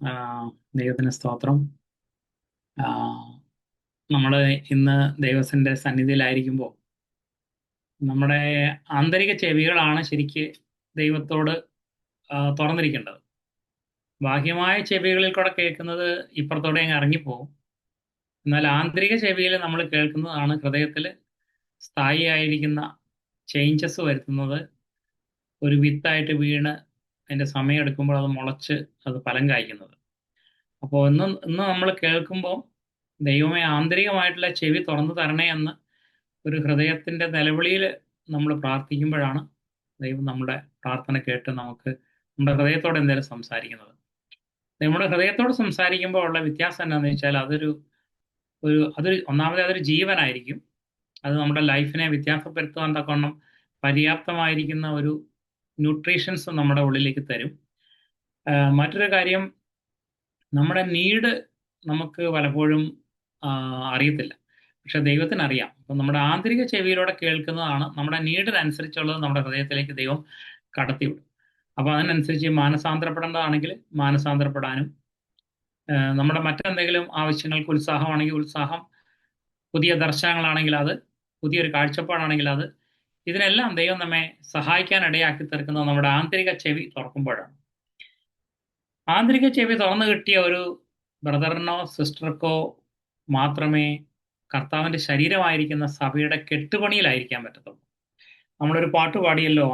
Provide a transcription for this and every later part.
ആ, ദൈവത്തിന് സ്തോത്രം. നമ്മൾ ഇന്ന് ദൈവത്തിൻ്റെ സന്നിധിയിലായിരിക്കുമ്പോൾ നമ്മുടെ ആന്തരിക ചെവികളാണ് ശരിക്ക് ദൈവത്തോട് തുറന്നിരിക്കേണ്ടത്. ബാഹ്യമായ ചെവികളിൽ കൂടെ കേൾക്കുന്നത് ഇപ്പുറത്തോടെ അങ്ങ് ഇറങ്ങിപ്പോകും. എന്നാൽ ആന്തരിക ചെവിയിൽ നമ്മൾ കേൾക്കുന്നതാണ് ഹൃദയത്തിൽ സ്ഥായിയായിരിക്കുന്ന ചേഞ്ചസ് വരുത്തുന്നത്. ഒരു വിത്തായിട്ട് വീണ് അതിൻ്റെ സമയമെടുക്കുമ്പോൾ അത് മുളച്ച് അത് ഫലം കായ്ക്കുന്നത്. അപ്പോൾ ഇന്ന് നമ്മൾ കേൾക്കുമ്പോൾ ദൈവമേ ആന്തരികമായിട്ടുള്ള ചെവി തുറന്നു തരണേ എന്ന് ഒരു ഹൃദയത്തിൻ്റെ നിലവിളിയിൽ നമ്മൾ പ്രാർത്ഥിക്കുമ്പോഴാണ് ദൈവം നമ്മുടെ പ്രാർത്ഥന കേട്ട് നമുക്ക് നമ്മുടെ ഹൃദയത്തോട് എന്തെങ്കിലും സംസാരിക്കുന്നത്. നമ്മുടെ ഹൃദയത്തോട് സംസാരിക്കുമ്പോൾ ഉള്ള വ്യത്യാസം എന്താണെന്ന് വെച്ചാൽ അതൊരു ജീവനായിരിക്കും. അത് നമ്മുടെ ലൈഫിനെ വ്യത്യാസപ്പെടുത്തുവാൻ തക്കവണ്ണം പര്യാപ്തമായിരിക്കുന്ന ഒരു ന്യൂട്രീഷൻസ് നമ്മുടെ ഉള്ളിലേക്ക് തരും. മറ്റൊരു കാര്യം, നമ്മുടെ നീഡ് നമുക്ക് പലപ്പോഴും അറിയത്തില്ല, പക്ഷെ ദൈവത്തിന് അറിയാം. അപ്പം നമ്മുടെ ആന്തരിക ചെവിയിലൂടെ കേൾക്കുന്നതാണ് നമ്മുടെ നീഡിനനുസരിച്ചുള്ളത് നമ്മുടെ ഹൃദയത്തിലേക്ക് ദൈവം കടത്തിവിടും. അപ്പോൾ അതിനനുസരിച്ച് മാനസാന്തരപ്പെടേണ്ടതാണെങ്കിൽ മാനസാന്തരപ്പെടാനും, നമ്മുടെ മറ്റെന്തെങ്കിലും ആവശ്യങ്ങൾക്ക് ഉത്സാഹമാണെങ്കിൽ ഉത്സാഹം, പുതിയ ദർശനങ്ങളാണെങ്കിൽ അത്, പുതിയൊരു കാഴ്ചപ്പാടാണെങ്കിൽ അത്, ഇതിനെല്ലാം ദൈവം നമ്മെ സഹായിക്കാൻ ഇടയാക്കി തീർക്കുന്നത് നമ്മുടെ ആന്തരിക ചെവി തുറക്കുമ്പോഴാണ്. ആന്തരിക ചെവി തുറന്നു കിട്ടിയ ഒരു ബ്രദറിനോ സിസ്റ്റർക്കോ മാത്രമേ കർത്താവിൻ്റെ ശരീരമായിരിക്കുന്ന സഭയുടെ കെട്ടുപണിയിലായിരിക്കാൻ പറ്റത്തുള്ളൂ. നമ്മളൊരു പാട്ട് പാടിയല്ലോ,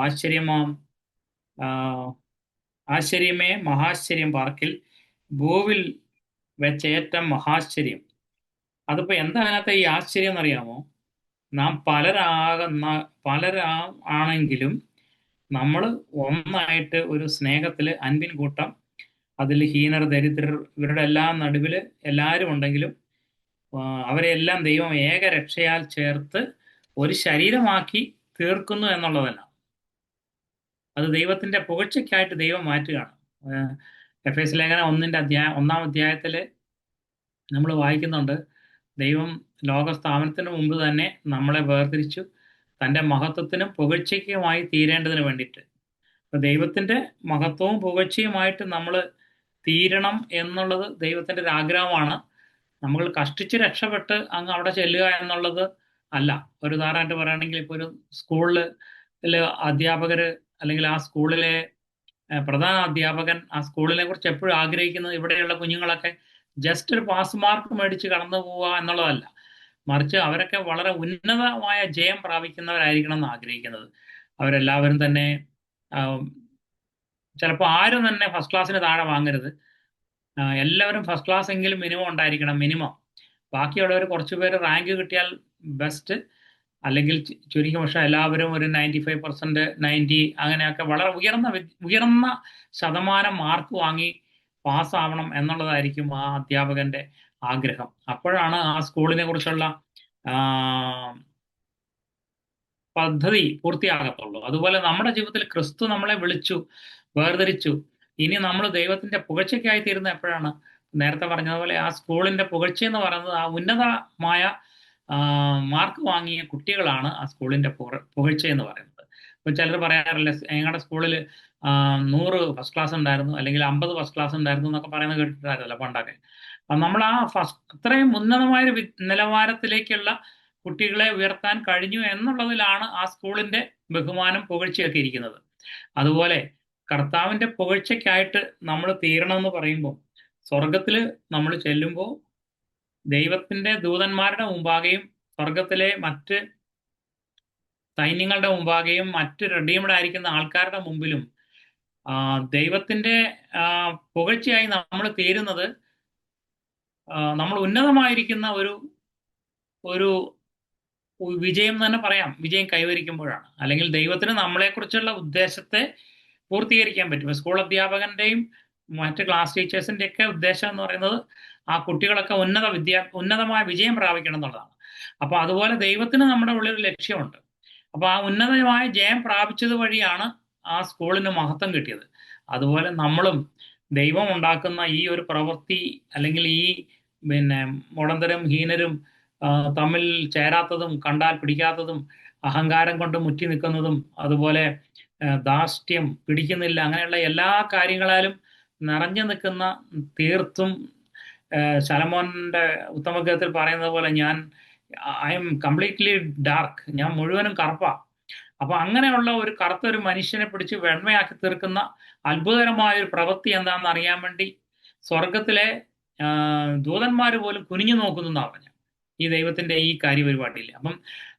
ആശ്ചര്യമേ മഹാശ്ചര്യം പാർക്കിൽ ഭൂവിൽ വെച്ചേറ്റം മഹാശ്ചര്യം. അതിപ്പോൾ എന്താ അതിനകത്ത് ഈ ആശ്ചര്യം എന്നറിയാമോ? നാം പലരാണെങ്കിലും നമ്മൾ ഒന്നായിട്ട് ഒരു സ്നേഹത്തിൽ അൻപിൻ കൂട്ടം, അതിൽ ഹീനർ ദരിദ്രർ ഇവരുടെ എല്ലാം നടുവിൽ എല്ലാവരും ഉണ്ടെങ്കിലും അവരെല്ലാം ദൈവം ഏക രക്ഷയാൽ ചേർത്ത് ഒരു ശരീരമാക്കി തീർക്കുന്നു എന്നുള്ളതല്ല, അത് ദൈവത്തിൻ്റെ പുകഴ്ചയ്ക്കായിട്ട് ദൈവം മാറ്റുകയാണ്. എഫേസ്യ ലേഖനം 1-ാം അധ്യായത്തിൽ നമ്മൾ വായിക്കുന്നുണ്ട്, ദൈവം ലോകസ്ഥാപനത്തിന് മുമ്പ് തന്നെ നമ്മളെ വേർതിരിച്ചു തൻ്റെ മഹത്വത്തിനും പുകഴ്ചയ്ക്കുമായി തീരേണ്ടതിന് വേണ്ടിയിട്ട്. അപ്പോൾ ദൈവത്തിൻ്റെ മഹത്വവും പുകഴ്ചയുമായിട്ട് നമ്മൾ തീരണം എന്നുള്ളത് ദൈവത്തിൻ്റെ ഒരു ആഗ്രഹമാണ്. നമ്മൾ കഷ്ടിച്ച് രക്ഷപ്പെട്ട് അങ്ങ് അവിടെ ചെല്ലുക എന്നുള്ളത് അല്ല. ഒരു ഉദാഹരണമായിട്ട് പറയുകയാണെങ്കിൽ, ഇപ്പോൾ ഒരു സ്കൂളിൽ അധ്യാപകർ അല്ലെങ്കിൽ ആ സ്കൂളിലെ പ്രധാന അധ്യാപകൻ ആ സ്കൂളിനെ കുറിച്ച് എപ്പോഴും ആഗ്രഹിക്കുന്നത് ഇവിടെയുള്ള കുഞ്ഞുങ്ങളൊക്കെ ജസ്റ്റ് ഒരു പാസ് മാർക്ക് മേടിച്ച് കടന്നു പോവുക എന്നുള്ളതല്ല, മറിച്ച് അവരൊക്കെ വളരെ ഉന്നതമായ ജയം പ്രാപിക്കുന്നവരായിരിക്കണം എന്ന് ആഗ്രഹിക്കുന്നത്. അവരെല്ലാവരും തന്നെ ചിലപ്പോൾ ആരും തന്നെ ഫസ്റ്റ് ക്ലാസ്സിന് താഴെ വാങ്ങരുത്, എല്ലാവരും ഫസ്റ്റ് ക്ലാസ് എങ്കിലും മിനിമം ഉണ്ടായിരിക്കണം. മിനിമം. ബാക്കിയുള്ളവർ കുറച്ച് പേര് റാങ്ക് കിട്ടിയാൽ ബെസ്റ്റ്, അല്ലെങ്കിൽ ചുരുങ്ങിയ പക്ഷേ എല്ലാവരും ഒരു 95%, 90 അങ്ങനെയൊക്കെ വളരെ ഉയർന്ന ശതമാനം മാർക്ക് വാങ്ങി പാസ്സാവണം എന്നുള്ളതായിരിക്കും ആ അധ്യാപകന്റെ ആഗ്രഹം. അപ്പോഴാണ് ആ സ്കൂളിനെ കുറിച്ചുള്ള പദ്ധതി പൂർത്തിയാകത്തുള്ളൂ. അതുപോലെ നമ്മുടെ ജീവിതത്തിൽ ക്രിസ്തു നമ്മളെ വിളിച്ചു, വേർതിരിച്ചു. ഇനി നമ്മൾ ദൈവത്തിന്റെ പുകഴ്ചയ്ക്കായി തീരുന്ന എപ്പോഴാണ്? നേരത്തെ പറഞ്ഞതുപോലെ ആ സ്കൂളിന്റെ പുകഴ്ച എന്ന് പറയുന്നത് ആ ഉന്നതമായ മാർക്ക് വാങ്ങിയ കുട്ടികളാണ് ആ സ്കൂളിന്റെ പുകഴ്ച എന്ന് പറയുന്നത്. ഇപ്പൊ ചിലർ പറയാറില്ല, ഞങ്ങളുടെ സ്കൂളിൽ 100 ഫസ്റ്റ് ക്ലാസ് ഉണ്ടായിരുന്നു, അല്ലെങ്കിൽ 50 ഫസ്റ്റ് ക്ലാസ് ഉണ്ടായിരുന്നു എന്നൊക്കെ പറയുന്നത് കേട്ടിട്ടായിരുന്നല്ലോ പണ്ടൊക്കെ. അപ്പം നമ്മൾ ആ അത്രയും ഉന്നതമായ നിലവാരത്തിലേക്കുള്ള കുട്ടികളെ ഉയർത്താൻ കഴിഞ്ഞു എന്നുള്ളതിലാണ് ആ സ്കൂളിന്റെ ബഹുമാനം, പുകഴ്ചയൊക്കെ ഇരിക്കുന്നത്. അതുപോലെ കർത്താവിന്റെ പുകഴ്ചയ്ക്കായിട്ട് നമ്മൾ തീരണമെന്ന് പറയുമ്പോൾ, സ്വർഗത്തിൽ നമ്മൾ ചെല്ലുമ്പോൾ ദൈവത്തിന്റെ ദൂതന്മാരുടെ മുമ്പാകെയും സ്വർഗത്തിലെ മറ്റ് സൈന്യങ്ങളുടെ മുമ്പാകെയും മറ്റ് റെഡീംഡ് ആയിരിക്കുന്ന ആൾക്കാരുടെ മുമ്പിലും ദൈവത്തിന്റെ പുകഴ്ചയായി നമ്മൾ തീരുന്നത് നമ്മൾ ഉന്നതമായിരിക്കുന്ന ഒരു വിജയം തന്നെ പറയാം, വിജയം കൈവരിക്കുമ്പോഴാണ്. അല്ലെങ്കിൽ ദൈവത്തിന് നമ്മളെക്കുറിച്ചുള്ള ഉദ്ദേശത്തെ പൂർത്തീകരിക്കാൻ പറ്റും. സ്കൂൾ അധ്യാപകന്റെയും മറ്റ് ക്ലാസ് ടീച്ചേഴ്സിന്റെ ഒക്കെ ഉദ്ദേശം എന്ന് പറയുന്നത് ആ കുട്ടികളൊക്കെ ഉന്നതമായ വിജയം പ്രാപിക്കണം എന്നുള്ളതാണ്. അപ്പൊ അതുപോലെ ദൈവത്തിന് നമ്മുടെ ഉള്ളിൽ ഒരു ലക്ഷ്യമുണ്ട്. അപ്പൊ ആ ഉന്നതമായ ജയം പ്രാപിച്ചത് വഴിയാണ് ആ സ്കൂളിന് മഹത്വം കിട്ടിയത്. അതുപോലെ നമ്മളും ദൈവം ഉണ്ടാക്കുന്ന ഈ ഒരു പ്രവൃത്തി, അല്ലെങ്കിൽ ഈ മുടന്തരും ഹീനരും തമ്മിൽ ചേരാത്തതും കണ്ടാൽ പിടിക്കാത്തതും അഹങ്കാരം കൊണ്ട് മുറ്റി നിൽക്കുന്നതും അതുപോലെ ധാർഷ്ട്യം പിടിക്കുന്നില്ല, അങ്ങനെയുള്ള എല്ലാ കാര്യങ്ങളാലും നിറഞ്ഞു നിൽക്കുന്ന, തീർത്തും ശലമോന്റെ ഉത്തമഗീതത്തിൽ പറയുന്നത് പോലെ, ഐ എം കംപ്ലീറ്റ്ലി ഡാർക്ക്, ഞാൻ മുഴുവനും കറുപ്പാ. അപ്പൊ അങ്ങനെയുള്ള ഒരു കറുത്ത ഒരു മനുഷ്യനെ പിടിച്ച് വെണ്മയാക്കി തീർക്കുന്ന അത്ഭുതകരമായ ഒരു പ്രവൃത്തി എന്താണെന്ന് അറിയാൻ വേണ്ടി സ്വർഗത്തിലെ ദൂതന്മാർ പോലും കുനിഞ്ഞു നോക്കുന്നു എന്നാ പറഞ്ഞത്, ഈ ദൈവത്തിന്റെ ഈ കാര്യപരിപാടിയിൽ. അപ്പം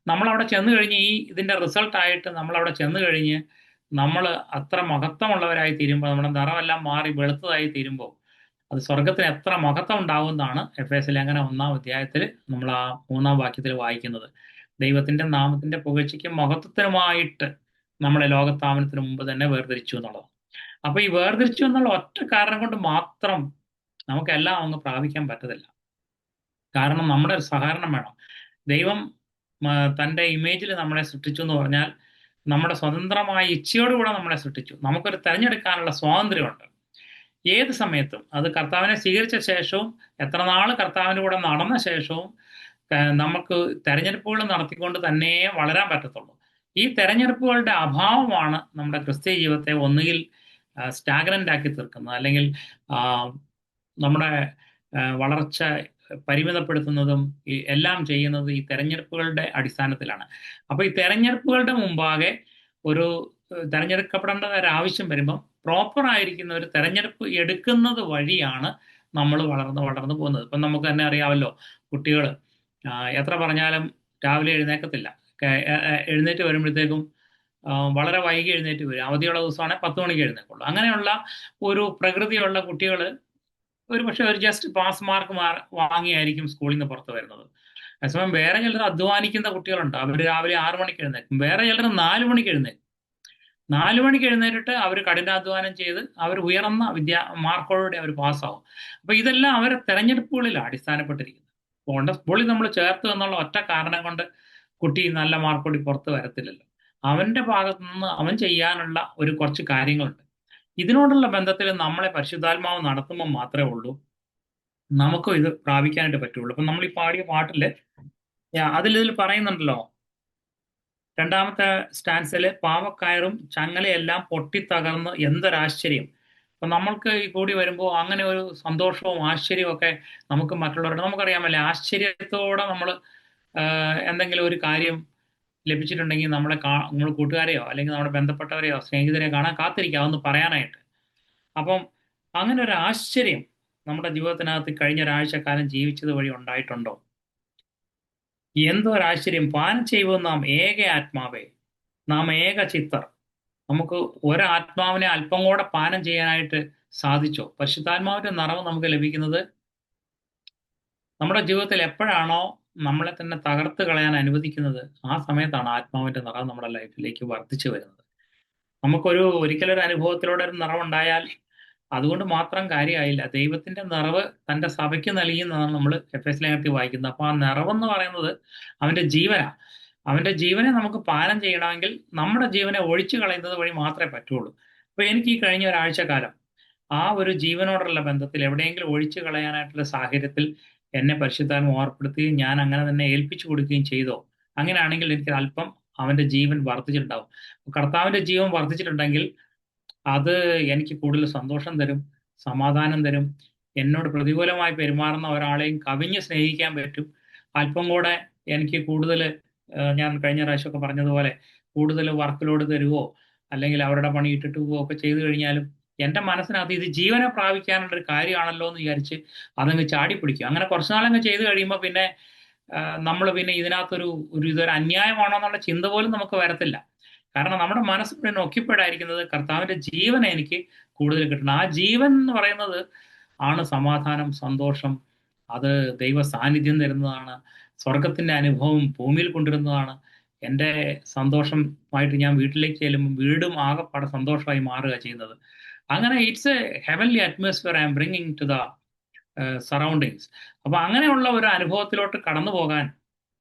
നമ്മൾ അവിടെ ചെന്ന് കഴിഞ്ഞ് ഇതിന്റെ റിസൾട്ട് ആയിട്ട് നമ്മൾ അവിടെ ചെന്ന് കഴിഞ്ഞ് നമ്മൾ അത്ര മഹത്വമുള്ളവരായി തീരുമ്പോൾ, നമ്മുടെ നിറമെല്ലാം മാറി വെളുത്തതായി തീരുമ്പോൾ, അത് സ്വർഗത്തിന് എത്ര മഹത്വം ഉണ്ടാവുമെന്നാണ് എഫേസ്യ ലേഖനം 1-ാം അധ്യായത്തിൽ നമ്മൾ ആ 3-ാം വാക്യത്തിൽ വായിക്കുന്നത്. ദൈവത്തിന്റെ നാമത്തിന്റെ പുകഴ്ചയ്ക്കും മഹത്വത്തിനുമായിട്ട് നമ്മളെ ലോകത്താമനത്തിന് മുമ്പ് തന്നെ വേർതിരിച്ചു എന്നുള്ളത്. അപ്പൊ ഈ വേർതിരിച്ചു എന്നുള്ള ഒറ്റ കാരണം കൊണ്ട് മാത്രം നമുക്കെല്ലാം അങ്ങ് പ്രാപിക്കാൻ പറ്റത്തില്ല. കാരണം നമ്മുടെ ഒരു സഹകരണം വേണം. ദൈവം തന്റെ ഇമേജിൽ നമ്മളെ സൃഷ്ടിച്ചു എന്ന് പറഞ്ഞാൽ നമ്മുടെ സ്വതന്ത്രമായ ഇച്ഛയോടുകൂടെ നമ്മളെ സൃഷ്ടിച്ചു. നമുക്കൊരു തെരഞ്ഞെടുക്കാനുള്ള സ്വാതന്ത്ര്യമുണ്ട് ഏത് സമയത്തും. അത് കർത്താവിനെ സ്വീകരിച്ച ശേഷവും എത്ര നാൾ കർത്താവിൻ്റെ കൂടെ നടന്ന ശേഷവും നമുക്ക് തെരഞ്ഞെടുപ്പുകൾ നടത്തിക്കൊണ്ട് തന്നെ വളരാൻ പറ്റത്തുള്ളൂ. ഈ തെരഞ്ഞെടുപ്പുകളുടെ അഭാവമാണ് നമ്മുടെ ക്രിസ്തീയ ജീവിതത്തെ ഒന്നുകിൽ സ്റ്റാഗ്നന്റ് ആക്കി തീർക്കുന്നത്, അല്ലെങ്കിൽ നമ്മുടെ വളർച്ച പരിമിതപ്പെടുത്തുന്നതും എല്ലാം ചെയ്യുന്നത് ഈ തെരഞ്ഞെടുപ്പുകളുടെ അടിസ്ഥാനത്തിലാണ്. അപ്പൊ ഈ തെരഞ്ഞെടുപ്പുകളുടെ മുമ്പാകെ ഒരു തെരഞ്ഞെടുക്കപ്പെടേണ്ട ഒരു ആവശ്യം വരുമ്പം പ്രോപ്പർ ആയിരിക്കുന്ന ഒരു തെരഞ്ഞെടുപ്പ് എടുക്കുന്നത് വഴിയാണ് നമ്മൾ വളർന്നു പോകുന്നത്. ഇപ്പം നമുക്ക് തന്നെ അറിയാമല്ലോ, കുട്ടികൾ എത്ര പറഞ്ഞാലും രാവിലെ എഴുന്നേക്കത്തില്ല. എഴുന്നേറ്റ് വരുമ്പോഴത്തേക്കും വളരെ വൈകി എഴുന്നേറ്റ് വരും. അവധിയുള്ള ദിവസമാണെങ്കിൽ 10 മണിക്ക് എഴുന്നേക്കുള്ളൂ. അങ്ങനെയുള്ള ഒരു പ്രകൃതിയുള്ള കുട്ടികൾ ഒരു പക്ഷെ ഒരു ജസ്റ്റ് പാസ് മാർക്ക് വാങ്ങിയായിരിക്കും സ്കൂളിൽ നിന്ന് പുറത്ത് വരുന്നത്. അതേസമയം വേറെ ചിലർ അധ്വാനിക്കുന്ന കുട്ടികളുണ്ട്. അവർ രാവിലെ 6 മണിക്ക് എഴുന്നേക്കും. വേറെ ചിലർ 4 മണിക്ക് എഴുന്നേക്കും. 4 മണിക്ക് എഴുന്നേറ്റിട്ട് അവർ കഠിനാധ്വാനം ചെയ്ത് അവർ ഉയർന്ന മാർക്കോടെ അവർ പാസ്സാവും. അപ്പൊ ഇതെല്ലാം അവരെ തെരഞ്ഞെടുപ്പുകളിലാണ് അടിസ്ഥാനപ്പെട്ടിരിക്കുന്നത്. സ്കൂളിൽ നമ്മൾ ചേർത്ത് എന്നുള്ള ഒറ്റ കാരണം കൊണ്ട് കുട്ടി നല്ല മാർക്കോടി പുറത്ത് വരത്തില്ലല്ലോ. അവന്റെ ഭാഗത്തു നിന്ന് അവൻ ചെയ്യാനുള്ള ഒരു കുറച്ച് കാര്യങ്ങളുണ്ട്. ഇതിനോടുള്ള ബന്ധത്തിൽ നമ്മളെ പരിശുദ്ധാത്മാവ് നടത്തുമ്പോൾ മാത്രമേ ഉള്ളൂ നമുക്കും ഇത് പ്രാപിക്കാനായിട്ട് പറ്റുള്ളൂ. അപ്പൊ നമ്മൾ ഈ പാടിയ പാട്ടില് ഇതിൽ പറയുന്നുണ്ടല്ലോ, 2-ാമത്തെ സ്റ്റാൻസില്, പാവക്കയറും ചങ്ങലയെല്ലാം പൊട്ടിത്തകർന്ന് എന്തൊരാശ്ചര്യം. അപ്പൊ നമ്മൾക്ക് ഈ കൂടി വരുമ്പോൾ അങ്ങനെ ഒരു സന്തോഷവും ആശ്ചര്യവും ഒക്കെ നമുക്ക് മറ്റുള്ളവരുടെ, നമുക്കറിയാമല്ലേ, ആശ്ചര്യത്തോടെ നമ്മൾ എന്തെങ്കിലും ഒരു കാര്യം ലഭിച്ചിട്ടുണ്ടെങ്കിൽ നമ്മൾ കൂട്ടുകാരെയോ അല്ലെങ്കിൽ നമ്മുടെ ബന്ധപ്പെട്ടവരെയോ സ്നേഹിതരെയോ കാണാൻ കാത്തിരിക്കുക അതൊന്ന് പറയാനായിട്ട്. അപ്പം അങ്ങനെ ഒരു ആശ്ചര്യം നമ്മുടെ ജീവിതത്തിനകത്ത് കഴിഞ്ഞ ഒരാഴ്ചക്കാലം ജീവിച്ചത് വഴി ഉണ്ടായിട്ടുണ്ടോ? എന്തോ ഒരാശ്ചര്യം. പാനം ചെയ്യുമ്പോൾ നാം ഏക ആത്മാവേ, നാം ഏക ചിത്തർ. നമുക്ക് ഒരാത്മാവിനെ അല്പം കൂടെ പാനം ചെയ്യാനായിട്ട് സാധിച്ചോ? പരിശുദ്ധാത്മാവിന്റെ നിറവ് നമുക്ക് ലഭിക്കുന്നത് നമ്മുടെ ജീവിതത്തിൽ എപ്പോഴാണോ നമ്മളെ തന്നെ തകർത്ത് കളയാൻ അനുവദിക്കുന്നത്, ആ സമയത്താണ് ആത്മാവിന്റെ നിറവ് നമ്മുടെ ലൈഫിലേക്ക് വർദ്ധിച്ചു വരുന്നത്. ഒരിക്കലൊരു അനുഭവത്തിലൂടെ ഒരു നിറവുണ്ടായാൽ അതുകൊണ്ട് മാത്രം കാര്യമായില്ല. ദൈവത്തിന്റെ നിറവ് തന്റെ സഭയ്ക്ക് നൽകിയെന്നാണ് നമ്മൾ എഫേസ്യ ലേഖനത്തിൽ വായിക്കുന്നത്. അപ്പൊ ആ നിറവെന്ന് പറയുന്നത് അവന്റെ ജീവനാ. അവന്റെ ജീവനെ നമുക്ക് പാനം ചെയ്യണമെങ്കിൽ നമ്മുടെ ജീവനെ ഒഴിച്ചു കളയുന്നത് വഴി മാത്രമേ പറ്റുള്ളൂ. അപ്പൊ എനിക്ക് ഈ കഴിഞ്ഞ ഒരാഴ്ചക്കാലം ആ ഒരു ജീവനോടുള്ള ബന്ധത്തിൽ എവിടെയെങ്കിലും ഒഴിച്ചു കളയാനായിട്ടുള്ള സാഹചര്യത്തിൽ എന്നെ പരിശുദ്ധാത്മ ഓർപ്പെടുത്തുകയും ഞാൻ അങ്ങനെ തന്നെ ഏൽപ്പിച്ചു കൊടുക്കുകയും ചെയ്തോ? അങ്ങനെയാണെങ്കിൽ എനിക്ക് അല്പം അവന്റെ ജീവൻ വർദ്ധിച്ചിട്ടുണ്ടാവും. കർത്താവിന്റെ ജീവൻ വർദ്ധിച്ചിട്ടുണ്ടെങ്കിൽ അത് എനിക്ക് കൂടുതൽ സന്തോഷം തരും, സമാധാനം തരും. എന്നോട് പ്രതികൂലമായി പെരുമാറുന്ന ഒരാളെയും കവിഞ്ഞ് സ്നേഹിക്കാൻ പറ്റും. അല്പം കൂടെ എനിക്ക് കൂടുതൽ, ഞാൻ കഴിഞ്ഞ പ്രാവശ്യമൊക്കെ പറഞ്ഞതുപോലെ, കൂടുതൽ വർക്ക് ലോഡ് തരുവോ അല്ലെങ്കിൽ അവരുടെ പണി ഇട്ടിട്ട് പോവുകയോ ഒക്കെ ചെയ്തു കഴിഞ്ഞാലും എൻ്റെ മനസ്സിനകത്ത് ഇത് ജീവനെ പ്രാപിക്കാനുള്ള ഒരു കാര്യമാണല്ലോ എന്ന് വിചാരിച്ച് അതങ്ങ് ചാടിപ്പിടിക്കും. അങ്ങനെ കുറച്ചു നാളങ്ങ് ചെയ്തു കഴിയുമ്പോൾ പിന്നെ നമ്മൾ പിന്നെ ഇതൊരു അന്യായമാണോ എന്നുള്ള ചിന്ത പോലും നമുക്ക് വരത്തില്ല. കാരണം നമ്മുടെ മനസ്സ് പിന്നെ ഒക്കിപ്പെടായിരിക്കുന്നത് കർത്താവിന്റെ ജീവനെ എനിക്ക് കൂടുതൽ കിട്ടണം. ആ ജീവൻ എന്ന് പറയുന്നത് ആണ് സമാധാനം, സന്തോഷം. അത് ദൈവ സാന്നിധ്യം തരുന്നതാണ്. സ്വർഗത്തിന്റെ അനുഭവം ഭൂമിയിൽ കൊണ്ടുവരുന്നതാണ്. എൻ്റെ സന്തോഷമായിട്ട് ഞാൻ വീട്ടിലേക്ക് ചെല്ലുമ്പോൾ വീടും ആകെപ്പാടെ സന്തോഷമായി മാറുക ചെയ്യുന്നത്. അങ്ങനെ it's a heavenly atmosphere I'm bringing to the surroundings. അപ്പൊ അങ്ങനെയുള്ള ഒരു അനുഭവത്തിലോട്ട് കടന്നു പോകാൻ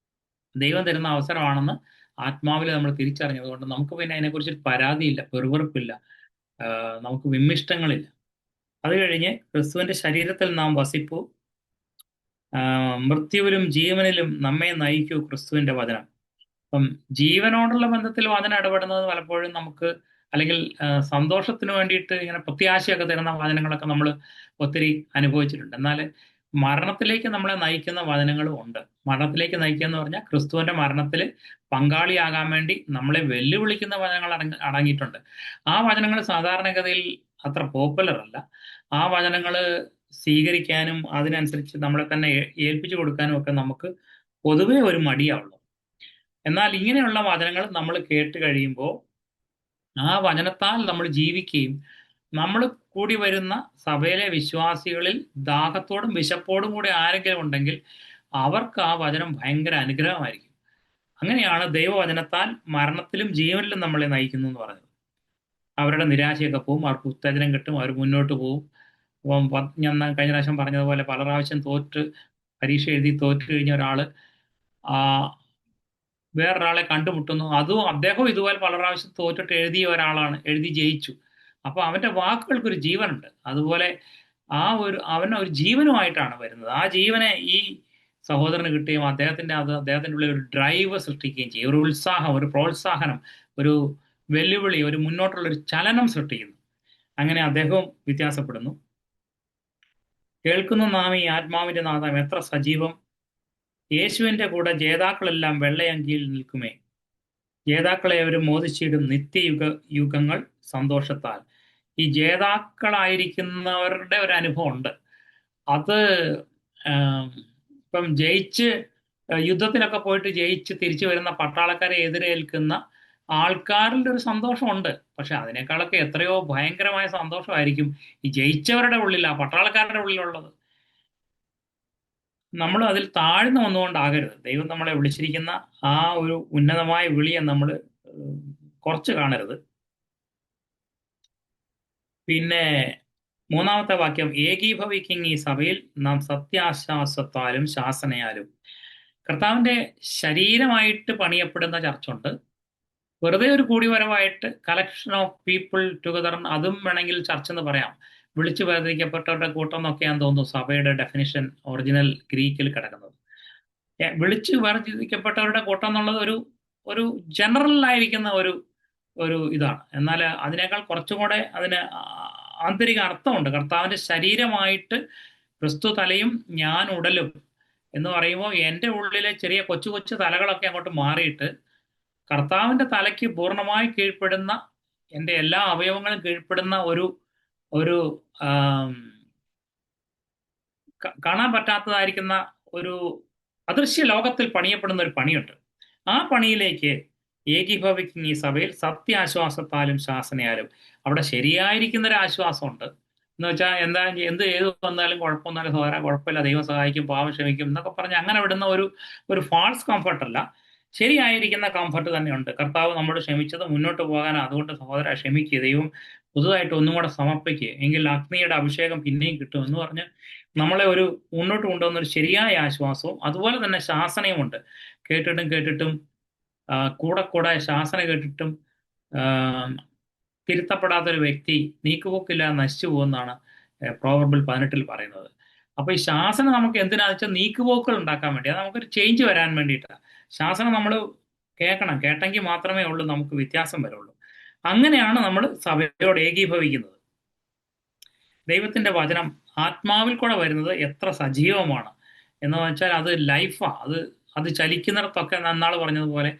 ദൈവം തരുന്ന അവസരമാണെന്ന് ആത്മാവിൽ നമ്മൾ തിരിച്ചറിഞ്ഞതുകൊണ്ട് നമുക്ക് പിന്നെ അതിനെക്കുറിച്ച് പരാതിയില്ല, പെറുപെറുപ്പില്ല, നമുക്ക് വിമ്മിഷ്ടങ്ങളില്ല. അത് കഴിഞ്ഞ് ക്രിസ്തുവിന്റെ ശരീരത്തിൽ നാം വസിപ്പു, മൃത്യുവിലും ജീവനിലും നമ്മെ നയിക്കൂ ക്രിസ്തുവിന്റെ വചനം. അപ്പം ജീവനോടുള്ള ബന്ധത്തിൽ വചനം ഇടപെടുന്നത് പലപ്പോഴും നമുക്ക് അല്ലെങ്കിൽ സന്തോഷത്തിന് വേണ്ടിയിട്ട് ഇങ്ങനെ പ്രത്യാശയൊക്കെ തരുന്ന വചനങ്ങളൊക്കെ നമ്മൾ ഒത്തിരി അനുഭവിച്ചിട്ടുണ്ട്. എന്നാൽ മരണത്തിലേക്ക് നമ്മളെ നയിക്കുന്ന വചനങ്ങളും ഉണ്ട്. മരണത്തിലേക്ക് നയിക്കുക എന്ന് പറഞ്ഞാൽ ക്രിസ്തുവിന്റെ മരണത്തിൽ പങ്കാളിയാകാൻ വേണ്ടി നമ്മളെ വെല്ലുവിളിക്കുന്ന വചനങ്ങൾ അടങ്ങിയിട്ടുണ്ട്. ആ വചനങ്ങൾ സാധാരണഗതിയിൽ അത്ര പോപ്പുലർ അല്ല. ആ വചനങ്ങൾ സ്വീകരിക്കാനും അതിനനുസരിച്ച് നമ്മളെ തന്നെ ഏൽപ്പിച്ചു കൊടുക്കാനും ഒക്കെ നമുക്ക് പൊതുവേ ഒരു മടിയാവുള്ളൂ. എന്നാൽ ഇങ്ങനെയുള്ള വചനങ്ങൾ നമ്മൾ കേട്ട് കഴിയുമ്പോൾ ആ വചനത്താൽ നമ്മൾ ജീവിക്കുകയും നമ്മൾ കൂടി വരുന്ന സഭയിലെ വിശ്വാസികളിൽ ദാഹത്തോടും വിശപ്പോടും കൂടി ആരെങ്കിലും ഉണ്ടെങ്കിൽ അവർക്ക് ആ വചനം ഭയങ്കര അനുഗ്രഹമായിരിക്കും. അങ്ങനെയാണ് ദൈവവചനത്താൽ മരണത്തിലും ജീവനിലും നമ്മളെ നയിക്കുന്നു എന്ന് പറഞ്ഞത്. അവരുടെ നിരാശയൊക്കെ പോവും, അവർക്ക് ഉത്തേജനം കിട്ടും, അവർ മുന്നോട്ട് പോവും. അപ്പം ഞാൻ കഴിഞ്ഞ പ്രാവശ്യം പറഞ്ഞതുപോലെ പല പ്രാവശ്യം പരീക്ഷ എഴുതി തോറ്റു കഴിഞ്ഞ ഒരാള് ആ വേറൊരാളെ കണ്ടുമുട്ടുന്നു. അദ്ദേഹം ഇതുപോലെ പല പ്രാവശ്യം തോറ്റിട്ട് എഴുതിയ ഒരാളാണ്, എഴുതി ജയിച്ചു. അപ്പൊ അവന്റെ വാക്കുകൾക്കൊരു ജീവനുണ്ട്. അതുപോലെ അവനൊരു ജീവനുമായിട്ടാണ് വരുന്നത്. ആ ജീവനെ ഈ സഹോദരന് കിട്ടുകയും അദ്ദേഹത്തിന്റെ ഉള്ളിൽ ഒരു ഡ്രൈവ് സൃഷ്ടിക്കുകയും ചെയ്യും. ഒരു ഉത്സാഹം, ഒരു പ്രോത്സാഹനം, ഒരു വെല്ലുവിളി, ഒരു മുന്നോട്ടുള്ള ഒരു ചലനം സൃഷ്ടിക്കുന്നു. അങ്ങനെ അദ്ദേഹവും വ്യത്യാസപ്പെടുന്നു. കേൾക്കുന്ന നാം ഈ ആത്മാവിന്റെ നാദം എത്ര സജീവം! യേശുവിന്റെ കൂടെ ജേതാക്കളെല്ലാം വെള്ളയങ്കിയിൽ നിൽക്കുമേ. ജേതാക്കളെ അവർ മോദിച്ചിടും യുഗങ്ങൾ സന്തോഷത്താൽ. ഈ ജേതാക്കളായിരിക്കുന്നവരുടെ ഒരു അനുഭവം ഉണ്ട്. അത് ഇപ്പം യുദ്ധത്തിലൊക്കെ പോയിട്ട് ജയിച്ച് തിരിച്ചു വരുന്ന പട്ടാളക്കാരെ എതിരേൽക്കുന്ന ആൾക്കാരുടെ ഒരു സന്തോഷമുണ്ട്. പക്ഷെ അതിനേക്കാളൊക്കെ എത്രയോ ഭയങ്കരമായ സന്തോഷമായിരിക്കും ഈ ജയിച്ചവരുടെ ഉള്ളിൽ, ആ പട്ടാളക്കാരുടെ ഉള്ളിലുള്ളത്. നമ്മൾ അതിൽ താഴ്ന്നു വന്നുകൊണ്ടാകരുത്. ദൈവം നമ്മളെ വിളിച്ചിരിക്കുന്ന ആ ഒരു ഉന്നതമായ വിളിയെ നമ്മൾ കുറച്ച് കാണരുത്. പിന്നെ മൂന്നാമത്തെ വാക്യം, ഏകീഭവിക്കും ഈ സഭയിൽ നാം സത്യാശ്വാസത്താലും ശാസനയാലും. കർത്താവിന്റെ ശരീരമായിട്ട് പണിയപ്പെടുന്ന ചർച്ചുണ്ട്. വെറുതെ ഒരു കൂടിവരവായിട്ട് കളക്ഷൻ ഓഫ് പീപ്പിൾ ടുഗദർ, അതും വേണമെങ്കിൽ ചർച്ച് എന്ന് പറയാം. വിളിച്ചു വേർതിരിക്കപ്പെട്ടവരുടെ കൂട്ടം എന്നൊക്കെയാന്ന് തോന്നുന്നു സഭയുടെ ഡെഫിനിഷൻ ഒറിജിനൽ ഗ്രീക്കിൽ കിടക്കുന്നത്. വിളിച്ചു വേർതിരിക്കപ്പെട്ടവരുടെ കൂട്ടം എന്നുള്ളത് ഒരു ജനറൽ ആയിരിക്കുന്ന ഒരു ഇതാണ്. എന്നാൽ അതിനേക്കാൾ കുറച്ചും കൂടെ അതിന് ആന്തരിക അർത്ഥമുണ്ട്. കർത്താവിന്റെ ശരീരമായിട്ട് ക്രിസ്തു തലയും ഞാൻ ഉടലും എന്ന് പറയുമ്പോൾ എൻ്റെ ഉള്ളിലെ ചെറിയ കൊച്ചു കൊച്ചു തലകളൊക്കെ അങ്ങോട്ട് മാറിയിട്ട് കർത്താവിന്റെ തലയ്ക്ക് പൂർണ്ണമായി കീഴ്പ്പെടുന്ന, എൻ്റെ എല്ലാ അവയവങ്ങളും കീഴ്പ്പെടുന്ന ഒരു കാണാൻ പറ്റാത്തതായിരിക്കുന്ന ഒരു അദൃശ്യ ലോകത്തിൽ പണിയപ്പെടുന്ന ഒരു പണിയുണ്ട്. ആ പണിയിലേക്ക് ഏകീഭവിക്കുന്ന ഈ സഭയിൽ സത്യാശ്വാസത്താലും ശാസനയാലും. അവിടെ ശരിയായിരിക്കുന്ന ഒരു ആശ്വാസമുണ്ട്. എന്ന് വെച്ചാൽ ഏത് വന്നാലും കുഴപ്പമൊന്നാലും സഹോദര കുഴപ്പമില്ല, ദൈവം സഹായിക്കും, പാവം ക്ഷമിക്കും എന്നൊക്കെ പറഞ്ഞ് അങ്ങനെ വിടുന്ന ഒരു ഫാൾസ് കംഫർട്ടല്ല, ശരിയായിരിക്കുന്ന കംഫർട്ട് തന്നെയുണ്ട്. കർത്താവ് നമ്മോട് ക്ഷമിച്ചത് മുന്നോട്ട് പോകാൻ, അതുകൊണ്ട് സഹോദര ക്ഷമിക്കുക, ദൈവം പുതുതായിട്ട് ഒന്നും കൂടെ സമർപ്പിക്കുക, എങ്കിൽ അഗ്നിയുടെ അഭിഷേകം പിന്നെയും കിട്ടും എന്ന് പറഞ്ഞ് നമ്മളെ മുന്നോട്ട് കൊണ്ടുവന്ന ഒരു ശരിയായ ആശ്വാസവും അതുപോലെ തന്നെ ശാസനയുമുണ്ട്. കേട്ടിട്ടും കൂടെ ശാസന കേട്ടിട്ടും തിരുത്തപ്പെടാത്തൊരു വ്യക്തി നീക്കുപോക്കില്ലാതെ നശിച്ചു പോകുന്നതാണ് പ്രോവർബിൾ 18 പറയുന്നത്. അപ്പൊ ഈ ശാസന നമുക്ക് എന്തിനാന്ന് വെച്ചാൽ നീക്കുപോക്കുകൾ ഉണ്ടാക്കാൻ വേണ്ടി, അത് നമുക്കൊരു ചേഞ്ച് വരാൻ വേണ്ടിയിട്ടാണ്. ശാസന നമ്മൾ കേട്ടെങ്കിൽ മാത്രമേ ഉള്ളൂ നമുക്ക് വ്യത്യാസം വരുള്ളൂ. അങ്ങനെയാണ് നമ്മൾ സഭയോട് ഏകീഭവിക്കുന്നത്. ദൈവത്തിന്റെ വചനം ആത്മാവിൽ കൂടെ വരുന്നത് എത്ര സജീവമാണ് എന്ന് വെച്ചാൽ അത് ലൈഫാണ്. അത് ചലിക്കുന്നിടത്തൊക്കെ, നന്നാൾ പറഞ്ഞതുപോലെ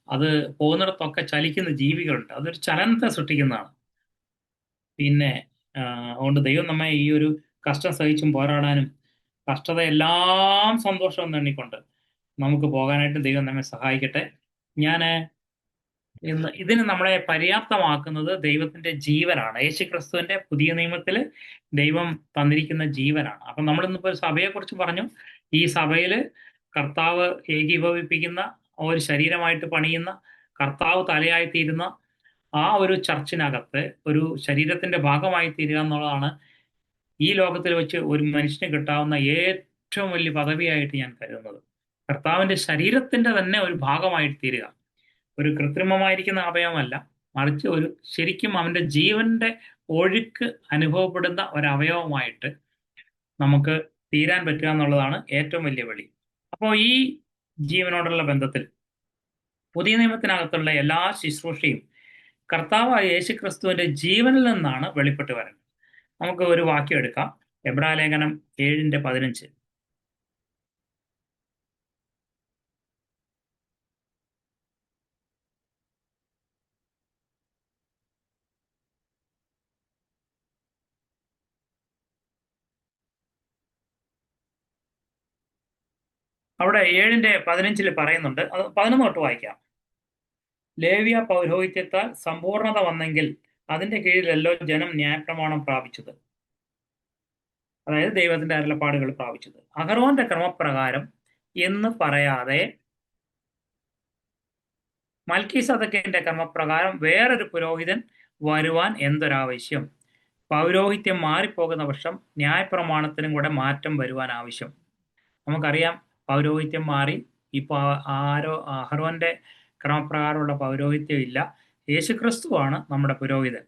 അത് പോകുന്നിടത്തൊക്കെ ചലിക്കുന്ന ജീവികളുണ്ട്. അതൊരു ചലനത്തെ സൃഷ്ടിക്കുന്നതാണ്. പിന്നെ അതുകൊണ്ട് ദൈവം നമ്മെ ഈ ഒരു കഷ്ടം സഹിച്ചും പോരാടാനും കഷ്ടതയെല്ലാം സന്തോഷം എണ്ണിക്കൊണ്ട് നമുക്ക് പോകാനായിട്ട് ദൈവം നമ്മെ സഹായിക്കട്ടെ. ഇതിന് നമ്മളെ പര്യാപ്തമാക്കുന്നത് ദൈവത്തിന്റെ ജീവനാണ്. യേശുക്രിസ്തുവിന്റെ പുതിയ നിയമത്തിൽ ദൈവം തന്നിരിക്കുന്ന ജീവനാണ്. അപ്പം നമ്മളിന്നിപ്പോൾ ഒരു സഭയെക്കുറിച്ച് പറഞ്ഞു. ഈ സഭയിൽ കർത്താവ് ഏകീഭവിപ്പിക്കുന്ന, ഒരു ശരീരമായിട്ട് പണിയുന്ന, കർത്താവ് തലയായിത്തീരുന്ന ആ ഒരു ചർച്ചിനകത്ത് ഒരു ശരീരത്തിന്റെ ഭാഗമായി തീരുക എന്നുള്ളതാണ് ഈ ലോകത്തിൽ വെച്ച് ഒരു മനുഷ്യന് കിട്ടാവുന്ന ഏറ്റവും വലിയ പദവിയായിട്ട് ഞാൻ കരുതുന്നത്. കർത്താവിന്റെ ശരീരത്തിന്റെ തന്നെ ഒരു ഭാഗമായിട്ട് തീരുക, ഒരു കൃത്രിമമായിരിക്കുന്ന അവയവമല്ല, മറിച്ച് ശരിക്കും അവന്റെ ജീവന്റെ ഒഴുക്ക് അനുഭവപ്പെടുന്ന ഒരവയവമായിട്ട് നമുക്ക് തീരാൻ പറ്റുക എന്നുള്ളതാണ് ഏറ്റവും വലിയ വെളി. അപ്പോൾ ഈ ജീവനോടുള്ള ബന്ധത്തിൽ പുതിയ നിയമത്തിനകത്തുള്ള എല്ലാ ശുശ്രൂഷയും കർത്താവായ യേശു ക്രിസ്തുവിന്റെ ജീവനിൽ നിന്നാണ് വെളിപ്പെട്ട് വരുന്നത്. നമുക്ക് ഒരു വാക്യം എടുക്കാം. എബ്രായലേഖനം 7:15. അവിടെ 7:15 പറയുന്നുണ്ട്. അത് 11 തൊട്ട് വായിക്കാം. ലേവ്യ പൗരോഹിത്യത്താൽ സമ്പൂർണത വന്നെങ്കിൽ അതിന്റെ കീഴിലല്ലോ ജനം ന്യായപ്രമാണം പ്രാപിച്ചത്, അതായത് ദൈവത്തിന്റെ അരുളപ്പാടുകൾ പ്രാപിച്ചത്. അഹറോന്റെ ക്രമപ്രകാരം എന്ന് പറയാതെ മൽക്കീസദക്കിന്റെ ക്രമപ്രകാരം വേറൊരു പുരോഹിതൻ വരുവാൻ എന്തൊരാവശ്യം? പൗരോഹിത്യം മാറിപ്പോകുന്ന പക്ഷം ന്യായപ്രമാണത്തിനും കൂടെ മാറ്റം വരുവാൻ ആവശ്യം. നമുക്കറിയാം, പൗരോഹിത്യം മാറി. ഇപ്പോൾ ആരോ അഹറോന്റെ ക്രമപ്രകാരമുള്ള പൗരോഹിത്യം ഇല്ല. യേശുക്രിസ്തുവാണ് നമ്മുടെ പുരോഹിതൻ.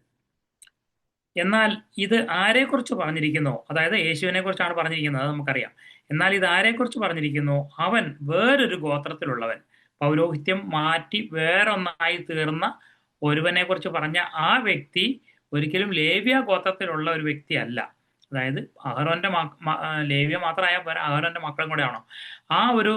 എന്നാൽ ഇത് ആരെക്കുറിച്ച് പറഞ്ഞിരിക്കുന്നു? അതായത് യേശുവിനെ കുറിച്ചാണ് പറഞ്ഞിരിക്കുന്നത്, അത് നമുക്കറിയാം. എന്നാൽ ഇത് ആരെക്കുറിച്ച് പറഞ്ഞിരിക്കുന്നു? അവൻ വേറൊരു ഗോത്രത്തിലുള്ളവൻ, പൗരോഹിത്യം മാറ്റി വേറൊന്നായി തീർന്ന ഒരുവനെ കുറിച്ച് പറഞ്ഞ ആ വ്യക്തി ഒരിക്കലും ലേവ്യ ഗോത്രത്തിലുള്ള ഒരു വ്യക്തി അല്ല. അതായത് അഹറോന്റെ ലേവ്യ മാത്രമായ അഹറോന്റെ മക്കളും കൂടെ ആണോ, ആ ഒരു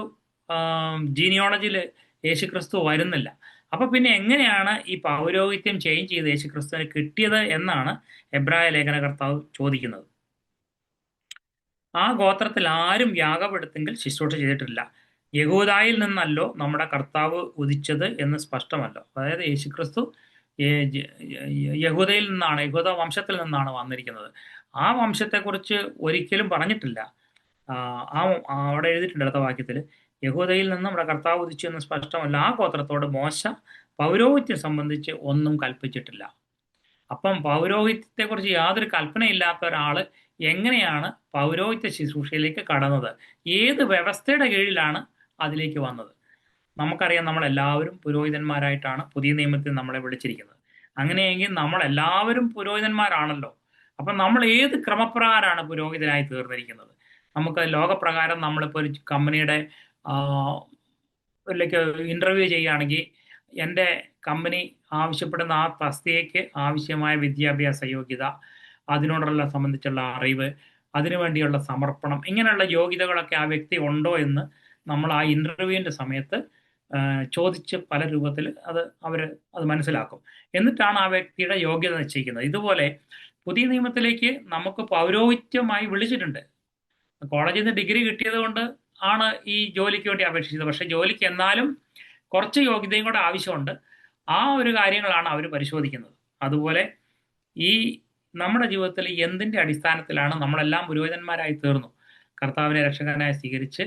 ജീനിയോളജിയിൽ യേശുക്രിസ്തു വരുന്നില്ല. അപ്പൊ പിന്നെ എങ്ങനെയാണ് ഈ പൗരോഹിത്യം ചേഞ്ച് ചെയ്ത് യേശുക്രിസ്തുവിന് കിട്ടിയത് എന്നാണ് എബ്രായ ലേഖനകർത്താവ് ചോദിക്കുന്നത്. ആ ഗോത്രത്തിൽ ആരും യാഗപെടുത്തെങ്കിൽ ശുശ്രൂഷ ചെയ്തിട്ടില്ല. യഹൂദായിൽ നിന്നല്ലോ നമ്മുടെ കർത്താവ് ഉദിച്ചത് എന്ന് സ്പഷ്ടമല്ലോ. അതായത് യേശുക്രിസ്തു യഹൂദയിൽ നിന്നാണ്, യഹൂദ വംശത്തിൽ നിന്നാണ് വന്നിരിക്കുന്നത്. ആ വംശത്തെക്കുറിച്ച് ഒരിക്കലും പറഞ്ഞിട്ടില്ല. അവിടെ എഴുതിയിട്ടുണ്ട് അടുത്ത വാക്യത്തിൽ, യഹൂദയിൽ നിന്ന് നമ്മുടെ കർത്താവ് ഉദിച്ചു എന്ന് സ്പഷ്ടമല്ല. ആ ഗോത്രത്തോട് മോശ പൗരോഹിത്യം സംബന്ധിച്ച് ഒന്നും കൽപ്പിച്ചിട്ടില്ല. അപ്പം പൗരോഹിത്യത്തെക്കുറിച്ച് യാതൊരു കൽപ്പനയില്ലാത്ത ഒരാൾ എങ്ങനെയാണ് പൗരോഹിത്യ ശുശ്രൂഷയിലേക്ക് കടന്നത്? ഏത് വ്യവസ്ഥയുടെ കീഴിലാണ് അതിലേക്ക് വന്നത്? നമുക്കറിയാം, നമ്മളെല്ലാവരും പുരോഹിതന്മാരായിട്ടാണ് പുതിയ നിയമത്തിൽ നമ്മളെ വിളിച്ചിരിക്കുന്നത്. അങ്ങനെയെങ്കിൽ നമ്മളെല്ലാവരും പുരോഹിതന്മാരാണല്ലോ. അപ്പം നമ്മൾ ഏത് ക്രമപ്രകാരമാണ് പുരോഹിതനായി തീർന്നിരിക്കുന്നത്? നമുക്ക് ലോകപ്രകാരം നമ്മളിപ്പോൾ ഒരു കമ്പനിയുടെ ഇന്റർവ്യൂ ചെയ്യുകയാണെങ്കിൽ എൻ്റെ കമ്പനി ആവശ്യപ്പെടുന്ന ആ തസ്തികയ്ക്ക് ആവശ്യമായ വിദ്യാഭ്യാസ യോഗ്യത, അതിനോടുള്ള സംബന്ധിച്ചുള്ള അറിവ്, അതിനുവേണ്ടിയുള്ള സമർപ്പണം, ഇങ്ങനെയുള്ള യോഗ്യതകളൊക്കെ ആ വ്യക്തി ഉണ്ടോ എന്ന് നമ്മൾ ആ ഇന്റർവ്യൂവിൻ്റെ സമയത്ത് ചോദിച്ച് പല രൂപത്തിൽ അത് മനസ്സിലാക്കും. എന്നിട്ടാണ് ആ വ്യക്തിയുടെ യോഗ്യത നിശ്ചയിക്കുന്നത്. ഇതുപോലെ പുതിയ നിയമത്തിലേക്ക് നമുക്ക് പൗരോഹിത്യമായി വിളിച്ചിട്ടുണ്ട്. കോളേജിൽ നിന്ന് ഡിഗ്രി കിട്ടിയത് കൊണ്ട് ആണ് ഈ ജോലിക്ക് വേണ്ടി അപേക്ഷിച്ചത്. പക്ഷെ ജോലിക്ക് എന്നാലും കുറച്ച് യോഗ്യതയും കൂടെ ആവശ്യമുണ്ട്. ആ ഒരു കാര്യങ്ങളാണ് അവർ പരിശോധിക്കുന്നത്. അതുപോലെ ഈ നമ്മുടെ ജീവിതത്തിൽ എന്തിൻ്റെ അടിസ്ഥാനത്തിലാണ് നമ്മളെല്ലാം പുരോഹിതന്മാരായി തീർന്നു? കർത്താവിനെ രക്ഷകനായി സ്വീകരിച്ച്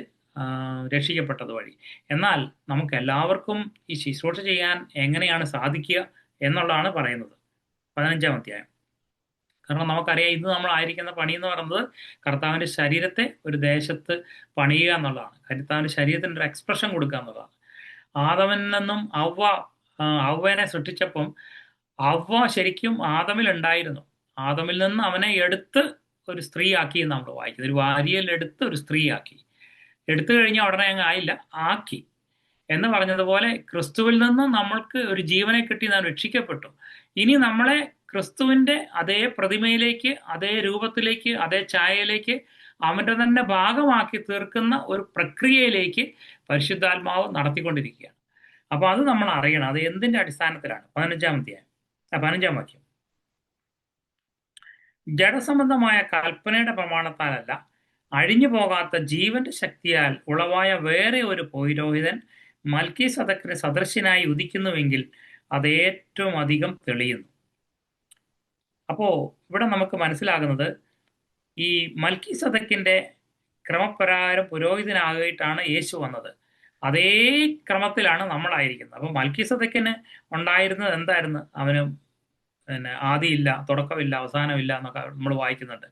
രക്ഷിക്കപ്പെട്ടത് വഴി. എന്നാൽ നമുക്ക് എല്ലാവർക്കും ഈ ശുശ്രൂഷ ചെയ്യാൻ എങ്ങനെയാണ് സാധിക്കുക എന്നുള്ളതാണ് പറയുന്നത് 15-ാം അധ്യായം. കാരണം നമുക്കറിയാം, ഇന്ന് നമ്മൾ ആയിരിക്കുന്ന പണി എന്ന് പറയുന്നത് കർത്താവിൻ്റെ ശരീരത്തെ ഒരു ദേശത്ത് പണിയുക എന്നുള്ളതാണ്. കർത്താവിൻ്റെ ശരീരത്തിന് ഒരു എക്സ്പ്രഷൻ കൊടുക്കുക എന്നുള്ളതാണ്. ആദമിൽ നിന്നും അവനെ സൃഷ്ടിച്ചപ്പം അവ ശരിക്കും ആദമിൽ ഉണ്ടായിരുന്നു. ആദമിൽ നിന്ന് അവനെ എടുത്ത് ഒരു സ്ത്രീ ആക്കി എന്ന് നമ്മൾ വായിക്കുന്നത്. ഒരു വാരിയൽ എടുത്ത് ഒരു സ്ത്രീ ആക്കി. എടുത്തു കഴിഞ്ഞാൽ ഉടനെ അങ്ങ് ആയില്ല, ആക്കി എന്ന് പറഞ്ഞതുപോലെ ക്രിസ്തുവിൽ നിന്ന് നമ്മൾക്ക് ഒരു ജീവനെ കിട്ടി, നാം രക്ഷിക്കപ്പെട്ടു. ഇനി നമ്മളെ ക്രിസ്തുവിൻ്റെ അതേ പ്രതിമയിലേക്ക്, അതേ രൂപത്തിലേക്ക്, അതേ ഛായയിലേക്ക്, അവൻ്റെ തന്നെ ഭാഗമാക്കി തീർക്കുന്ന ഒരു പ്രക്രിയയിലേക്ക് പരിശുദ്ധാത്മാവ് നടത്തിക്കൊണ്ടിരിക്കുകയാണ്. അപ്പൊ അത് നമ്മൾ അറിയണം. അത് എന്തിന്റെ അടിസ്ഥാനത്തിലാണ്? 15-ാം വാക്യം. ജഡസംബന്ധമായ കൽപ്പനയുടെ പ്രമാണത്താലല്ല, അഴിഞ്ഞു പോകാത്ത ജീവന്റെ ശക്തിയാൽ ഉളവായ വേറെ ഒരു പൗരോഹിതൻ മൽക്കീസദക്കിന് സദൃശ്യനായി ഉദിക്കുന്നുവെങ്കിൽ അത് ഏറ്റവും അധികം തെളിയുന്നു. അപ്പോ ഇവിടെ നമുക്ക് മനസ്സിലാകുന്നത്, ഈ മൽക്കീസദക്കിന്റെ ക്രമപ്രകാരം പുരോഹിതനാകിയിട്ടാണ് യേശു വന്നത്. അതേ ക്രമത്തിലാണ് നമ്മളായിരിക്കുന്നത്. അപ്പൊ മൽക്കീസദക്കിന് ഉണ്ടായിരുന്നത് എന്തായിരുന്നു? അവന് ആദിയില്ല, തുടക്കമില്ല, അവസാനമില്ല എന്നൊക്കെ നമ്മൾ വായിക്കുന്നുണ്ട്.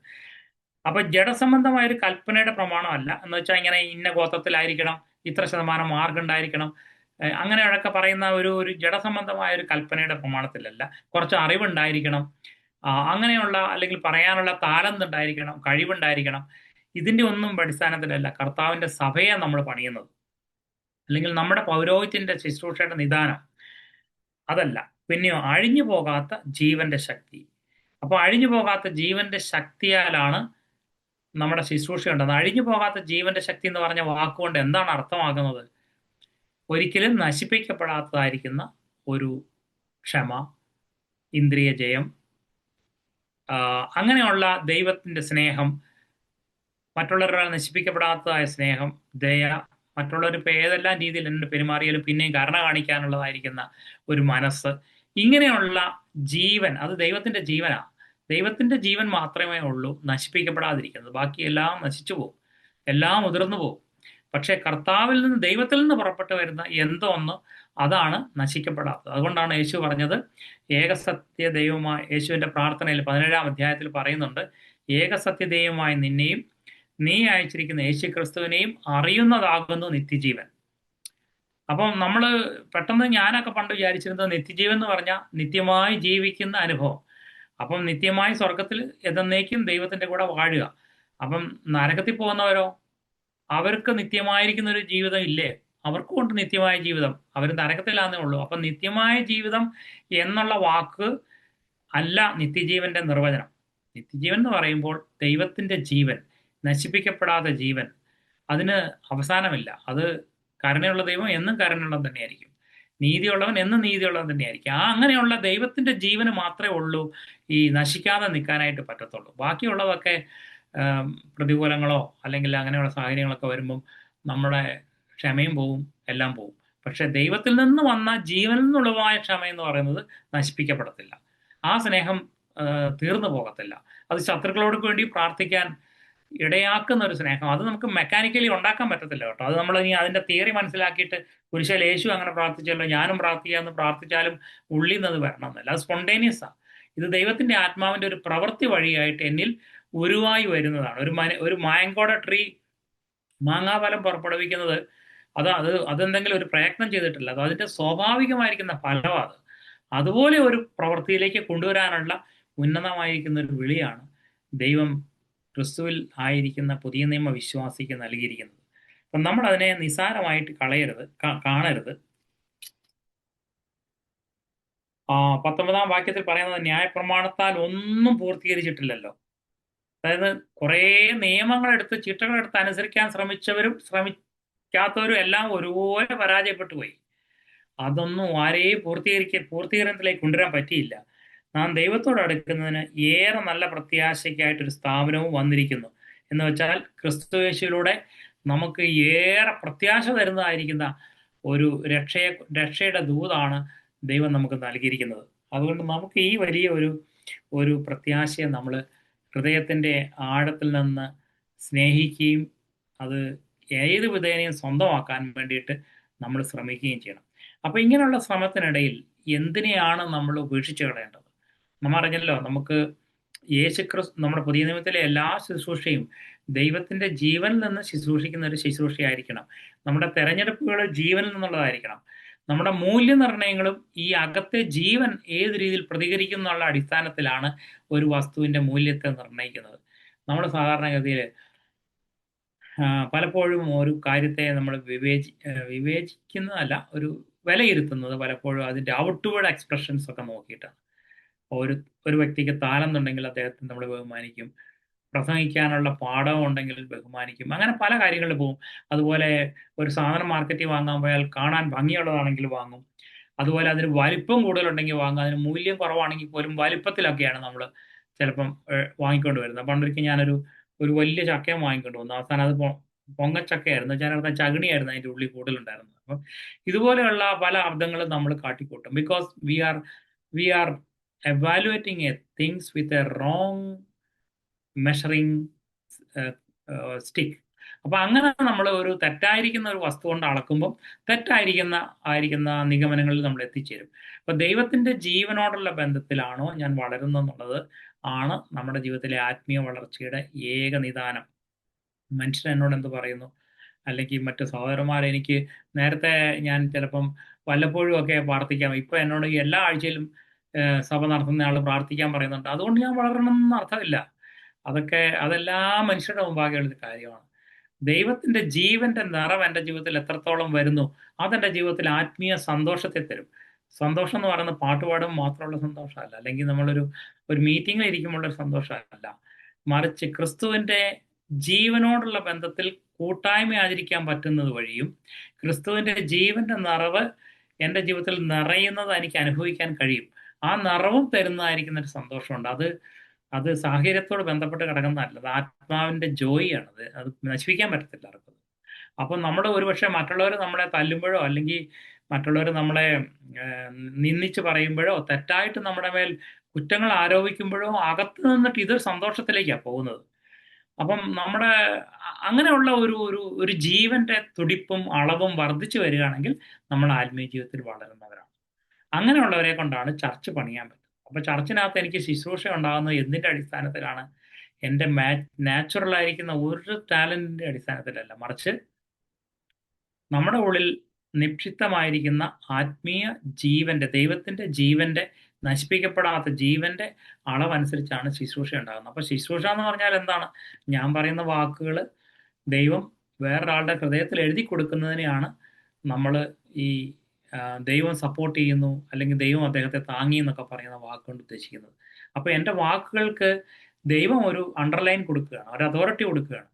അപ്പൊ ജഡസംബന്ധമായ ഒരു കൽപ്പനയുടെ പ്രമാണമല്ല എന്ന് വെച്ചാൽ ഇങ്ങനെ ഇന്ന ഗോത്രത്തിലായിരിക്കണം, ഇത്ര ശതമാനം മാർക്ക് ഉണ്ടായിരിക്കണം, അങ്ങനെയൊക്കെ പറയുന്ന ഒരു ജഡസംബന്ധമായ ഒരു കൽപ്പനയുടെ പ്രമാണത്തിലല്ല. കുറച്ച് അറിവുണ്ടായിരിക്കണം, അങ്ങനെയുള്ള അല്ലെങ്കിൽ പറയാനുള്ള താലന്ത് ഉണ്ടായിരിക്കണം, കഴിവുണ്ടായിരിക്കണം. ഇതിന്റെ ഒന്നും അടിസ്ഥാനത്തിലല്ല കർത്താവിന്റെ സഭയെ നമ്മൾ പണിയുന്നത്, അല്ലെങ്കിൽ നമ്മുടെ പൗരോഹിത്യന്റെ ശുശ്രൂഷയുടെ നിദാനം അതല്ല. പിന്നെയോ അഴിഞ്ഞു പോകാത്ത ജീവന്റെ ശക്തി. അപ്പൊ അഴിഞ്ഞു പോകാത്ത ജീവന്റെ ശക്തിയാലാണ് നമ്മുടെ ശുശ്രൂഷ ഉണ്ടെന്ന്. അഴിഞ്ഞു പോകാത്ത ജീവന്റെ ശക്തി എന്ന് പറഞ്ഞ വാക്കുകൊണ്ട് എന്താണ് അർത്ഥമാകുന്നത്? ഒരിക്കലും നശിപ്പിക്കപ്പെടാത്തതായിരിക്കുന്ന ഒരു ക്ഷമ, ഇന്ദ്രിയ ജയം, അങ്ങനെയുള്ള ദൈവത്തിന്റെ സ്നേഹം, മറ്റുള്ളവരാൽ നശിപ്പിക്കപ്പെടാത്തതായ സ്നേഹം, ദയ, മറ്റുള്ളവർ ഇപ്പോൾ ഏതെല്ലാം രീതിയിൽ എന്നോട് പെരുമാറിയാലും പിന്നെയും കരുണ കാണിക്കാനുള്ളതായിരിക്കുന്ന ഒരു മനസ്സ്, ഇങ്ങനെയുള്ള ജീവൻ, അത് ദൈവത്തിന്റെ ജീവനാണ്. ദൈവത്തിന്റെ ജീവൻ മാത്രമേ ഉള്ളൂ നശിപ്പിക്കപ്പെടാതിരിക്കുന്നത്. ബാക്കി എല്ലാം നശിച്ചു പോകും, എല്ലാം മുതിർന്നു പോകും. പക്ഷെ കർത്താവിൽ നിന്ന്, ദൈവത്തിൽ നിന്ന് പുറപ്പെട്ടു വരുന്ന എന്തോ ഒന്ന്, അതാണ് നശിക്കപ്പെടാത്തത്. അതുകൊണ്ടാണ് യേശു പറഞ്ഞത്, ഏകസത്യ ദൈവമായ, യേശുവിന്റെ പ്രാർത്ഥനയിൽ 17-ാം അധ്യായത്തിൽ പറയുന്നുണ്ട്, ഏകസത്യ ദൈവമായ നിന്നെയും നീ അയച്ചിരിക്കുന്ന യേശു ക്രിസ്തുവിനെയും അറിയുന്നതാകുന്നു നിത്യജീവൻ. അപ്പം നമ്മൾ പെട്ടെന്ന്, ഞാനൊക്കെ പണ്ട് വിചാരിച്ചിരുന്നത് നിത്യജീവൻ എന്ന് പറഞ്ഞാൽ നിത്യമായി ജീവിക്കുന്ന അനുഭവം. അപ്പം നിത്യമായി സ്വർഗത്തിൽ എന്നേക്കും ദൈവത്തിന്റെ കൂടെ വാഴുക. അപ്പം നരകത്തിൽ പോകുന്നവരോ, അവർക്ക് നിത്യമായിരിക്കുന്ന ഒരു ജീവിതം ഇല്ലേ? അവർക്കും ഉണ്ട് നിത്യമായ ജീവിതം, അവർ നരകത്തിലാന്നേ ഉള്ളൂ. അപ്പം നിത്യമായ ജീവിതം എന്നുള്ള വാക്ക് അല്ല നിത്യജീവന്റെ നിർവചനം. നിത്യജീവൻ എന്ന് പറയുമ്പോൾ ദൈവത്തിന്റെ ജീവൻ, നശിപ്പിക്കപ്പെടാത്ത ജീവൻ, അതിന് അവസാനമില്ല. അത് കരുണയുള്ള ദൈവം എന്നും കരുണയുള്ളവൻ തന്നെയായിരിക്കും, നീതിയുള്ളവൻ എന്നും നീതിയുള്ളവൻ തന്നെയായിരിക്കും. അങ്ങനെയുള്ള ദൈവത്തിന്റെ ജീവന് മാത്രമേ ഉള്ളൂ ഈ നശിക്കാതെ നിൽക്കാനായിട്ട് പറ്റത്തുള്ളൂ. ബാക്കിയുള്ളതൊക്കെ പ്രതികൂലങ്ങളോ അല്ലെങ്കിൽ അങ്ങനെയുള്ള സാഹചര്യങ്ങളൊക്കെ വരുമ്പം നമ്മുടെ ക്ഷമയും പോവും, എല്ലാം പോവും. പക്ഷെ ദൈവത്തിൽ നിന്ന് വന്ന ജീവനിൽ നിന്നുള്ളതായ ക്ഷമ എന്ന് പറയുന്നത് നശിപ്പിക്കപ്പെടത്തില്ല. ആ സ്നേഹം തീർന്നു പോകത്തില്ല. അത് ശത്രുക്കളോട് വേണ്ടി പ്രാർത്ഥിക്കാൻ ഇടയാക്കുന്ന ഒരു സ്നേഹം. അത് നമുക്ക് മെക്കാനിക്കലി ഉണ്ടാക്കാൻ പറ്റത്തില്ല കേട്ടോ. അത് നമ്മൾ ഇനി അതിന്റെ തിയറി മനസ്സിലാക്കിയിട്ട് കുരിശിൽ യേശു അങ്ങനെ പ്രാർത്ഥിച്ചല്ലോ ഞാനും പ്രാർത്ഥിക്കാമെന്ന് പ്രാർത്ഥിച്ചാലും ഉള്ളിൽ നിന്ന് അത് വരണമെന്നല്ല. അത് സ്പോണ്ടേനിയസാ. ഇത് ദൈവത്തിന്റെ ആത്മാവിന്റെ ഒരു പ്രവൃത്തി വഴിയായിട്ട് എന്നിൽ ഉരുവായി വരുന്നതാണ്. ഒരു മാങ്കോട ട്രീ മാങ്ങാഫലം പുറപ്പെടുവിക്കുന്നത് അതെന്തെങ്കിലും ഒരു പ്രയത്നം ചെയ്തിട്ടില്ല, അത് അതിന്റെ സ്വാഭാവികമായിരിക്കുന്ന ഫലമാണ്. അതുപോലെ ഒരു പ്രവൃത്തിയിലേക്ക് കൊണ്ടുവരാനുള്ള ഉന്നതമായിരിക്കുന്ന ഒരു വിളിയാണ് ദൈവം ക്രിസ്തുവിൽ ആയിരിക്കുന്ന പുതിയ നിയമ വിശ്വാസിക്ക് നൽകിയിരിക്കുന്നത്. അപ്പം നമ്മൾ അതിനെ നിസ്സാരമായിട്ട് കാണരുത്. 19-ാം വാക്യത്തിൽ പറയുന്നത്, ന്യായപ്രമാണത്താൽ ഒന്നും പൂർത്തീകരിച്ചിട്ടില്ലല്ലോ. അതായത് കുറേ നിയമങ്ങളെടുത്ത്, ചിട്ടകളെടുത്ത് അനുസരിക്കാൻ ശ്രമിച്ചവരും ശ്രമിക്കാത്തവരും എല്ലാം ഒരുപോലെ പരാജയപ്പെട്ടു പോയി. അതൊന്നും ആരെയും പൂർത്തീകരണത്തിലേക്ക് കൊണ്ടുവരാൻ പറ്റിയില്ല. നാം ദൈവത്തോട് അടുക്കുന്നതിന് ഏറെ നല്ല പ്രത്യാശയ്ക്കായിട്ടൊരു സ്ഥാപനവും വന്നിരിക്കുന്നു. എന്ന് വെച്ചാൽ ക്രിസ്തുയേശുവിലൂടെ നമുക്ക് ഏറെ പ്രത്യാശ തരുന്നതായിരിക്കുന്ന ഒരു രക്ഷയുടെ ദൂതാണ് ദൈവം നമുക്ക് നൽകിയിരിക്കുന്നത്. അതുകൊണ്ട് നമുക്ക് ഈ വലിയ ഒരു പ്രത്യാശയെ നമ്മൾ ഹൃദയത്തിന്റെ ആഴത്തിൽ നിന്ന് സ്നേഹിക്കുകയും അത് ഏത് വിധേനയും സ്വന്തമാക്കാൻ വേണ്ടിയിട്ട് നമ്മൾ ശ്രമിക്കുകയും ചെയ്യണം. അപ്പൊ ഇങ്ങനെയുള്ള ശ്രമത്തിനിടയിൽ എന്തിനെയാണ് നമ്മൾ ഉപേക്ഷിച്ച് കളയേണ്ടത്? നമ്മൾ അറിഞ്ഞല്ലോ, നമുക്ക് നമ്മുടെ പുതിയ നിയമത്തിലെ എല്ലാ ശുശ്രൂഷയും ദൈവത്തിന്റെ ജീവനിൽ നിന്ന് ശുശ്രൂഷിക്കുന്ന ഒരു ശുശ്രൂഷയായിരിക്കണം. നമ്മുടെ തെരഞ്ഞെടുപ്പുകൾ ജീവനിൽ നിന്നുള്ളതായിരിക്കണം. നമ്മുടെ മൂല്യനിർണ്ണയങ്ങളും ഈ അകത്തെ ജീവൻ ഏത് രീതിയിൽ പ്രതികരിക്കും എന്നുള്ള അടിസ്ഥാനത്തിലാണ് ഒരു വസ്തുവിന്റെ മൂല്യത്തെ നിർണ്ണയിക്കുന്നത്. നമ്മൾ സാധാരണഗതിയിൽ പലപ്പോഴും ഒരു കാര്യത്തെ നമ്മൾ വിവേചിക്കുന്നതല്ല, ഒരു വിലയിരുത്തുന്നത് പലപ്പോഴും അതിന്റെ ഔട്ട്വേർഡ് എക്സ്പ്രഷൻസ് ഒക്കെ നോക്കിയിട്ടാണ്. ഒരു വ്യക്തിക്ക് താലന്തുണ്ടെങ്കിൽ അദ്ദേഹത്തെ നമ്മൾ ബഹുമാനിക്കും, പ്രസംഗിക്കാനുള്ള പാഠം ഉണ്ടെങ്കിൽ ബഹുമാനിക്കും, അങ്ങനെ പല കാര്യങ്ങളിൽ പോകും. അതുപോലെ ഒരു സാധനം മാർക്കറ്റിൽ വാങ്ങാൻ പോയാൽ കാണാൻ ഭംഗിയുള്ളതാണെങ്കിൽ വാങ്ങും. അതുപോലെ അതിന് വലിപ്പം കൂടുതലുണ്ടെങ്കിൽ വാങ്ങും. അതിന് മൂല്യം കുറവാണെങ്കിൽ പോലും വലിപ്പത്തിലൊക്കെയാണ് നമ്മൾ ചിലപ്പം വാങ്ങിക്കൊണ്ട് വരുന്നത്. പണ്ടൊരിക്കൽ ഞാനൊരു വലിയ ചക്കയും വാങ്ങിക്കൊണ്ട് വന്നു. അവസാനം അത് പൊങ്ങച്ചക്കയായിരുന്നു, ചിലർക്ക് ചകിണിയായിരുന്നു അതിൻ്റെ ഉള്ളിൽ കൂടുതലുണ്ടായിരുന്നത്. അപ്പം ഇതുപോലെയുള്ള പല അർത്ഥങ്ങളും നമ്മൾ കാട്ടിക്കൂട്ടും. Because we are evaluating things with a wrong measuring stick. അപ്പൊ അങ്ങനെ നമ്മൾ ഒരു തെറ്റായിരിക്കുന്ന ഒരു വസ്തു കൊണ്ട് അളക്കുമ്പോൾ തെറ്റായിരിക്കുന്ന നിഗമനങ്ങളിൽ നമ്മൾ എത്തിച്ചേരും. അപ്പൊ ദൈവത്തിന്റെ ജീവനോടുള്ള ബന്ധത്തിലാണോ ഞാൻ വളരുന്നെന്നുള്ളത് ആണ് നമ്മുടെ ജീവിതത്തിലെ ആത്മീയ വളർച്ചയുടെ ഏക നിദാനം. മനുഷ്യൻ എന്നോട് എന്ത് പറയുന്നു, അല്ലെങ്കിൽ മറ്റു സഹോദരന്മാരെ, എനിക്ക് നേരത്തെ ഞാൻ ചിലപ്പം വല്ലപ്പോഴും ഒക്കെ പ്രാർത്ഥിക്കാം, ഇപ്പൊ എന്നോട് എല്ലാ ആഴ്ചയിലും സഭ നടത്തുന്ന ആൾ പ്രാർത്ഥിക്കാൻ പറയുന്നുണ്ട്, അതുകൊണ്ട് ഞാൻ വളരണം എന്ന് അർത്ഥമില്ല. അതെല്ലാം മനുഷ്യരുടെ മുമ്പാകെയുള്ള ഒരു കാര്യമാണ്. ദൈവത്തിന്റെ ജീവന്റെ നിറവ് എൻ്റെ ജീവിതത്തിൽ എത്രത്തോളം വരുന്നു, അതെൻ്റെ ജീവിതത്തിൽ ആത്മീയ സന്തോഷത്തെ തരും. സന്തോഷം എന്ന് പറയുന്നത് പാട്ട് പാടുമ്പോൾ മാത്രമുള്ള സന്തോഷമല്ല, അല്ലെങ്കിൽ ഒരു മീറ്റിംഗിൽ ഇരിക്കുമ്പോഴുള്ള ഒരു സന്തോഷമല്ല. മറിച്ച് ക്രിസ്തുവിന്റെ ജീവനോടുള്ള ബന്ധത്തിൽ കൂട്ടായ്മ ആചരിക്കാൻ പറ്റുന്നത് വഴിയും ക്രിസ്തുവിന്റെ ജീവന്റെ നിറവ് എൻ്റെ ജീവിതത്തിൽ നിറയുന്നത് എനിക്ക് അനുഭവിക്കാൻ കഴിയും. ആ നിറവും തരുന്നതായിരിക്കുന്ന ഒരു സന്തോഷമുണ്ട്. അത് സാഹചര്യത്തോട് ബന്ധപ്പെട്ട് കിടക്കുന്നതല്ല, അത് ആത്മാവിന്റെ ജോയിയാണ്. അത് നശിപ്പിക്കാൻ പറ്റത്തില്ല ആർക്കും. അപ്പം നമ്മൾ ഒരുപക്ഷെ മറ്റുള്ളവർ നമ്മളെ തല്ലുമ്പോഴോ അല്ലെങ്കിൽ മറ്റുള്ളവർ നമ്മളെ നിന്ദിച്ച് പറയുമ്പോഴോ തെറ്റായിട്ട് നമ്മുടെ മേൽ കുറ്റങ്ങൾ ആരോപിക്കുമ്പോഴോ അകത്ത് നിന്നിട്ട് ഇതൊരു സന്തോഷത്തിലേക്കാണ് പോകുന്നത്. അപ്പം നമ്മുടെ അങ്ങനെയുള്ള ഒരു ജീവന്റെ തുടിപ്പും അളവും വർദ്ധിച്ചു വരികയാണെങ്കിൽ നമ്മൾ ആത്മീയ ജീവിതത്തിൽ വളരുന്നവരാണ്. അങ്ങനെയുള്ളവരെ കൊണ്ടാണ് ചർച്ച് പണിയാൻ പറ്റുന്നത്. അപ്പൊ ചർച്ചിനകത്ത് എനിക്ക് ശുശ്രൂഷ ഉണ്ടാകുന്നത് എന്തിന്റെ അടിസ്ഥാനത്തിലാണ്? എൻ്റെ നാച്ചുറൽ ആയിരിക്കുന്ന ഒരു ടാലന്റിന്റെ അടിസ്ഥാനത്തിലല്ല, മറിച്ച് നമ്മുടെ ഉള്ളിൽ നിക്ഷിപ്തമായിരിക്കുന്ന ആത്മീയ ജീവന്റെ, ദൈവത്തിന്റെ ജീവന്റെ, നശിപ്പിക്കപ്പെടാത്ത ജീവന്റെ അളവനുസരിച്ചാണ് ശുശ്രൂഷ ഉണ്ടാകുന്നത്. അപ്പൊ ശുശ്രൂഷ എന്ന് പറഞ്ഞാൽ എന്താണ്? ഞാൻ പറയുന്ന വാക്കുകൾ ദൈവം വേറൊരാളുടെ ഹൃദയത്തിൽ എഴുതി കൊടുക്കുന്നതിനെയാണ് നമ്മൾ ഈ ദൈവം സപ്പോർട്ട് ചെയ്യുന്നു അല്ലെങ്കിൽ ദൈവം അദ്ദേഹത്തെ താങ്ങി എന്നൊക്കെ പറയുന്ന വാക്കുകൊണ്ട് ഉദ്ദേശിക്കുന്നത്. അപ്പൊ എൻ്റെ വാക്കുകൾക്ക് ദൈവം ഒരു അണ്ടർലൈൻ കൊടുക്കുകയാണ്, ഒരു അതോറിറ്റി കൊടുക്കുകയാണ്.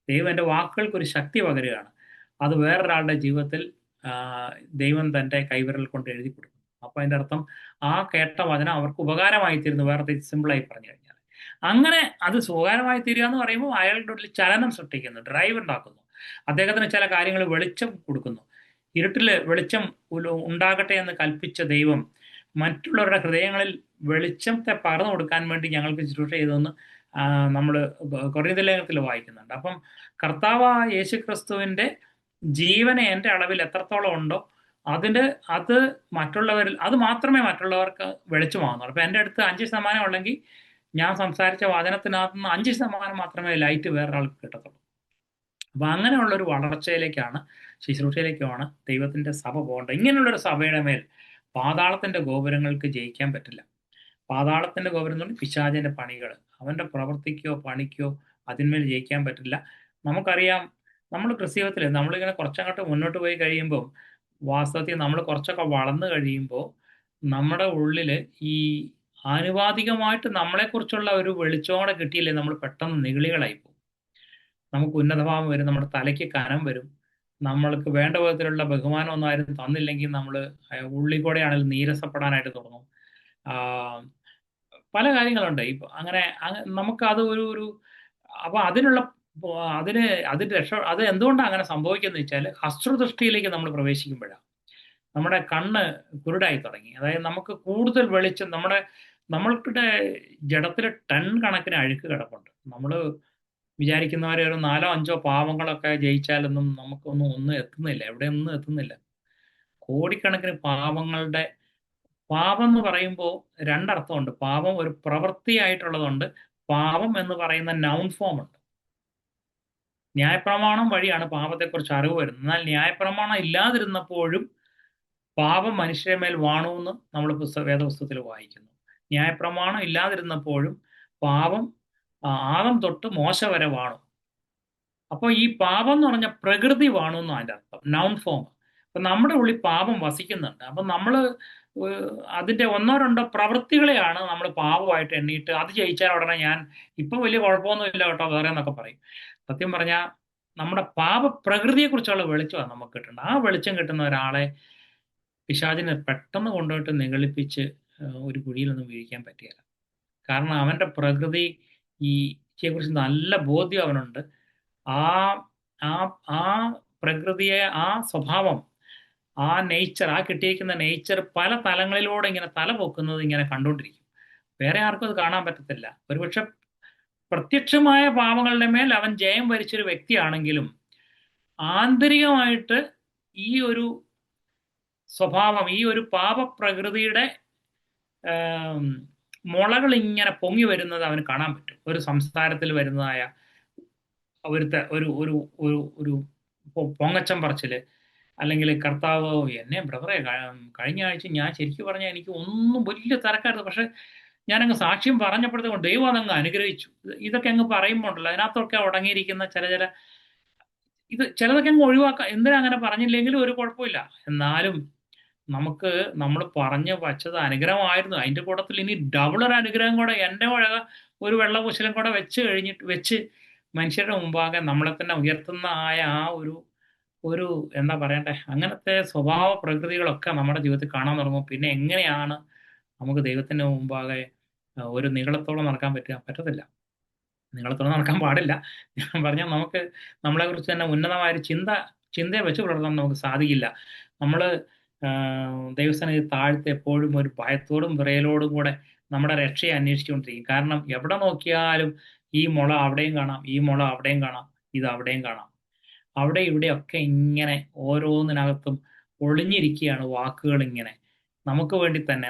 ദൈവം എൻ്റെ വാക്കുകൾക്ക് ഒരു ശക്തി പകരുകയാണ്. അത് വേറൊരാളുടെ ജീവിതത്തിൽ ദൈവം തൻ്റെ കൈവിരൽ കൊണ്ട് എഴുതി കൊടുക്കും. അപ്പൊ അതിൻ്റെ അർത്ഥം ആ കേട്ട വചനം അവർക്ക് ഉപകാരമായി തീരുന്നു. വേറെ സിമ്പിളായി പറഞ്ഞു കഴിഞ്ഞാൽ അങ്ങനെ അത് ഉപകാരമായി തീരുക എന്ന് പറയുമ്പോൾ അയാളുടെ ഉള്ളിൽ ചലനം സൃഷ്ടിക്കുന്നു, ഡ്രൈവ് ഉണ്ടാക്കുന്നു, അദ്ദേഹത്തിന് ചില കാര്യങ്ങൾ വെളിച്ചം കൊടുക്കുന്നു. ഇരുട്ടിൽ വെളിച്ചം ഉണ്ടാകട്ടെ എന്ന് കൽപ്പിച്ച ദൈവം മറ്റുള്ളവരുടെ ഹൃദയങ്ങളിൽ വെളിച്ചത്തെ പകർന്നു കൊടുക്കാൻ വേണ്ടി ഞങ്ങൾക്ക് ശുശ്രൂഷ ചെയ്തതെന്ന് നമ്മൾ കൊരിന്ത്യർ ലേഖനത്തിൽ വായിക്കുന്നുണ്ട്. അപ്പം കർത്താവ് യേശു ക്രിസ്തുവിന്റെ ജീവനെ എൻ്റെ അളവിൽ എത്രത്തോളം ഉണ്ടോ അത് മറ്റുള്ളവരിൽ, അത് മാത്രമേ മറ്റുള്ളവർക്ക് വെളിച്ചമാകുന്നുള്ളൂ. അപ്പൊ എൻ്റെ അടുത്ത് 5% ഉള്ളെങ്കിൽ ഞാൻ സംസാരിച്ച വചനത്തിനകത്ത് നിന്ന് 5% മാത്രമേ ലൈറ്റ് വേറൊരാൾക്ക് കിട്ടത്തുള്ളൂ. അപ്പൊ അങ്ങനെയുള്ള ഒരു വളർച്ചയിലേക്കാണ്, ശുശ്രൂഷയിലേക്കുമാണ് ദൈവത്തിന്റെ സഭ പോകേണ്ടത്. ഇങ്ങനെയുള്ളൊരു സഭയുടെ മേൽ പാതാളത്തിന്റെ ഗോപുരങ്ങൾക്ക് ജയിക്കാൻ പറ്റില്ല. പാതാളത്തിന്റെ ഗോപുരം എന്ന് പറഞ്ഞാൽ പിശാചിന്റെ പണികൾ, അവന്റെ പ്രവൃത്തിക്കോ പണിക്കോ അതിന്മേൽ ജയിക്കാൻ പറ്റില്ല. നമുക്കറിയാം, നമ്മൾ ക്രിസ്തീയത്തിൽ നമ്മളിങ്ങനെ കുറച്ചങ്ങോട്ട് മുന്നോട്ട് പോയി കഴിയുമ്പോൾ, വാസ്തവത്തിൽ നമ്മൾ കുറച്ചൊക്കെ വളർന്നു കഴിയുമ്പോൾ നമ്മുടെ ഉള്ളില് ഈ ആനുപാതികമായിട്ട് നമ്മളെക്കുറിച്ചുള്ള ഒരു വെളിച്ചോടെ കിട്ടിയില്ലേ, നമ്മൾ പെട്ടെന്ന് നിഗളികളായി പോകും. നമുക്ക് ഉന്നതഭാവം വരും, നമ്മുടെ തലയ്ക്ക് കനം വരും, നമ്മൾക്ക് വേണ്ട വിധത്തിലുള്ള ബഹുമാനമൊന്നും ആരും തന്നില്ലെങ്കിൽ നമ്മൾ ഉള്ളിൽ കൂടെ ആണെങ്കിലും നീരസപ്പെടാനായിട്ട് തുടങ്ങും. പല കാര്യങ്ങളുണ്ട്. ഇപ്പൊ അങ്ങനെ നമുക്ക് അത് അപ്പൊ അത് എന്തുകൊണ്ടാണ് അങ്ങനെ സംഭവിക്കുന്നത് വെച്ചാൽ, അശ്രുദൃഷ്ടിയിലേക്ക് നമ്മൾ പ്രവേശിക്കുമ്പോഴാണ് നമ്മുടെ കണ്ണ് കുരുടായി തുടങ്ങി. അതായത് നമുക്ക് കൂടുതൽ വെളിച്ചം, നമ്മളുടെ ജഡത്തിൽ ടൺ കണക്കിന് അഴുക്ക് കിടപ്പുണ്ട്. നമ്മൾ വിചാരിക്കുന്നവരെ ഒരു 4-5 പാവങ്ങളൊക്കെ ജയിച്ചാലൊന്നും ഒന്നും എത്തുന്നില്ല, എവിടെയൊന്നും എത്തുന്നില്ല. കോടിക്കണക്കിന് പാപം എന്ന് പറയുമ്പോൾ രണ്ടർത്ഥമുണ്ട്. പാപം ഒരു പ്രവൃത്തിയായിട്ടുള്ളതുണ്ട്, പാപം എന്ന് പറയുന്ന നൗൺ ഫോം ഉണ്ട്. ന്യായപ്രമാണം വഴിയാണ് പാപത്തെക്കുറിച്ച് അറിവ് വരുന്നത്. എന്നാൽ ന്യായപ്രമാണം ഇല്ലാതിരുന്നപ്പോഴും പാപം മനുഷ്യരെ മേൽ വാണു എന്ന് നമ്മൾ വേദപുസ്തകത്തിൽ വായിക്കുന്നു. ന്യായപ്രമാണം ഇല്ലാതിരുന്നപ്പോഴും പാപം ആദം തൊട്ട് മോശ വരെ വാണു. അപ്പോൾ ഈ പാപം എന്ന് പറഞ്ഞ പ്രകൃതി വാണു എന്ന് അതിൻ്റെ അർത്ഥം, നൗൺ ഫോം. അപ്പൊ നമ്മുടെ ഉള്ളിൽ പാപം വസിക്കുന്നുണ്ട്. അപ്പൊ നമ്മൾ അതിന്റെ 1-2 പ്രവൃത്തികളെയാണ് നമ്മൾ പാപമായിട്ട് എണ്ണിയിട്ട് അത് ജയിച്ചാൽ ഉടനെ ഞാൻ ഇപ്പൊ വലിയ കുഴപ്പമൊന്നുമില്ല കേട്ടോ വേറെ എന്നൊക്കെ പറയും. സത്യം പറഞ്ഞാൽ നമ്മുടെ പ്രകൃതിയെ കുറിച്ചുള്ള വെളിച്ചമാണ് നമുക്ക് കിട്ടുന്നത്. ആ വെളിച്ചം കിട്ടുന്ന ഒരാളെ പിശാചിനെ പെട്ടെന്ന് കൊണ്ടുപോയിട്ട് നിഗളിപ്പിച്ച് ഒരു കുഴിയിലൊന്നും വീഴിക്കാൻ പറ്റിയല്ല. കാരണം അവന്റെ പ്രകൃതി കുറിച്ച് നല്ല ബോധ്യം അവനുണ്ട്. ആ ആ പ്രകൃതിയെ, ആ സ്വഭാവം, ആ നേച്ചർ, ആ കിട്ടിയിരിക്കുന്ന നേച്ചർ പല തലങ്ങളിലൂടെ ഇങ്ങനെ തല പൊക്കുന്നത് ഇങ്ങനെ കണ്ടുകൊണ്ടിരിക്കും. വേറെ ആർക്കും അത് കാണാൻ പറ്റത്തില്ല. ഒരുപക്ഷെ പ്രത്യക്ഷമായ പാപങ്ങളുടെ മേൽ അവൻ ജയം വരിച്ചൊരു വ്യക്തിയാണെങ്കിലും ആന്തരികമായിട്ട് ഈ ഒരു സ്വഭാവം, ഈ ഒരു പാപപ്രകൃതിയുടെ മുളകൾ ഇങ്ങനെ പൊങ്ങി വരുന്നത് അവന് കാണാൻ പറ്റും. ഒരു സംസ്കാരത്തിൽ വരുന്നതായ ഒരു പൊങ്ങച്ചം പറച്ചില്, അല്ലെങ്കിൽ കർത്താവ് എന്നെ ബ്രദറെ കഴിഞ്ഞ ആഴ്ച ഞാൻ ശരിക്കും പറഞ്ഞാൽ എനിക്ക് ഒന്നും വലിയ തിരക്കായിരുന്നു, പക്ഷെ ഞാനങ്ങ് സാക്ഷ്യം പറഞ്ഞപ്പോഴത്തേക്കും ദൈവം അതങ്ങ് അനുഗ്രഹിച്ചു. ഇതൊക്കെ അങ്ങ് പറയുമ്പോൾ ഉണ്ടല്ലോ, അതിനകത്തൊക്കെ അടങ്ങിയിരിക്കുന്ന ചിലതൊക്കെ അങ്ങ് ഒഴിവാക്കാം. എന്തിനാ അങ്ങനെ പറഞ്ഞില്ലെങ്കിലും ഒരു കുഴപ്പമില്ല. എന്നാലും നമുക്ക് നമ്മൾ പറഞ്ഞു വച്ചത് അനുഗ്രഹമായിരുന്നു. അതിന്റെ കൂട്ടത്തിൽ ഇനി ഡബിൾ ഒരു അനുഗ്രഹം കൂടെ എൻ്റെ വഴക ഒരു വെള്ളപൂശലും കൂടെ വെച്ച് മനുഷ്യരുടെ മുമ്പാകെ നമ്മളെ തന്നെ ഉയർത്തുന്ന ആയ ആ ഒരു ഒരു എന്താ പറയണ്ടേ, അങ്ങനത്തെ സ്വഭാവ പ്രകൃതികളൊക്കെ നമ്മുടെ ജീവിതത്തിൽ കാണാൻ തുടങ്ങും. പിന്നെ എങ്ങനെയാണ് നമുക്ക് ദൈവത്തിന്റെ മുമ്പാകെ ഒരു നീളത്തോളം നടക്കാൻ പറ്റത്തില്ല. നീളത്തോളം നടക്കാൻ പാടില്ല. ഞാൻ പറഞ്ഞാൽ നമുക്ക് നമ്മളെ കുറിച്ച് തന്നെ ഉന്നതമായ ഒരു ചിന്തയെ വെച്ച് പുലർത്താൻ നമുക്ക് സാധിക്കില്ല. നമ്മള് ദൈവസ്ഥാനത്ത് താഴ്ത്ത് എപ്പോഴും ഒരു ഭയത്തോടും വിറയലോടും കൂടെ നമ്മുടെ രക്ഷയെ അന്വേഷിച്ചുകൊണ്ടിരിക്കും. കാരണം എവിടെ നോക്കിയാലും ഈ മുള അവിടെയും കാണാം, ഈ മുള അവിടെയും കാണാം, ഇത് അവിടെയും കാണാം. അവിടെ ഇവിടെയൊക്കെ ഇങ്ങനെ ഓരോന്നിനകത്തും ഒളിഞ്ഞിരിക്കുകയാണ് വാക്കുകൾ ഇങ്ങനെ. നമുക്ക് വേണ്ടി തന്നെ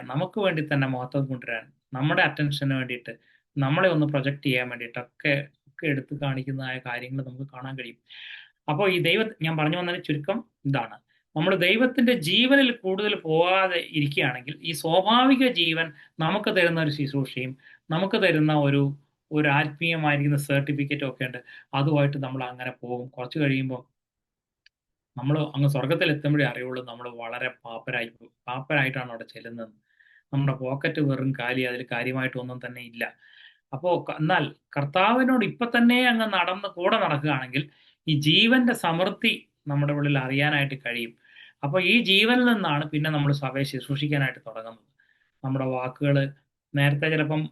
മഹത്വം കൊണ്ടുവരാൻ, നമ്മുടെ അറ്റൻഷന് വേണ്ടിയിട്ട്, നമ്മളെ ഒന്ന് പ്രൊജക്റ്റ് ചെയ്യാൻ വേണ്ടിയിട്ടൊക്കെ ഒക്കെ എടുത്ത് കാണിക്കുന്നതായ കാര്യങ്ങൾ നമുക്ക് കാണാൻ കഴിയും. അപ്പോൾ ഞാൻ പറഞ്ഞു വന്നതിന് ചുരുക്കം ഇതാണ്. നമ്മൾ ദൈവത്തിന്റെ ജീവനിൽ കൂടുതൽ പോകാതെ ഇരിക്കുകയാണെങ്കിൽ ഈ സ്വാഭാവിക ജീവൻ നമുക്ക് തരുന്ന ഒരു ശുശ്രൂഷയും നമുക്ക് തരുന്ന ഒരു ആത്മീയമായിരിക്കുന്ന സർട്ടിഫിക്കറ്റും ഒക്കെ ഉണ്ട്. അതുമായിട്ട് നമ്മൾ അങ്ങനെ പോകും. കുറച്ച് കഴിയുമ്പോൾ നമ്മൾ അങ്ങ് സ്വർഗത്തിൽ എത്തുമ്പോഴേ അറിയുള്ളൂ നമ്മൾ വളരെ പാപ്പരായിട്ടാണ് അവിടെ ചെല്ലുന്നത്. നമ്മുടെ പോക്കറ്റ് വെറും കാലി, അതിൽ കാര്യമായിട്ടൊന്നും തന്നെ ഇല്ല. അപ്പോ എന്നാൽ കർത്താവിനോട് ഇപ്പൊ തന്നെ അങ്ങ് കൂടെ നടക്കുകയാണെങ്കിൽ ഈ ജീവന്റെ സമൃദ്ധി നമ്മുടെ ഉള്ളിൽ അറിയാനായിട്ട് കഴിയും. അപ്പോൾ ഈ ജീവനിൽ നിന്നാണ് പിന്നെ നമ്മൾ സഭയെ ശുശ്രൂഷിക്കാനായിട്ട് തുടങ്ങുന്നത്. നമ്മുടെ വാക്കുകൾ നേരത്തെ ചിലപ്പം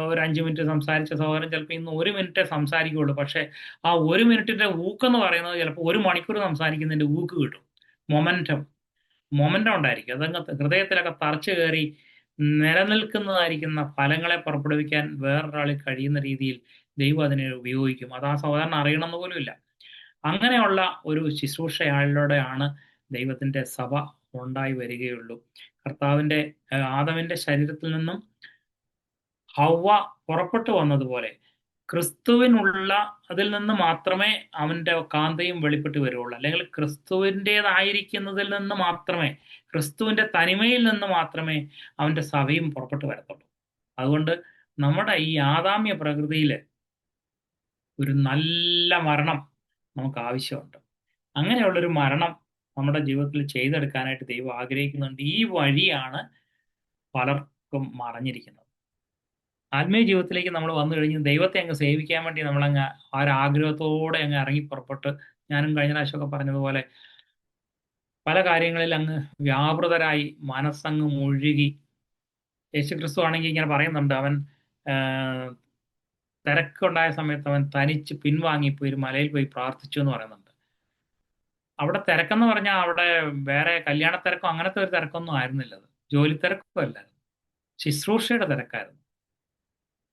ഒരു 5 മിനിറ്റ് സംസാരിച്ച സഹോദരൻ ചിലപ്പോൾ ഇന്ന് 1 മിനിറ്റേ സംസാരിക്കുകയുള്ളൂ. പക്ഷെ ആ 1 മിനിറ്റിന്റെ ഊക്കെന്ന് പറയുന്നത് ചിലപ്പോൾ 1 മണിക്കൂർ സംസാരിക്കുന്നതിന്റെ ഊക്ക് കിട്ടും. മൊമെന്റം മൊമെന്റം ഉണ്ടായിരിക്കും. അതങ്ങ് ഹൃദയത്തിലൊക്കെ തറച്ചു കയറി നിലനിൽക്കുന്നതായിരിക്കുന്ന ഫലങ്ങളെ പുറപ്പെടുവിക്കാൻ വേറൊരാളിൽ കഴിയുന്ന രീതിയിൽ ദൈവം അതിനെ ഉപയോഗിക്കും. അത് ആ സഹോദരൻ അറിയണമെന്ന് പോലും ഇല്ല. അങ്ങനെയുള്ള ഒരു ശുശ്രൂഷയാളിലൂടെയാണ് ദൈവത്തിന്റെ സഭ ഉണ്ടായി വരികയുള്ളൂ. കർത്താവിന്റെ ആദമിന്റെ ശരീരത്തിൽ നിന്നും ഹവ്വ പുറപ്പെട്ടു വന്നതുപോലെ ക്രിസ്തുവിനുള്ള അതിൽ നിന്ന് മാത്രമേ അവന്റെ കാന്തയും വെളിപ്പെട്ട് വരുള്ളൂ. അല്ലെങ്കിൽ ക്രിസ്തുവിൻ്റെതായിരിക്കുന്നതിൽ നിന്ന് മാത്രമേ, ക്രിസ്തുവിന്റെ തനിമയിൽ നിന്ന് മാത്രമേ അവന്റെ സഭയും പുറപ്പെട്ടു വരത്തുള്ളൂ. അതുകൊണ്ട് നമ്മുടെ ഈ ആദാമ്യ പ്രകൃതിയിൽ ഒരു നല്ല മരണം നമുക്ക് ആവശ്യമുണ്ട്. അങ്ങനെയുള്ളൊരു മരണം നമ്മുടെ ജീവിതത്തിൽ ചെയ്തെടുക്കാനായിട്ട് ദൈവം ആഗ്രഹിക്കുന്നുണ്ട്. ഈ വഴിയാണ് പലർക്കും മറഞ്ഞിരിക്കുന്നത്. ആത്മീയ ജീവിതത്തിലേക്ക് നമ്മൾ വന്നു കഴിഞ്ഞ് ദൈവത്തെ അങ്ങ് സേവിക്കാൻ വേണ്ടി നമ്മളങ്ങ് ആ ഒരു ആഗ്രഹത്തോടെ അങ്ങ് ഇറങ്ങി പുറപ്പെട്ട്, ഞാനും കഴിഞ്ഞ പ്രാവശ്യമൊക്കെ പറഞ്ഞതുപോലെ പല കാര്യങ്ങളിൽ അങ്ങ് വ്യാപൃതരായി മനസ്സങ്ങ് മുഴുകി. യേശുക്രിസ്തു ആണെങ്കിൽ ഇങ്ങനെ പറയുന്നുണ്ട്, അവൻ തിരക്കുണ്ടായ സമയത്ത് അവൻ തനിച്ച് പിൻവാങ്ങിപ്പോയി ഒരു മലയിൽ പോയി പ്രാർത്ഥിച്ചു എന്ന് പറയുന്നുണ്ട്. അവിടെ തിരക്കെന്ന് പറഞ്ഞാൽ അവിടെ വേറെ കല്യാണ തിരക്കോ അങ്ങനത്തെ ഒരു തിരക്കൊന്നും ആയിരുന്നില്ല. അത് ജോലി തിരക്കോ അല്ലായിരുന്നു, ശുശ്രൂഷയുടെ തിരക്കായിരുന്നു.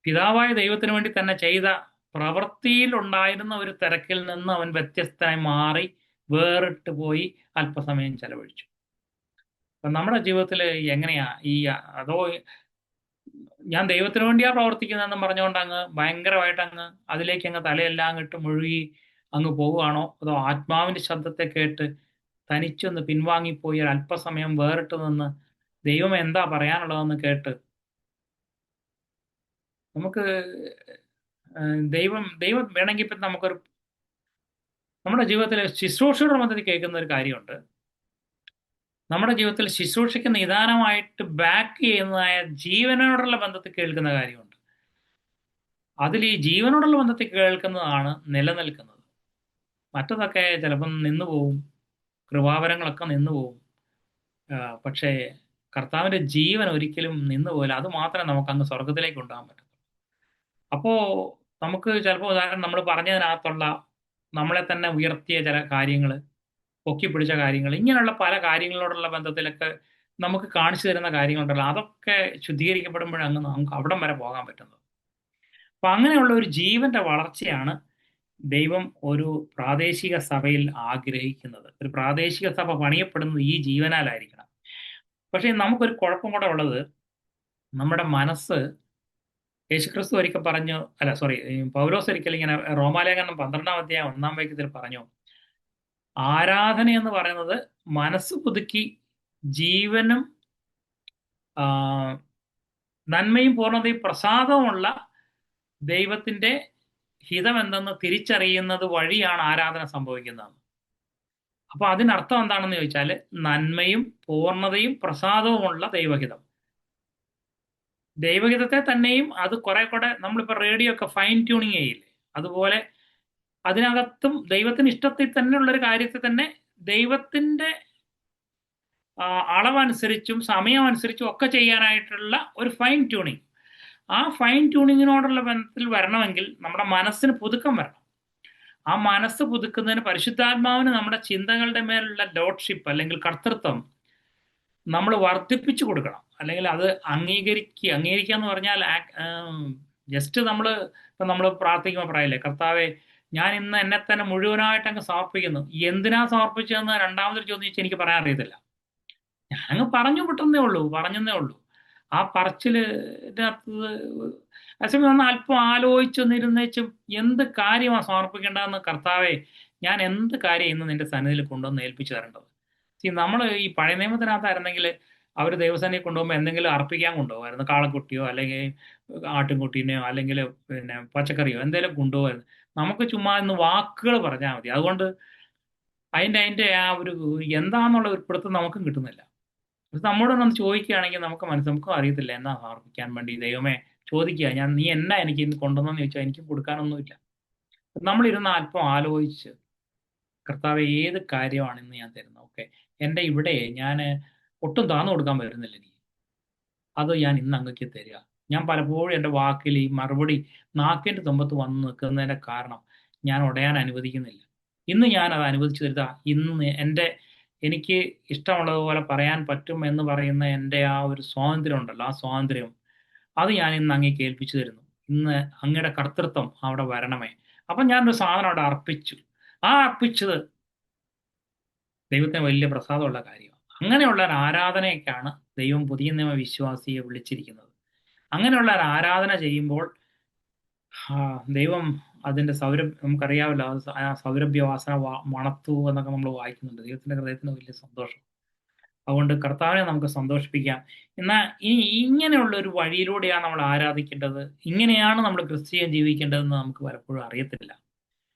പിതാവായ ദൈവത്തിന് വേണ്ടി തന്നെ ചെയ്ത പ്രവൃത്തിയിൽ ഉണ്ടായിരുന്ന ഒരു തിരക്കിൽ നിന്ന് അവൻ വ്യത്യസ്തമായി മാറി വേറിട്ട് പോയി അല്പസമയം ചെലവഴിച്ചു. അപ്പൊ നമ്മുടെ ജീവിതത്തിൽ എങ്ങനെയാ അതോ ഞാൻ ദൈവത്തിന് വേണ്ടിയാ പ്രവർത്തിക്കുന്നതെന്ന് പറഞ്ഞുകൊണ്ട് അങ്ങ് ഭയങ്കരമായിട്ട് അങ്ങ് അതിലേക്ക് അങ്ങ് തലയെല്ലാം ഇട്ട് മുഴുകി അങ്ങ് പോവുകയാണോ, അതോ ആത്മാവിന്റെ ശബ്ദത്തെ കേട്ട് തനിച്ചൊന്ന് പിൻവാങ്ങിപ്പോയി അല്പസമയം വേറിട്ട് നിന്ന് ദൈവം എന്താ പറയാനുള്ളതെന്ന് കേട്ട് നമുക്ക് ദൈവം വേണമെങ്കിൽ ഇപ്പം നമ്മുടെ ജീവിതത്തിൽ ശുശ്രൂഷയുടെ മധ്യത്തിൽ കേൾക്കുന്ന ഒരു കാര്യമുണ്ട്. നമ്മുടെ ജീവിതത്തിൽ ശുശ്രൂഷയ്ക്ക് നിദാനമായിട്ട് ബാക്ക് ചെയ്യുന്നതായ ജീവനോടുള്ള ബന്ധത്തിൽ കേൾക്കുന്ന കാര്യമുണ്ട്. അതിൽ ഈ ജീവനോടുള്ള ബന്ധത്തിൽ കേൾക്കുന്നതാണ് നിലനിൽക്കുന്നത്. മറ്റതൊക്കെ ചിലപ്പം നിന്നുപോകും, കൃപാവരങ്ങളൊക്കെ നിന്നുപോകും. പക്ഷേ കർത്താവിന്റെ ജീവൻ ഒരിക്കലും നിന്നുപോകില്ല. അത് മാത്രമേ നമുക്ക് അങ്ങ് സ്വർഗത്തിലേക്ക് കൊണ്ടുപോകാൻ പറ്റൂ. അപ്പോ നമുക്ക് ചിലപ്പോൾ ഉദാഹരണം നമ്മൾ പറഞ്ഞതിനകത്തുള്ള നമ്മളെ തന്നെ ഉയർത്തിയ ചില കാര്യങ്ങൾ, പൊക്കിപ്പിടിച്ച കാര്യങ്ങൾ, ഇങ്ങനെയുള്ള പല കാര്യങ്ങളോടുള്ള ബന്ധത്തിലൊക്കെ നമുക്ക് കാണിച്ചു തരുന്ന കാര്യങ്ങളുണ്ടല്ലോ, അതൊക്കെ ശുദ്ധീകരിക്കപ്പെടുമ്പോഴങ്ങ് നമുക്ക് അവിടം വരെ പോകാൻ പറ്റുന്നത്. അപ്പൊ അങ്ങനെയുള്ള ഒരു ജീവന്റെ വളർച്ചയാണ് ദൈവം ഒരു പ്രാദേശിക സഭയിൽ ആഗ്രഹിക്കുന്നത്. ഒരു പ്രാദേശിക സഭ പണിയപ്പെടുന്നത് ഈ ജീവനാലായിരിക്കണം. പക്ഷെ നമുക്കൊരു കുഴപ്പം കൂടെ ഉള്ളത്, നമ്മുടെ മനസ്സ് യേശുക്രിസ്തു ഒരിക്കൽ പറഞ്ഞു, അല്ല സോറി, പൗലോസ് ഒരിക്കൽ ഇങ്ങനെ റോമാലേഖനം 12-ാം അധ്യായം 1-ാം വാക്യത്തിൽ പറഞ്ഞു, ആരാധന എന്ന് പറയുന്നത് മനസ്സ് പുതുക്കി ജീവനും നന്മയും പൂർണ്ണതയും പ്രസാദവുമുള്ള ദൈവത്തിന്റെ ഹിതം എന്തെന്ന് തിരിച്ചറിയുന്നത് വഴിയാണ് ആരാധന സംഭവിക്കുന്നത്. അപ്പൊ അതിനർത്ഥം എന്താണെന്ന് ചോദിച്ചാൽ നന്മയും പൂർണ്ണതയും പ്രസാദവുമുള്ള ദൈവഹിതം. ദൈവഹിതത്തെ തന്നെയും അത് കുറെ കൂടെ നമ്മളിപ്പോൾ റേഡിയോ ഒക്കെ ഫൈൻ ട്യൂണിങ് ചെയ്യില്ലേ, അതുപോലെ അതിനകത്തും ദൈവത്തിന് ഇഷ്ടത്തിൽ തന്നെയുള്ള ഒരു കാര്യത്തെ തന്നെ ദൈവത്തിന്റെ അളവനുസരിച്ചും സമയമനുസരിച്ചും ഒക്കെ ചെയ്യാനായിട്ടുള്ള ഒരു ഫൈൻ ട്യൂണിങ്. ആ ഫൈൻ ട്യൂണിങ്ങിനോടുള്ള ബന്ധത്തിൽ വരണമെങ്കിൽ നമ്മുടെ മനസ്സിന് പുതുക്കം വരണം. ആ മനസ്സ് പുതുക്കുന്നതിന് പരിശുദ്ധാത്മാവിന് നമ്മുടെ ചിന്തകളുടെ മേലുള്ള ലോഡ്ഷിപ്പ് അല്ലെങ്കിൽ കർത്തൃത്വം നമ്മൾ വർദ്ധിപ്പിച്ചു കൊടുക്കണം. അല്ലെങ്കിൽ അത് അംഗീകരിക്കുക എന്ന് പറഞ്ഞാൽ ജസ്റ്റ് നമ്മൾ പ്രാർത്ഥിക്കുമ്പോൾ പറയില്ലേ, കർത്താവെ ഞാൻ ഇന്ന് എന്നെ തന്നെ മുഴുവനായിട്ട് അങ്ങ് സമർപ്പിക്കുന്നു. എന്തിനാ സമർപ്പിച്ചതെന്ന് രണ്ടാമതൊരു ചോദിച്ച് എനിക്ക് പറയാൻ അറിയത്തില്ല. ഞാനങ്ങ് പറഞ്ഞെന്നേ ഉള്ളൂ. ആ പറച്ചിലിനകത്ത് അസമയം ഒന്ന് അല്പം ആലോചിച്ചൊന്നിരുന്നേച്ചും എന്ത് കാര്യമാണ് സമർപ്പിക്കേണ്ടതെന്ന്, കർത്താവെ ഞാൻ എന്ത് കാര്യം ഇന്ന് നിന്റെ സന്നിധിയിൽ കൊണ്ടുവന്ന് ഏൽപ്പിച്ചു തരേണ്ടത്. നമ്മൾ ഈ പഴയ നിയമത്തിനകത്തായിരുന്നെങ്കിൽ അവർ ദൈവസേനയെ കൊണ്ടുപോകുമ്പോൾ എന്തെങ്കിലും അർപ്പിക്കാൻ കൊണ്ടുപോകുമായിരുന്നു. കാളക്കുട്ടിയോ അല്ലെങ്കിൽ ആട്ടിൻകുട്ടീനെയോ അല്ലെങ്കിൽ പിന്നെ പച്ചക്കറിയോ എന്തെങ്കിലും കൊണ്ടുപോകുമായിരുന്നു. നമുക്ക് ചുമ്മാ ഇന്ന് വാക്കുകൾ പറഞ്ഞാൽ മതി. അതുകൊണ്ട് അതിൻ്റെ ആ ഒരു എന്താണെന്നുള്ള ഒരു പിടുത്തം നമുക്കും കിട്ടുന്നില്ല. നമ്മോടൊന്ന് ചോദിക്കുകയാണെങ്കിൽ നമുക്കും അറിയത്തില്ല എന്നാ സമർപ്പിക്കാൻ വേണ്ടി. ദൈവമേ ചോദിക്കുക, നീ എന്നാ എനിക്ക് ഇന്ന് കൊണ്ടുവന്നെന്ന് ചോദിച്ചാൽ എനിക്ക് കൊടുക്കാനൊന്നുമില്ല. നമ്മളിരുന്ന് അല്പം ആലോചിച്ച്, കർത്താവ് ഏത് കാര്യമാണ് ഇന്ന് ഞാൻ തരുന്നത്? ഓക്കെ, എൻ്റെ ഇവിടെ ഞാൻ ഒട്ടും താന്നു കൊടുക്കാൻ വരുന്നില്ല എനിക്ക്, അത് ഞാൻ ഇന്ന് അങ്ങക്ക് തരിക. ഞാൻ പലപ്പോഴും എൻ്റെ വാക്കിൽ ഈ മറുപടി നാക്കിൻ്റെ തുമ്പത്ത് വന്ന് നിൽക്കുന്നതിൻ്റെ കാരണം ഞാൻ ഉടയാൻ അനുവദിക്കുന്നില്ല. ഇന്ന് ഞാൻ അത് അനുവദിച്ചു തരുക. ഇന്ന് എനിക്ക് ഇഷ്ടമുള്ളതുപോലെ പറയാൻ പറ്റും എന്ന് പറയുന്ന എൻ്റെ ആ ഒരു സ്വാതന്ത്ര്യം ഉണ്ടല്ലോ, ആ സ്വാതന്ത്ര്യം അത് ഞാൻ ഇന്ന് അങ്ങേക്ക് ഏൽപ്പിച്ചു തരുന്നു. ഇന്ന് അങ്ങയുടെ കർത്തൃത്വം അവിടെ വരണമേ. അപ്പം ഞാനൊരു സാധനം അവിടെ അർപ്പിച്ചു. ആ അർപ്പിച്ചത് ദൈവത്തിന് വലിയ പ്രസാദമുള്ള കാര്യമാണ്. അങ്ങനെയുള്ള ഒരു ആരാധനയൊക്കെയാണ് ദൈവം പുതിയ നിയമ വിശ്വാസിയെ വിളിച്ചിരിക്കുന്നത്. അങ്ങനെയുള്ള ഒരു ആരാധന ചെയ്യുമ്പോൾ ദൈവം അതിൻ്റെ നമുക്കറിയാമല്ലോ, ആ സൗരഭ്യവാസന മണത്തു എന്നൊക്കെ നമ്മൾ വായിക്കുന്നുണ്ട്. ദൈവത്തിന്റെ ഹൃദയത്തിന് വലിയ സന്തോഷം. അതുകൊണ്ട് കർത്താവിനെ നമുക്ക് സന്തോഷിപ്പിക്കാം. എന്നാൽ ഇങ്ങനെയുള്ള ഒരു വഴിയിലൂടെയാണ് നമ്മൾ ആരാധിക്കേണ്ടത്, ഇങ്ങനെയാണ് നമ്മൾ ക്രിസ്ത്യൻ ജീവിക്കേണ്ടതെന്ന് നമുക്ക് പലപ്പോഴും അറിയത്തില്ല.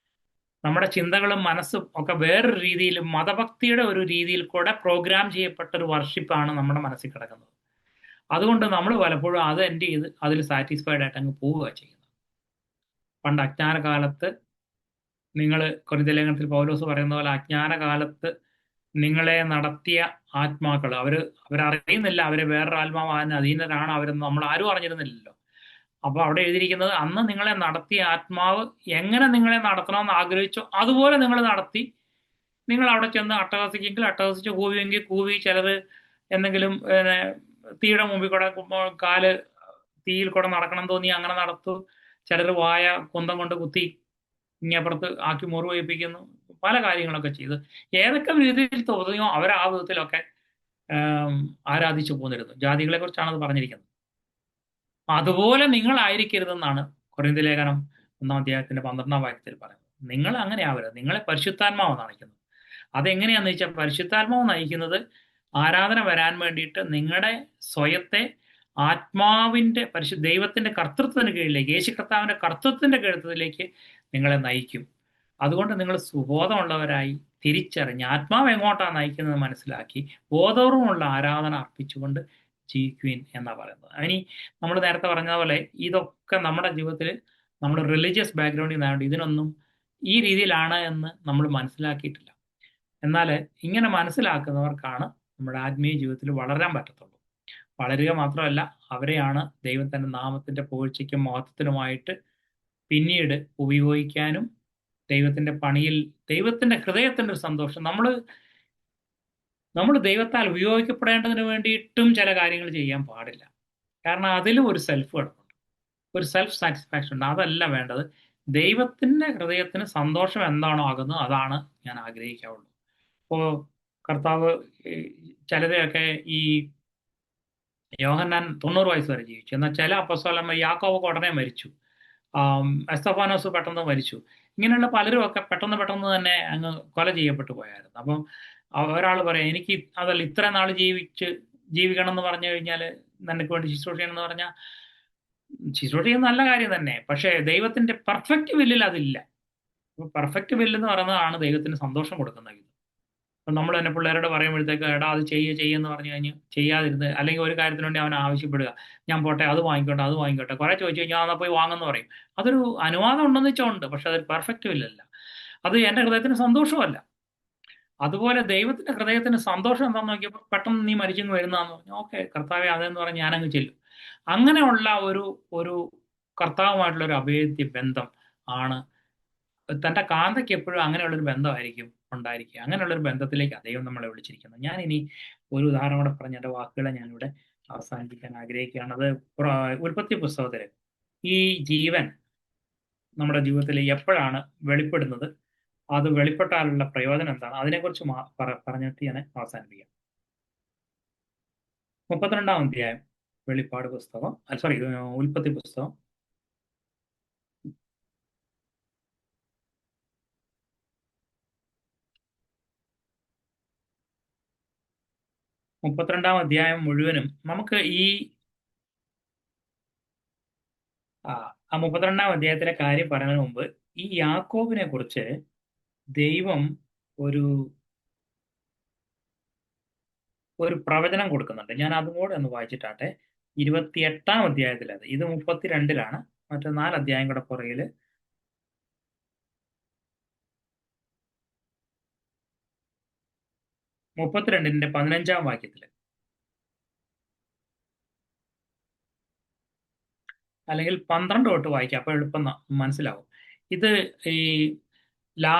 നമ്മുടെ ചിന്തകളും മനസ്സും ഒക്കെ വേറൊരു രീതിയിൽ, മതഭക്തിയുടെ ഒരു രീതിയിൽ കൂടെ പ്രോഗ്രാം ചെയ്യപ്പെട്ട ഒരു വർഷിപ്പാണ് നമ്മുടെ മനസ്സിൽ കിടക്കുന്നത്. അതുകൊണ്ട് നമ്മൾ പലപ്പോഴും അത് എൻ്റെ ചെയ്ത് അതിൽ സാറ്റിസ്ഫൈഡ് ആയിട്ട് അങ്ങ് പോവുക ചെയ്യുന്നത്. പണ്ട് അജ്ഞാനകാലത്ത് നിങ്ങൾ കൊരിന്ത്യലേഖനത്തിൽ പൗലോസ് പറയുന്ന പോലെ, അജ്ഞാനകാലത്ത് നിങ്ങളെ നടത്തിയ ആത്മാക്കൾ, അവരറിയുന്നില്ല അവരെ വേറൊരു ആത്മാവിന് അധീനരാണ് അവരെന്ന് നമ്മൾ ആരും അറിഞ്ഞിരുന്നില്ലല്ലോ. അപ്പോൾ അവിടെ എഴുതിയിരിക്കുന്നത്, അന്ന് നിങ്ങളെ നടത്തിയ ആത്മാവ് എങ്ങനെ നിങ്ങളെ നടത്തണമെന്ന് ആഗ്രഹിച്ചോ അതുപോലെ നിങ്ങൾ നടത്തി. നിങ്ങൾ അവിടെ ചെന്ന് അട്ടഹസിക്കെങ്കിൽ അട്ടഹസിച്ച്, കൂവിയെങ്കിൽ കൂവി. ചിലത് എന്തെങ്കിലും തീയുടെ മുമ്പിൽ കൂടെ കാല് തീയിൽ കൂടെ നടക്കണം തോന്നി അങ്ങനെ നടത്തു. ചിലർ വായ കുന്തം കൊണ്ട് കുത്തി ഇങ്ങപ്പുറത്ത് ആക്കി മുറിവേൽപ്പിക്കുന്നു. പല കാര്യങ്ങളൊക്കെ ചെയ്ത് ഏതൊക്കെ രീതിയിൽ തോന്നിയോ അവർ ആ വിധത്തിലൊക്കെ ആരാധിച്ചു പോന്നിരുന്നു. ജാതികളെ കുറിച്ചാണ് അത് പറഞ്ഞിരിക്കുന്നത്. അതുപോലെ നിങ്ങളായിരിക്കരുതെന്നാണ് കൊരിന്ത്യ ലേഖനം 1-ാം അധ്യായത്തിന്റെ 12-ാം വാക്യത്തിൽ പറയുന്നത്. നിങ്ങൾ അങ്ങനെ ആവരുത്. നിങ്ങളെ പരിശുദ്ധാത്മാവ് നയിക്കുന്നത്. അതെങ്ങനെയാന്ന് വെച്ചാൽ, പരിശുദ്ധാത്മാവ് നയിക്കുന്നത് ആരാധന വരാൻ വേണ്ടിയിട്ട് നിങ്ങളുടെ സ്വയത്തെ ആത്മാവിന്റെ ദൈവത്തിന്റെ കർത്തൃത്വത്തിന് കീഴിലേക്ക്, യേശു കർത്താവിന്റെ കർത്തൃത്വത്തിന്റെ കീഴത്തിലേക്ക് നിങ്ങളെ നയിക്കും. അതുകൊണ്ട് നിങ്ങൾ സുബോധമുള്ളവരായി തിരിച്ചറിഞ്ഞ് ആത്മാവ് എങ്ങോട്ടാണ് നയിക്കുന്നത് മനസ്സിലാക്കി ബോധപൂർവമുള്ള ആരാധന അർപ്പിച്ചുകൊണ്ട് ജീവിക്കുവിൻ എന്നാണ് പറയുന്നത്. ഇനി നമ്മൾ നേരത്തെ പറഞ്ഞതുപോലെ ഇതൊക്കെ നമ്മുടെ ജീവിതത്തിൽ നമ്മൾ റിലീജിയസ് ബാക്ക്ഗ്രൗണ്ടിൽ നിന്നായതുകൊണ്ട് ഇതിനൊന്നും ഈ രീതിയിലാണ് എന്ന് നമ്മൾ മനസ്സിലാക്കിയിട്ടില്ല. എന്നാൽ ഇങ്ങനെ മനസ്സിലാക്കുന്നവർക്കാണ് നമ്മുടെ ആത്മീയ ജീവിതത്തിൽ വളരാൻ പറ്റത്തുള്ളൂ. വളരുക മാത്രമല്ല, അവരെയാണ് ദൈവത്തിന്റെ നാമത്തിന്റെ പുകഴ്ചയ്ക്കും മഹത്വത്തിനുമായിട്ട് പിന്നീട് ഉപയോഗിക്കാനും ദൈവത്തിന്റെ പണിയിൽ, ദൈവത്തിന്റെ ഹൃദയത്തിന്റെ ഒരു സന്തോഷം. നമ്മൾ ദൈവത്താൽ ഉപയോഗിക്കപ്പെടേണ്ടതിന് വേണ്ടിയിട്ടും ചില കാര്യങ്ങൾ ചെയ്യാൻ പാടില്ല. കാരണം അതിലും ഒരു സെൽഫ് കിടപ്പുണ്ട്, ഒരു സെൽഫ് സാറ്റിസ്ഫാക്ഷൻ ഉണ്ട്. അതല്ല വേണ്ടത്. ദൈവത്തിന്റെ ഹൃദയത്തിന് സന്തോഷം എന്താണോ ആകുന്നത് അതാണ് ഞാൻ ആഗ്രഹിക്കാവുള്ളൂ. ഇപ്പോൾ കർത്താവ് ചിലരെയൊക്കെ, ഈ യോഹന്നാൻ 90 വയസ്സ് വരെ ജീവിച്ചു. എന്നാൽ ചില അപ്പോസ്തലന്മാർ, യാക്കോബൊക്കെ ഉടനെ മരിച്ചു, എസ്തഫാനോസ് പെട്ടെന്ന് മരിച്ചു. ഇങ്ങനെയുള്ള പലരും ഒക്കെ പെട്ടെന്ന് തന്നെ അങ്ങ് കൊല ചെയ്യപ്പെട്ടു പോയായിരുന്നു. അപ്പം ഒരാൾ പറയാം, എനിക്ക് അതല്ല ഇത്ര നാൾ ജീവിക്കണം എന്ന് പറഞ്ഞു കഴിഞ്ഞാൽ, നിനക്ക് വേണ്ടി ശുശ്രൂഷ ചെയ്യണമെന്ന് പറഞ്ഞാൽ ശുശ്രൂഷ ചെയ്യുന്ന നല്ല കാര്യം തന്നെ. പക്ഷേ ദൈവത്തിന്റെ പെർഫെക്റ്റ് വില്ലിൽ അതില്ല. പെർഫെക്റ്റ് വില്ലെന്ന് പറയുന്നതാണ് ദൈവത്തിന് സന്തോഷം കൊടുക്കുന്ന വിധം. നമ്മൾ തന്നെ പിള്ളേരോട് പറയുമ്പോഴത്തേക്ക് എടാ അത് ചെയ്യുമെന്ന് പറഞ്ഞു കഴിഞ്ഞ് ചെയ്യാതിരുന്ന്, അല്ലെങ്കിൽ ഒരു കാര്യത്തിന് വേണ്ടി അവൻ ആവശ്യപ്പെടുക, ഞാൻ പോട്ടെ അത് വാങ്ങിക്കോട്ടെ അത് വാങ്ങിക്കോട്ടെ, കുറെ ചോദിച്ചു കഴിഞ്ഞാൽ എന്നാൽ പോയി വാങ്ങുമെന്ന് പറയും. അതൊരു അനുവാദം ഉണ്ടെന്ന് വെച്ചാൽ ഉണ്ട്, പക്ഷെ അതൊരു പെർഫെക്റ്റും ഇല്ലല്ല. അത് എൻ്റെ ഹൃദയത്തിന് സന്തോഷമല്ല. അതുപോലെ ദൈവത്തിന്റെ ഹൃദയത്തിന് സന്തോഷം എന്താണെന്ന് നോക്കിയപ്പോൾ പെട്ടെന്ന് നീ മരിച്ചെന്ന് വരുന്നതാന്ന് പറഞ്ഞു. ഓക്കെ കർത്താവെ അതെന്ന് പറഞ്ഞ് ഞാനങ്ങ് ചെല്ലും. അങ്ങനെയുള്ള ഒരു ഒരു കർത്താവുമായിട്ടുള്ള ഒരു അഭേദ്യ ബന്ധം ആണ്. തന്റെ കാന്തയ്ക്ക് എപ്പോഴും അങ്ങനെയുള്ളൊരു ബന്ധമായിരിക്കും ഉണ്ടായിരിക്കുക. അങ്ങനെയുള്ളൊരു ബന്ധത്തിലേക്കാണ് ദൈവം നമ്മളെ വിളിച്ചിരിക്കുന്നത്. ഞാൻ ഇനി ഒരു ഉദാഹരണം കൂടെ പറഞ്ഞ് എൻ്റെ വാക്കുകളെ ഞാനിവിടെ അവസാനിപ്പിക്കാൻ ആഗ്രഹിക്കുകയാണ്. അത് ഉൽപ്പത്തി പുസ്തകത്തില് ഈ ജീവൻ നമ്മുടെ ജീവിതത്തിൽ എപ്പോഴാണ് വെളിപ്പെടുന്നത്, അത് വെളിപ്പെട്ടാലുള്ള പ്രയോജനം എന്താണ്, അതിനെക്കുറിച്ച് പറഞ്ഞിട്ട് ഞാൻ അവസാനിപ്പിക്കാം. 32-ാം അധ്യായം വെളിപ്പാട് പുസ്തകം, സോറി, ഉൽപ്പത്തി പുസ്തകം. 32-ാം അധ്യായം മുഴുവനും നമുക്ക് ആ 32-ാം അധ്യായത്തിലെ കാര്യം പറയുന്നതിന് മുമ്പ് ഈ യാക്കോബിനെ കുറിച്ച് ദൈവം ഒരു ഒരു പ്രവചനം കൊടുക്കുന്നുണ്ട്. ഞാൻ അതും കൂടെ ഒന്ന് വായിച്ചിട്ടാട്ടെ. 28-ാം അധ്യായത്തിലത്, ഇത് 32-ലാണ്, മറ്റു 4 അധ്യായം കൂടെ പുറകില് 32-ന്റെ 15-ാം വാക്യത്തില്, അല്ലെങ്കിൽ 12 തൊട്ട് വായിക്കാം, അപ്പൊ എളുപ്പം മനസ്സിലാവും. ഇത് ഈ ലാ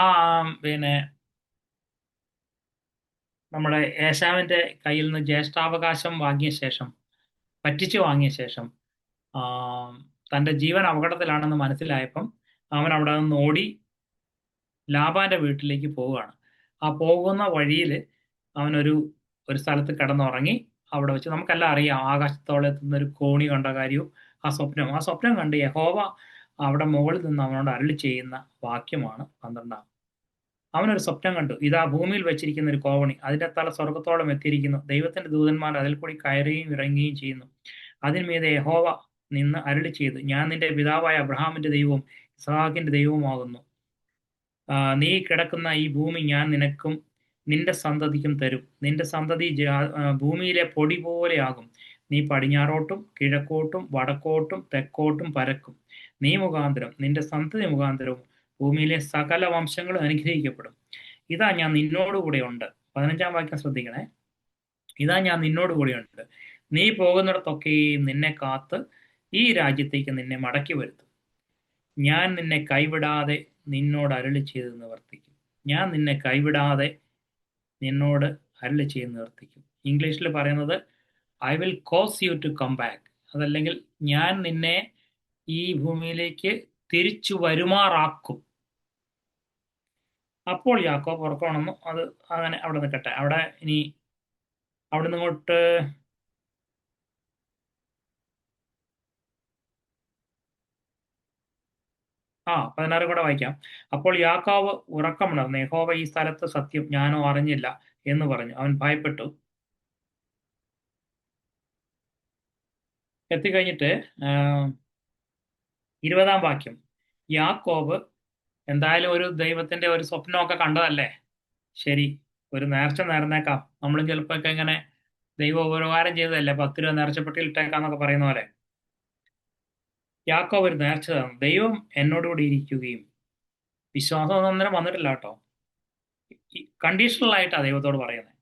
പിന്നെ നമ്മുടെ ഏശാവിന്റെ കയ്യിൽ നിന്ന് ജ്യേഷ്ഠാവകാശം വാങ്ങിയ ശേഷം, പറ്റിച്ചു വാങ്ങിയ ശേഷം, ആ, തന്റെ ജീവൻ അപകടത്തിലാണെന്ന് മനസ്സിലായപ്പം അവൻ അവിടെ നിന്ന് ഓടി ലാബാന്റെ വീട്ടിലേക്ക് പോവുകയാണ്. ആ പോകുന്ന വഴിയിൽ അവനൊരു ഒരു സ്ഥലത്ത് കിടന്നുറങ്ങി. അവിടെ വെച്ച് നമുക്കെല്ലാം അറിയാം, ആകാശത്തോളം എത്തുന്ന ഒരു കോണി കണ്ട കാര്യവും ആ സ്വപ്നം കണ്ട് യഹോവ അവിടെ മുകളിൽ നിന്ന് അവനോട് അരുളി ചെയ്യുന്ന വാക്യമാണ് 12-ാം. അവനൊരു സ്വപ്നം കണ്ടു, ഇതാ ഭൂമിയിൽ വെച്ചിരിക്കുന്ന ഒരു കോവണി, അതിന്റെ തല സ്വർഗത്തോളം എത്തിയിരിക്കുന്നു, ദൈവത്തിന്റെ ദൂതന്മാർ അതിൽ കൂടി കയറുകയും ഇറങ്ങുകയും ചെയ്യുന്നു. അതിന്മീതെ യഹോവ നിന്ന് അരുളി ചെയ്തു, ഞാൻ നിന്റെ പിതാവായ അബ്രഹാമിന്റെ ദൈവവും ഇസ്ഹാക്കിന്റെ ദൈവവുമാകുന്നു. നീ കിടക്കുന്ന ഈ ഭൂമി ഞാൻ നിനക്കും നിന്റെ സന്തതിക്കും തരും. നിന്റെ സന്തതി ഭൂമിയിലെ പൊടി പോലെയാകും. നീ പടിഞ്ഞാറോട്ടും കിഴക്കോട്ടും വടക്കോട്ടും തെക്കോട്ടും പരക്കും. നീ മുഖാന്തരം നിന്റെ സന്തതി മുഖാന്തരവും ഭൂമിയിലെ സകല വംശങ്ങളും അനുഗ്രഹിക്കപ്പെടും. ഇതാ ഞാൻ നിന്നോടുകൂടെ ഉണ്ട്. 15-ാം വാക്യം ശ്രദ്ധിക്കണേ. ഇതാ ഞാൻ നിന്നോടുകൂടെ ഉണ്ട്. നീ പോകുന്നിടത്തൊക്കെയും നിന്നെ കാത്ത് ഈ രാജ്യത്തേക്ക് നിന്നെ മടക്കി വരുത്തും. ഞാൻ നിന്നെ കൈവിടാതെ നിന്നോട് അരുളി ചെയ്ത് നിവർത്തിക്കും. ഞാൻ നിന്നെ കൈവിടാതെ നിന്നോട് അരുളി ചെയ്ത് നിവർത്തിക്കും. ഇംഗ്ലീഷിൽ പറയുന്നത് I will cause you to come back. അതല്ലെങ്കിൽ ഞാൻ നിന്നെ ഈ ഭൂമിയിലേക്ക് തിരിച്ചു വരുമാറാക്കും. അപ്പോൾ യാക്കോബ് ഉറക്കമാണെന്നും അത് അങ്ങനെ അവിടെ നിൽക്കട്ടെ. അവിടെ ഇനി അവിടെ നിന്നിങ്ങോട്ട് 16 കൂടെ വായിക്കാം. അപ്പോൾ യാക്കോബ് ഉറക്കമുണർന്നു, യഹോവ ഈ സ്ഥലത്ത് സത്യം, ഞാനോ അറിഞ്ഞില്ല എന്ന് പറഞ്ഞു. അവൻ ഭയപ്പെട്ടു. എത്തിക്കഴിഞ്ഞിട്ട് 20-ാം വാക്യം, യാക്കോബ് എന്തായാലും ഒരു ദൈവത്തിന്റെ ഒരു സ്വപ്നമൊക്കെ കണ്ടതല്ലേ, ശരി ഒരു നേർച്ച നേർന്നേക്കാം. നമ്മളും ചിലപ്പോ ഒക്കെ ഇങ്ങനെ ദൈവം ഉപകാരം ചെയ്തതല്ലേ, 10 രൂപ നേർച്ചപ്പെട്ടിയിൽ ഇട്ടേക്കാന്നൊക്കെ പറയുന്ന പോലെ യാക്കോബ് ഒരു നേർച്ച തന്നു, ദൈവം എന്നോടുകൂടി ഇരിക്കുകയും, വിശ്വാസം അന്നേരം വന്നിട്ടില്ല കേട്ടോ, കണ്ടീഷണൽ ആയിട്ടാണ് ദൈവത്തോട് പറയുന്നത്,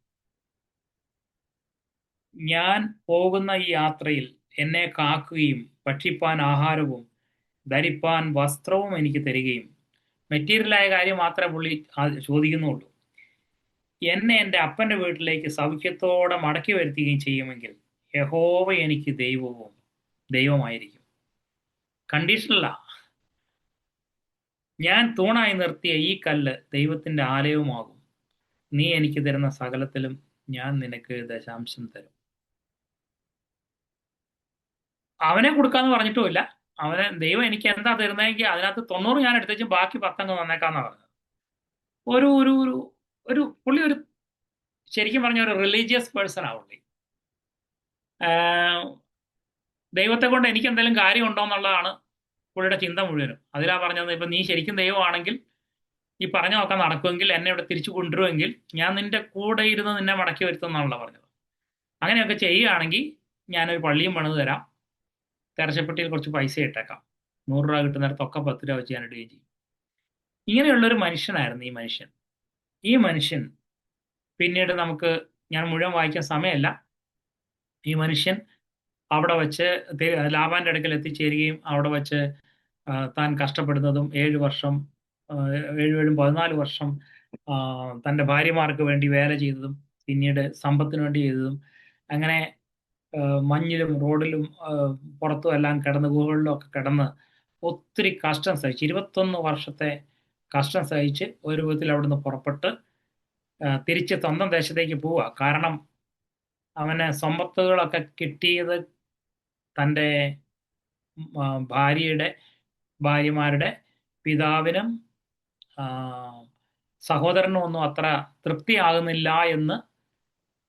ഞാൻ പോകുന്ന ഈ യാത്രയിൽ എന്നെ കാക്കുകയും ഭക്ഷിപ്പാൻ ആഹാരവും ധരിപ്പാൻ വസ്ത്രവും എനിക്ക് തരികയും, മെറ്റീരിയലായ കാര്യം മാത്രമേ പുള്ളി ചോദിക്കുന്നുള്ളൂ, എന്നെ എൻ്റെ അപ്പന്റെ വീട്ടിലേക്ക് സൗഖ്യത്തോടെ മടക്കി വരുത്തുകയും ചെയ്യുമെങ്കിൽ യഹോവ എനിക്ക് ദൈവമായിരിക്കും. കണ്ടീഷണലാ. ഞാൻ തൂണായി നിർത്തിയ ഈ കല്ല് ദൈവത്തിന്റെ ആലയവുമാകും. നീ എനിക്ക് തരുന്ന സകലത്തിലും ഞാൻ നിനക്ക് ദശാംശം തരും. അവനെ കൊടുക്കാന്ന് പറഞ്ഞിട്ടുമില്ല. ദൈവം എനിക്ക് എന്താ തരുന്നതെങ്കിൽ അതിനകത്ത് 90 ഞാൻ എടുത്തേച്ചും ബാക്കി 10 അങ്ങ് തന്നേക്കാന്നാ പറഞ്ഞത്. ഒരു ഒരു ഒരു ഒരു പുള്ളി ഒരു ശരിക്കും പറഞ്ഞ ഒരു റിലീജിയസ് പേഴ്സൺ ആ പുള്ളി. ദൈവത്തെ കൊണ്ട് എനിക്ക് എന്തെങ്കിലും കാര്യം ഉണ്ടോ എന്നുള്ളതാണ് പുള്ളിയുടെ ചിന്ത മുഴുവനും. അതിലാ പറഞ്ഞത്, ഇപ്പൊ നീ ശരിക്കും ദൈവമാണെങ്കിൽ ഈ പറഞ്ഞതൊക്കെ നടക്കുമെങ്കിൽ, എന്നെ ഇവിടെ തിരിച്ചു കൊണ്ടുവരുമെങ്കിൽ ഞാൻ നിന്റെ കൂടെ ഇരുന്ന് നിന്നെ മടക്കി വരുത്തുമെന്നാണല്ലോ പറഞ്ഞത്. അങ്ങനെയൊക്കെ ചെയ്യുകയാണെങ്കിൽ ഞാനൊരു പള്ളിയും പണിത് തരാം, തെരച്ചപ്പെട്ടിയിൽ കുറച്ച് പൈസ ഇട്ടേക്കാം, 100 രൂപ കിട്ടുന്നിടത്തൊക്കെ 10 രൂപ വെച്ച് ഞാൻ ഇടുകയും ചെയ്യും. ഇങ്ങനെയുള്ളൊരു മനുഷ്യനായിരുന്നു ഈ മനുഷ്യൻ. ഈ മനുഷ്യൻ പിന്നീട് നമുക്ക്, ഞാൻ മുഴുവൻ വായിക്കാൻ സമയമല്ല, ഈ മനുഷ്യൻ അവിടെ വെച്ച് ലാബാന്റെ അടുക്കൽ എത്തിച്ചേരുകയും അവിടെ വെച്ച് താൻ കഷ്ടപ്പെടുന്നതും 7 വർഷം, 14 വർഷം തൻ്റെ ഭാര്യമാർക്ക് വേണ്ടി വേല ചെയ്തതും പിന്നീട് സമ്പത്തിന് വേണ്ടി ചെയ്തതും, അങ്ങനെ മഞ്ഞിലും റോഡിലും പുറത്തും എല്ലാം കിടന്ന്, ഗുഹകളിലും ഒക്കെ കിടന്ന് ഒത്തിരി കഷ്ടം സഹിച്ച് 21 വർഷത്തെ കഷ്ടം സഹിച്ച് ഒരു വിധത്തിൽ അവിടുന്ന് പുറപ്പെട്ട് തിരിച്ച് സ്വന്തം ദേശത്തേക്ക് പോവുക. കാരണം അവന് സമ്പത്തുകളൊക്കെ കിട്ടിയത് തൻ്റെ ഭാര്യമാരുടെ പിതാവിനും സഹോദരനും ഒന്നും അത്ര തൃപ്തിയാകുന്നില്ല എന്ന്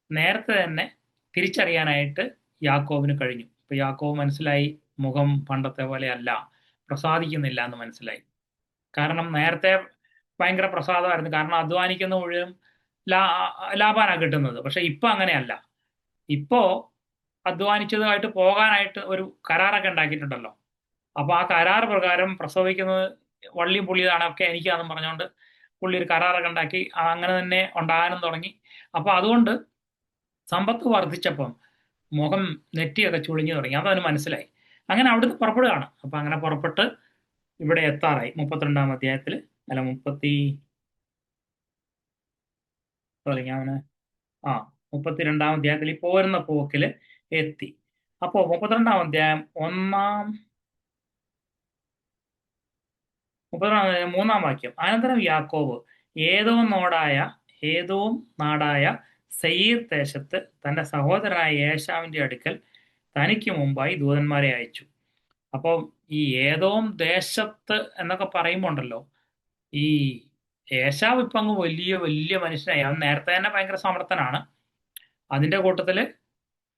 നേരത്തെ തന്നെ തിരിച്ചറിയാനായിട്ട് യാക്കോബിന് കഴിഞ്ഞു. ഇപ്പൊ യാക്കോബ് മനസ്സിലായി, മുഖം പണ്ടത്തെ പോലെ അല്ല, പ്രസാദിക്കുന്നില്ല എന്ന് മനസ്സിലായി. കാരണം നേരത്തെ ഭയങ്കര പ്രസാദമായിരുന്നു, കാരണം അധ്വാനിക്കുന്ന മുഴുവൻ ലാഭാനാണ് കിട്ടുന്നത്. പക്ഷെ ഇപ്പൊ അങ്ങനെയല്ല. ഇപ്പോ അധ്വാനിച്ചതുമായിട്ട് പോകാനായിട്ട് ഒരു കരാറൊക്കെ ഉണ്ടാക്കിയിട്ടുണ്ടല്ലോ. അപ്പൊ ആ കരാർ പ്രകാരം പ്രസവിക്കുന്നത് വള്ളിയും പുള്ളിയതാണൊക്കെ എനിക്കാണെന്ന് പറഞ്ഞുകൊണ്ട് പുള്ളി ഒരു കരാറൊക്കെ ഉണ്ടാക്കി അങ്ങനെ തന്നെ ഉണ്ടാകാനും തുടങ്ങി. അപ്പൊ അതുകൊണ്ട് സമ്പത്ത് വർദ്ധിച്ചപ്പം മുഖം നെറ്റിയൊക്കെ ചുളിഞ്ഞു തുടങ്ങി. അതവന് മനസ്സിലായി. അങ്ങനെ അവിടുന്ന് പുറപ്പെടുകയാണ്. അപ്പൊ അങ്ങനെ പുറപ്പെട്ട് ഇവിടെ എത്താറായി 32-ാം അധ്യായത്തിൽ, അല്ല 32-ാം അധ്യായത്തിൽ ഈ പോരുന്ന പോക്കില് എത്തി. അപ്പോ 32-ാം അധ്യായം 3-ാം വാക്യം. അനന്തരം യാക്കോബ് ഏദോം നാടായ സെയീർ ദേശത്ത് തന്റെ സഹോദരനായ ഏശാവിന്റെ അടുക്കൽ തനിക്ക് മുമ്പായി ദൂതന്മാരെ അയച്ചു. അപ്പോൾ ഈ ഏദോം ദേശത്ത് എന്നൊക്കെ പറയുമ്പോൾ ഉണ്ടല്ലോ, ഈ ഏശാവ് ഇപ്പം അങ്ങ് വലിയ വലിയ മനുഷ്യനായി. അവൻ നേരത്തെ തന്നെ ഭയങ്കര സമർത്ഥനാണ്. അതിന്റെ കൂട്ടത്തില്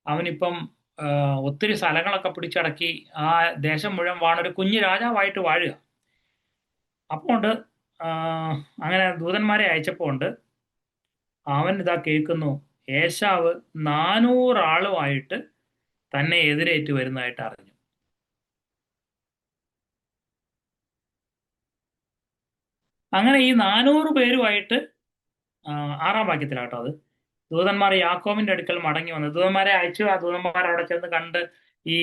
അവനിപ്പം ഒത്തിരി സ്ഥലങ്ങളൊക്കെ പിടിച്ചടക്കി ആ ദേശം മുഴുവൻ ഒരു കുഞ്ഞു രാജാവായിട്ട് വാഴുക. അപ്പോൾ അങ്ങനെ ദൂതന്മാരെ അയച്ചപ്പോൾ അവൻ ഇതാ കേൾക്കുന്നു, ഏശാവ് 400 ആളുമായിട്ട് തന്നെ എതിരേറ്റ് വരുന്നതായിട്ട് അറിഞ്ഞു. അങ്ങനെ ഈ 400 പേരുമായിട്ട് 6-ാം വാക്യത്തിലാട്ടോ അത്, ദൂതന്മാർ യാക്കോബിന്റെ അടുക്കൽ മടങ്ങി വന്നു. ദൂതന്മാരെ അയച്ചു. ആ ദൂതന്മാർ അവിടെ ചെന്ന് കണ്ട് ഈ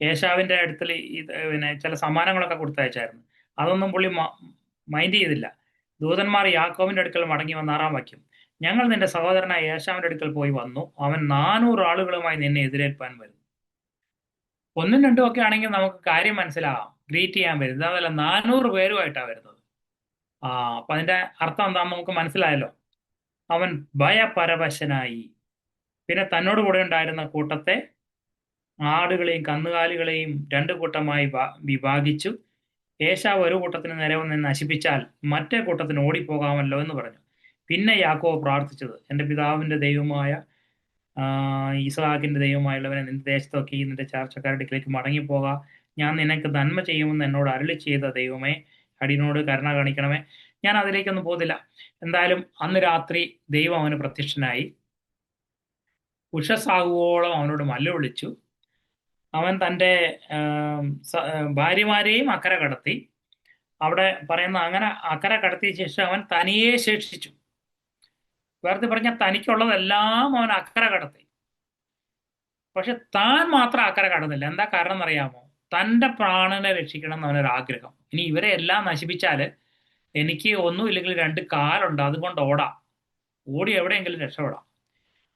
ഏശാവിന്റെ അടുക്കൽ പിന്നെ ചില സമ്മാനങ്ങളൊക്കെ കൊടുത്തയച്ചായിരുന്നു. അതൊന്നും പുള്ളി മൈൻഡ് ചെയ്തില്ല. ദൂതന്മാർ യാക്കോബിന്റെ അടുക്കൽ മടങ്ങി വന്ന 6-ാം വാക്യം. ഞങ്ങൾ നിന്റെ സഹോദരനായ ഏശാവിന്റെ അടുക്കൽ പോയി വന്നു, അവൻ 400 ആളുകളുമായി നിന്നെ എതിരേൽപ്പാൻ വരുന്നു. 1ഉം 2ഉം ഒക്കെ ആണെങ്കിൽ നമുക്ക് കാര്യം മനസ്സിലാവാം, ഗ്രീറ്റ് ചെയ്യാൻ വരുന്നത്. അതല്ല, 400 പേരുമായിട്ടാണ് വരുന്നത്. അപ്പൊ അതിന്റെ അർത്ഥം എന്താണെന്ന് നമുക്ക് മനസ്സിലായല്ലോ. അവൻ ഭയപരവശനായി. പിന്നെ തന്നോട് കൂടെ ഉണ്ടായിരുന്ന കൂട്ടത്തെ ആടുകളെയും കന്നുകാലികളെയും 2 കൂട്ടമായി വിഭാഗിച്ചു. ഏശാവ് ഒരു കൂട്ടത്തിന് നേരെ വന്ന് നശിപ്പിച്ചാൽ മറ്റേ കൂട്ടത്തിന് ഓടിപ്പോകാമല്ലോ എന്ന് പറഞ്ഞു. പിന്നെ യാക്കോബ് പ്രാർത്ഥിച്ചത്, എൻ്റെ പിതാവിന്റെ ദൈവമായ ഇസ്ഹാക്കിന്റെ ദൈവമായുള്ളവനെ, നിന്റെ ദേശത്തൊക്കെ നിന്റെ ചാർച്ചക്കാരുടെ അടുക്കിലേക്ക് മടങ്ങിപ്പോക. ഞാൻ നിനക്ക് നന്മ ചെയ്യുമെന്ന് എന്നോട് അരുളി ചെയ്ത ദൈവമേ, അടിയനോട് കരുണ കാണിക്കണമേ. ഞാൻ അതിലേക്കൊന്നും പോകുന്നില്ല. എന്തായാലും അന്ന് രാത്രി ദൈവം അവന് പ്രത്യക്ഷനായി. ഉഷസാകുവോളം അവനോട് മല്ല വിളിച്ചു. അവൻ തൻ്റെ ഭാര്യമാരെയും അക്കരെ കടത്തി. അവിടെ പറയുന്ന, അങ്ങനെ അക്കരെ കടത്തിയ ശേഷം അവൻ തനിയെ ശേഷിച്ചു. വേറെ പറഞ്ഞാൽ തനിക്കുള്ളതെല്ലാം അവൻ അക്കരെ കടത്തി. പക്ഷെ താൻ മാത്രം അക്കരെ കടന്നില്ല. എന്താ കാരണം എന്നറിയാമോ? തൻ്റെ പ്രാണനെ രക്ഷിക്കണം എന്ന് അവനൊരാഗ്രഹം. ഇനി ഇവരെ എല്ലാം നശിപ്പിച്ചാൽ എനിക്ക് ഒന്നുമില്ലെങ്കിൽ 2 കാലുണ്ട്, അതുകൊണ്ട് ഓടി എവിടെയെങ്കിലും രക്ഷപ്പെടാം.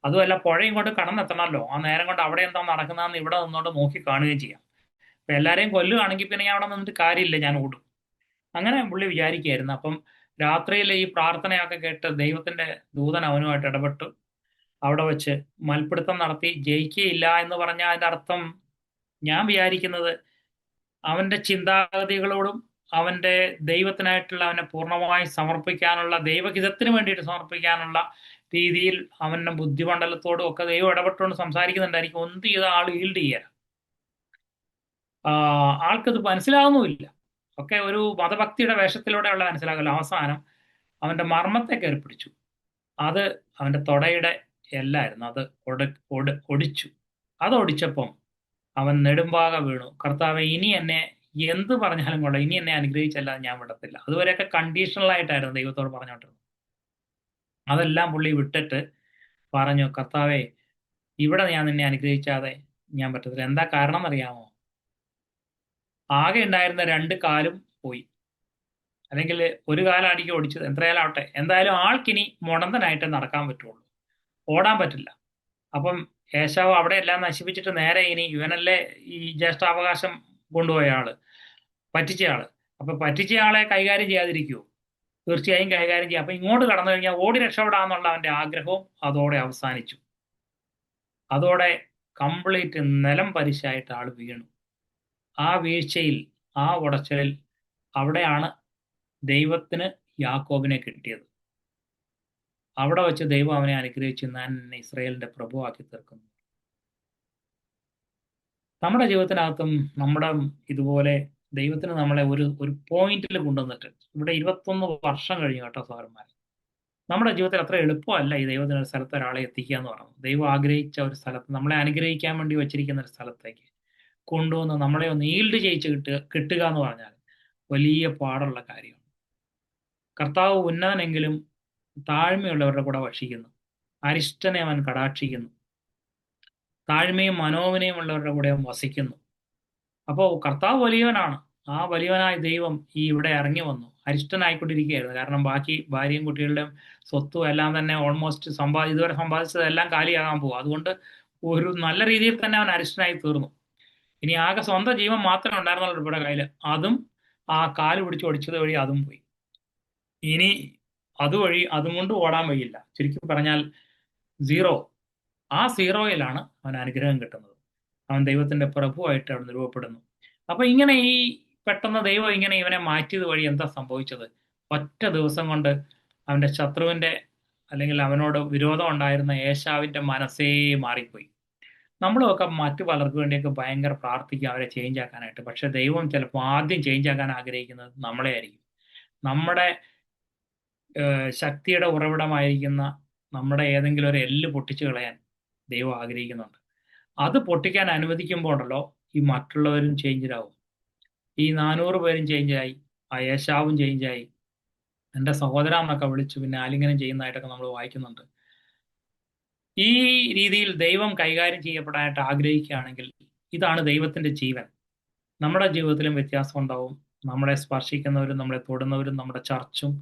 അതുമല്ല, പുഴയും കൊണ്ട് കടന്നെത്തണമല്ലോ. ആ നേരം കൊണ്ട് അവിടെ എന്താ നടക്കുന്നതെന്ന് ഇവിടെ നിന്നോണ്ട് നോക്കി കാണുകയും ചെയ്യാം. അപ്പൊ എല്ലാരെയും കൊല്ലുകയാണെങ്കിൽ പിന്നെ ഞാൻ അവിടെ നിന്നിട്ട് കാര്യമില്ല, ഞാൻ ഓടും. അങ്ങനെ പുള്ളി വിചാരിക്കുകയായിരുന്നു. അപ്പം രാത്രിയിൽ ഈ പ്രാർത്ഥനയൊക്കെ കേട്ട് ദൈവത്തിന്റെ ദൂതൻ അവനുമായിട്ട് ഇടപെട്ടു. അവിടെ വെച്ച് മൽപ്പിടുത്തം നടത്തി. ജയിക്കുകയില്ല എന്ന് പറഞ്ഞാൽ അതിന്റെ അർത്ഥം, ഞാൻ വിചാരിക്കുന്നത്, അവന്റെ ചിന്താഗതികളോടും അവന്റെ ദൈവത്തിനായിട്ടുള്ള അവനെ പൂർണ്ണമായി സമർപ്പിക്കാനുള്ള, ദൈവഹിതത്തിന് വേണ്ടിയിട്ട് സമർപ്പിക്കാനുള്ള രീതിയിൽ അവന്റെ ബുദ്ധിമണ്ഡലത്തോടും ഒക്കെ ദൈവം ഇടപെട്ടുകൊണ്ട് സംസാരിക്കുന്നുണ്ടായിരിക്കും. എന്ത് ചെയ്ത ആൾ ഈൽഡ് ചെയ്യാൻ, ആൾക്കത് മനസ്സിലാവുന്നുമില്ല. ഒക്കെ ഒരു മതഭക്തിയുടെ വേഷത്തിലൂടെയുള്ള മനസ്സിലാക്കല്ലോ. അവസാനം അവന്റെ മർമ്മത്തെ കയറി പിടിച്ചു. അത് അവന്റെ തൊടയുടെ എല്ലായിരുന്നു. അത് ഒടിച്ചു. അത് ഒടിച്ചപ്പം അവൻ നെടുമ്പാക വീണു. കർത്താവെ, ഇനി എന്നെ എന്ത് പറഞ്ഞാലും കൊള്ളാം, ഇനി എന്നെ അനുഗ്രഹിച്ചല്ലാതെ ഞാൻ വിടത്തില്ല. അതുവരെയൊക്കെ കണ്ടീഷണൽ ആയിട്ടായിരുന്നു ദൈവത്തോട് പറഞ്ഞുകൊണ്ടിരുന്നത്. അതെല്ലാം പുള്ളി വിട്ടിട്ട് പറഞ്ഞു, കർത്താവെ, ഇവിടെ ഞാൻ നിന്നെ അനുഗ്രഹിച്ചാതെ ഞാൻ പറ്റത്തില്ല. എന്താ കാരണം അറിയാമോ? ആകെ ഉണ്ടായിരുന്ന രണ്ട് കാലും പോയി. അല്ലെങ്കിൽ ഒരു കാലായിരിക്കും ഓടിച്ചത്, എത്രയാലും ആവട്ടെ. എന്തായാലും ആൾക്കിനി മുടന്തനായിട്ട് നടക്കാൻ പറ്റുള്ളൂ, ഓടാൻ പറ്റില്ല. അപ്പം ഏശാവ് അവിടെ എല്ലാം നശിപ്പിച്ചിട്ട് നേരെ ഇനി ഇവനല്ലേ ഈ ജ്യേഷ്ഠാവകാശം കൊണ്ടുപോയ ആള്, പറ്റിച്ചയാള്. അപ്പൊ പറ്റിച്ചയാളെ കൈകാര്യം ചെയ്യാതിരിക്കുവോ? തീർച്ചയായും കൈകാര്യം ചെയ്യാം. അപ്പൊ ഇങ്ങോട്ട് കടന്നു കഴിഞ്ഞാൽ ഓടി രക്ഷപ്പെടാന്നുള്ള അവന്റെ ആഗ്രഹവും അതോടെ അവസാനിച്ചു. അതോടെ കംപ്ലീറ്റ് നിലം പരിശായിട്ട് ആള് വീണു. ആ വീഴ്ചയിൽ, ആ ഉടച്ചലിൽ, അവിടെയാണ് ദൈവത്തിന് യാക്കോബിനെ കിട്ടിയത്. അവിടെ വെച്ച് ദൈവം അവനെ അനുഗ്രഹിച്ച്, ഞാൻ നിന്നെ ഇസ്രായേലിന്റെ പ്രഭുവാക്കി തീർക്കുന്നു. നമ്മുടെ ജീവിതത്തിനകത്തും നമ്മുടെ ഇതുപോലെ ദൈവത്തിന് നമ്മളെ ഒരു ഒരു പോയിന്റിൽ കൊണ്ടുവന്നിട്ട്, ഇവിടെ 21 വർഷം കഴിഞ്ഞു കേട്ടോ സഹോദരന്മാർ. നമ്മുടെ ജീവിതത്തിൽ അത്ര എളുപ്പമല്ല ഈ ദൈവത്തിന് ഒരു സ്ഥലത്ത് ഒരാളെ എത്തിക്കുക എന്ന് പറയുന്നത്. ദൈവം ആഗ്രഹിച്ച ഒരു സ്ഥലത്ത്, നമ്മളെ അനുഗ്രഹിക്കാൻ വേണ്ടി വെച്ചിരിക്കുന്ന ഒരു സ്ഥലത്തേക്ക് കൊണ്ടുവന്ന് നമ്മളെ ഒന്ന് ഈൽഡ് ചെയ്യിച്ച് കിട്ടുക എന്ന് പറഞ്ഞാൽ വലിയ പാടുള്ള കാര്യമാണ്. കർത്താവ് ഉന്നതനെങ്കിലും താഴ്മയുള്ളവരുടെ കൂടെ വഷിക്കുന്നു. അരിഷ്ടനെ അവൻ കടാക്ഷിക്കുന്നു. താഴ്മയും മനോവിനയം ഉള്ളവരുടെ കൂടെ അവൻ വസിക്കുന്നു. അപ്പോൾ കർത്താവ് വലിയവനാണ്. ആ വലിയവനായ ദൈവം ഇവിടെ ഇറങ്ങി വന്നു. അരിഷ്ടനായിക്കൊണ്ടിരിക്കുകയായിരുന്നു. കാരണം ബാക്കി ഭാര്യയും കുട്ടികളുടെയും സ്വത്തും എല്ലാം തന്നെ ഓൾമോസ്റ്റ് ഇതുവരെ സമ്പാദിച്ചതെല്ലാം കാലിയാകാൻ പോകും. അതുകൊണ്ട് ഒരു നല്ല രീതിയിൽ തന്നെ അവൻ അരിഷ്ടനായി തീർന്നു. ഇനി ആകെ സ്വന്തം ജീവൻ മാത്രമേ ഉണ്ടായിരുന്നുള്ളൂ ഇവിടെ കയ്യിൽ. അതും ആ കാല് പിടിച്ച് ഒടിച്ചത് വഴി അതും പോയി. ഇനി അതുവഴി അതും കൊണ്ട് ഓടാൻ വയ്യില്ല. ചുരുക്കി പറഞ്ഞാൽ സീറോ. ആ സീറോയിലാണ് അവൻ അനുഗ്രഹം കിട്ടുന്നത്. അവൻ ദൈവത്തിന്റെ പ്രഭുവായിട്ട് അവിടെ രൂപപ്പെടുന്നു. അപ്പൊ ഇങ്ങനെ ഈ പെട്ടെന്ന് ദൈവം ഇങ്ങനെ ഇവനെ മാറ്റിയത് വഴി എന്താ സംഭവിച്ചത്? ഒറ്റ ദിവസം കൊണ്ട് അവന്റെ ശത്രുവിന്റെ, അല്ലെങ്കിൽ അവനോട് വിരോധം ഉണ്ടായിരുന്ന ഏശാവിന്റെ മനസ്സേ മാറിപ്പോയി. നമ്മളൊക്കെ മറ്റു പലർക്കു വേണ്ടിയൊക്കെ ഭയങ്കര പ്രാർത്ഥിക്കും അവരെ ചേഞ്ച് ആക്കാനായിട്ട്. പക്ഷെ ദൈവം ചിലപ്പോൾ ആദ്യം ചേഞ്ച് ആക്കാൻ ആഗ്രഹിക്കുന്നത് നമ്മളെ ആയിരിക്കും. നമ്മുടെ ശക്തിയുടെ ഉറവിടമായിരിക്കുന്ന നമ്മുടെ ഏതെങ്കിലും ഒരു എല്ല് പൊട്ടിച്ചു കളയാൻ ദൈവം ആഗ്രഹിക്കുന്നുണ്ട്. അത് പൊട്ടിക്കാൻ അനുവദിക്കുമ്പോൾ ഉണ്ടല്ലോ, ഈ മറ്റുള്ളവരും ചേഞ്ചിലാവും. ഈ 400 പേരും ചേഞ്ചായി, ആ ഏശാവും ചേഞ്ചായി, എൻ്റെ സഹോദര എന്നൊക്കെ വിളിച്ചു പിന്നെ ആലിംഗനം ചെയ്യുന്നതായിട്ടൊക്കെ നമ്മൾ വായിക്കുന്നുണ്ട്. ഈ രീതിയിൽ ദൈവം കൈകാര്യം ചെയ്യപ്പെടാനായിട്ട് ആഗ്രഹിക്കുകയാണെങ്കിൽ ഇതാണ് ദൈവത്തിന്റെ ജീവൻ. നമ്മുടെ ജീവിതത്തിലും വ്യത്യാസം ഉണ്ടാവും. നമ്മളെ സ്പർശിക്കുന്നവരും നമ്മളെ തൊടുന്നവരും നമ്മുടെ ചർച്ചും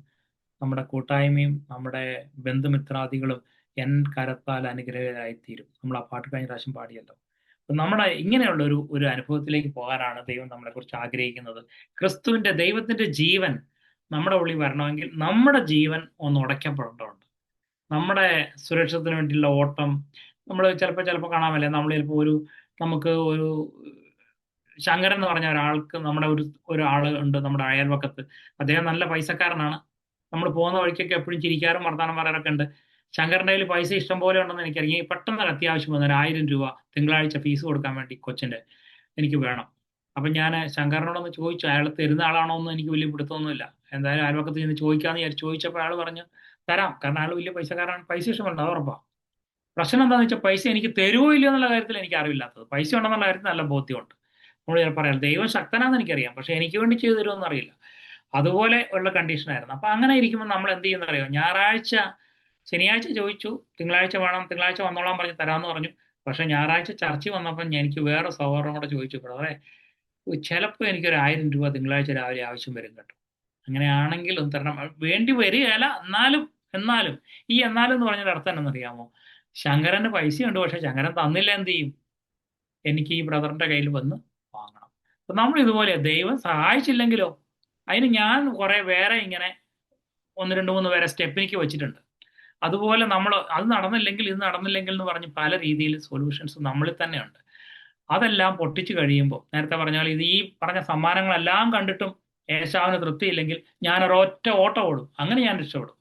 നമ്മുടെ കൂട്ടായ്മയും നമ്മുടെ ബന്ധുമിത്രാദികളും എൻ കരത്താൽ അനുഗ്രഹരായിത്തീരും. നമ്മൾ ആ പാട്ട് കഴിഞ്ഞ പ്രാവശ്യം പാടിയല്ലോ. അപ്പൊ നമ്മുടെ ഇങ്ങനെയുള്ള ഒരു അനുഭവത്തിലേക്ക് പോകാനാണ് ദൈവം നമ്മളെ കുറിച്ച് ആഗ്രഹിക്കുന്നത്. ക്രിസ്തുവിന്റെ, ദൈവത്തിന്റെ ജീവൻ നമ്മുടെ ഉള്ളിൽ വരണമെങ്കിൽ നമ്മുടെ ജീവൻ ഒന്ന് ഉടയ്ക്കപ്പെടേണ്ടതുണ്ട്. നമ്മുടെ സുരക്ഷിതത്തിന് വേണ്ടിയുള്ള ഓട്ടം നമ്മൾ ചിലപ്പോൾ കാണാമല്ലേ, നമ്മൾ ചിലപ്പോൾ നമുക്ക് ഒരു ശങ്കരൻ എന്ന് പറഞ്ഞ ഒരാൾക്ക്, നമ്മുടെ ഒരാള് ഉണ്ട് നമ്മുടെ അയൽവക്കത്ത്. അദ്ദേഹം നല്ല പൈസക്കാരനാണ്. നമ്മൾ പോകുന്ന വഴിക്കൊക്കെ എപ്പോഴും ചിരിക്കാറും വർത്താനം പറയാറൊക്കെ ഉണ്ട്. ശങ്കരൻ്റെ കയ്യിൽ പൈസ ഇഷ്ടം പോലെ ഉണ്ടെന്ന് എനിക്കറിയാം. ഈ പെട്ടെന്ന് ഒരു അത്യാവശ്യം വന്നാൽ 1000 രൂപ തിങ്കളാഴ്ച ഫീസ് കൊടുക്കാൻ വേണ്ടി കൊച്ചിന്റെ എനിക്ക് വേണം. അപ്പം ഞാൻ ശങ്കരനോടൊന്ന് ചോദിച്ചു, അയാൾ തരുന്ന ആളാണോ എന്ന് എനിക്ക് വലിയ പിടുത്തമൊന്നുമില്ല. എന്തായാലും അയൽവക്കത്ത് ചെന്ന് ചോദിക്കാന്ന് വിചാരിച്ചു. ചോദിച്ചപ്പോൾ അയാൾ പറഞ്ഞു തരാം, കാരണം അയാൾ വലിയ പൈസക്കാരാണ്, പൈസ ഇഷ്ടമുണ്ട്, അത് ഉറപ്പാണ്. പ്രശ്നം എന്താണെന്ന് വെച്ചാൽ പൈസ എനിക്ക് തരുമോ ഇല്ലയോ എന്നുള്ള കാര്യത്തിൽ എനിക്ക് അറിവില്ലാത്തത്. പൈസ ഉണ്ടെന്നുള്ള കാര്യത്തിൽ നല്ല ബോധ്യമുണ്ട്. നമ്മൾ പറയാം ദൈവം ശക്തനാണെന്ന് എനിക്കറിയാം, പക്ഷെ എനിക്ക് വേണ്ടി ചെയ്തു തരുമെന്ന് അറിയില്ല. അതുപോലെ ഉള്ള കണ്ടീഷനായിരുന്നു. അപ്പൊ അങ്ങനെ ഇരിക്കുമ്പോൾ നമ്മൾ എന്ത് ചെയ്യുന്ന അറിയോ, ശനിയാഴ്ച ചോദിച്ചു, തിങ്കളാഴ്ച വേണം, തിങ്കളാഴ്ച വന്നോളാൻ പറഞ്ഞ് തരാമെന്ന് പറഞ്ഞു. പക്ഷെ ഞായറാഴ്ച ചർച്ചിൽ വന്നപ്പോൾ എനിക്ക് വേറെ സഹോദരനും കൂടെ ചോദിച്ചു, ബ്രദറെ, ചിലപ്പോൾ എനിക്കൊരു 1000 രൂപ തിങ്കളാഴ്ച രാവിലെ ആവശ്യം വരും കേട്ടോ, അങ്ങനെയാണെങ്കിൽ ഒന്ന് തരണം. വേണ്ടി വരികയല്ല, എന്നാലും ഈ എന്നാലും എന്ന് പറഞ്ഞൊരു അർത്ഥം എന്നറിയാമോ? ശങ്കരന് പൈസയുണ്ട്, പക്ഷെ ശങ്കരൻ തന്നില്ല, എന്ത് ചെയ്യും? എനിക്ക് ഈ ബ്രദറിന്റെ കയ്യിൽ വന്ന് വാങ്ങണം. അപ്പൊ നമ്മൾ ഇതുപോലെ ദൈവം സഹായിച്ചില്ലെങ്കിലോ, അതിന് ഞാൻ കുറെ വേറെ ഇങ്ങനെ 1 2 3 പേരെ സ്റ്റെപ്പിനിക്ക് വെച്ചിട്ടുണ്ട്. അതുപോലെ നമ്മൾ അത് നടന്നില്ലെങ്കിൽ ഇത് നടന്നില്ലെങ്കിൽ എന്ന് പറഞ്ഞ് പല രീതിയിൽ സൊല്യൂഷൻസ് നമ്മളിൽ തന്നെയുണ്ട്. അതെല്ലാം പൊട്ടിച്ചു കഴിയുമ്പോൾ, നേരത്തെ പറഞ്ഞാൽ ഇത് ഈ പറഞ്ഞ സമ്മാനങ്ങളെല്ലാം കണ്ടിട്ടും ഏശാവിന് തൃപ്തിയില്ലെങ്കിൽ ഞാൻ ഒരൊറ്റ ഓട്ടം ഓടും. അങ്ങനെ ഞാൻ രക്ഷപ്പെടും.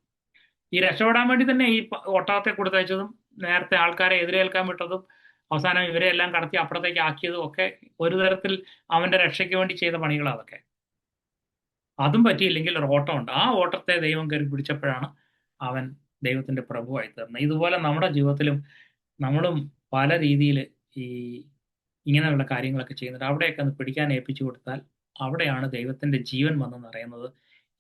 ഈ രക്ഷപ്പെടാൻ വേണ്ടി തന്നെ ഈ ഒട്ടകത്തെ കൊടുത്തയച്ചതും നേരത്തെ ആൾക്കാരെ എതിരേൽക്കാൻ വിട്ടതും അവസാനം ഇവരെ എല്ലാം കടത്തി അപ്പുറത്തേക്ക് ആക്കിയതും ഒക്കെ ഒരു തരത്തിൽ അവന്റെ രക്ഷയ്ക്ക് വേണ്ടി ചെയ്ത പണികളാണ് അതൊക്കെ. അതും പറ്റിയില്ലെങ്കിൽ ഒരു ഓട്ടമുണ്ട്. ആ ഓട്ടത്തെ ദൈവം കയറി പിടിച്ചപ്പോഴാണ് അവൻ ദൈവത്തിന്റെ പ്രഭുവായി തീർന്നത്. ഇതുപോലെ നമ്മുടെ ജീവിതത്തിലും നമ്മളും പല രീതിയിൽ ഈ ഇങ്ങനെയുള്ള കാര്യങ്ങളൊക്കെ ചെയ്യുന്നുണ്ട്. അവിടെയൊക്കെ ഒന്ന് പിടിക്കാൻ ഏൽപ്പിച്ചു കൊടുത്താൽ അവിടെയാണ് ദൈവത്തിന്റെ ജീവൻ വന്ന് നിറയുന്നത്.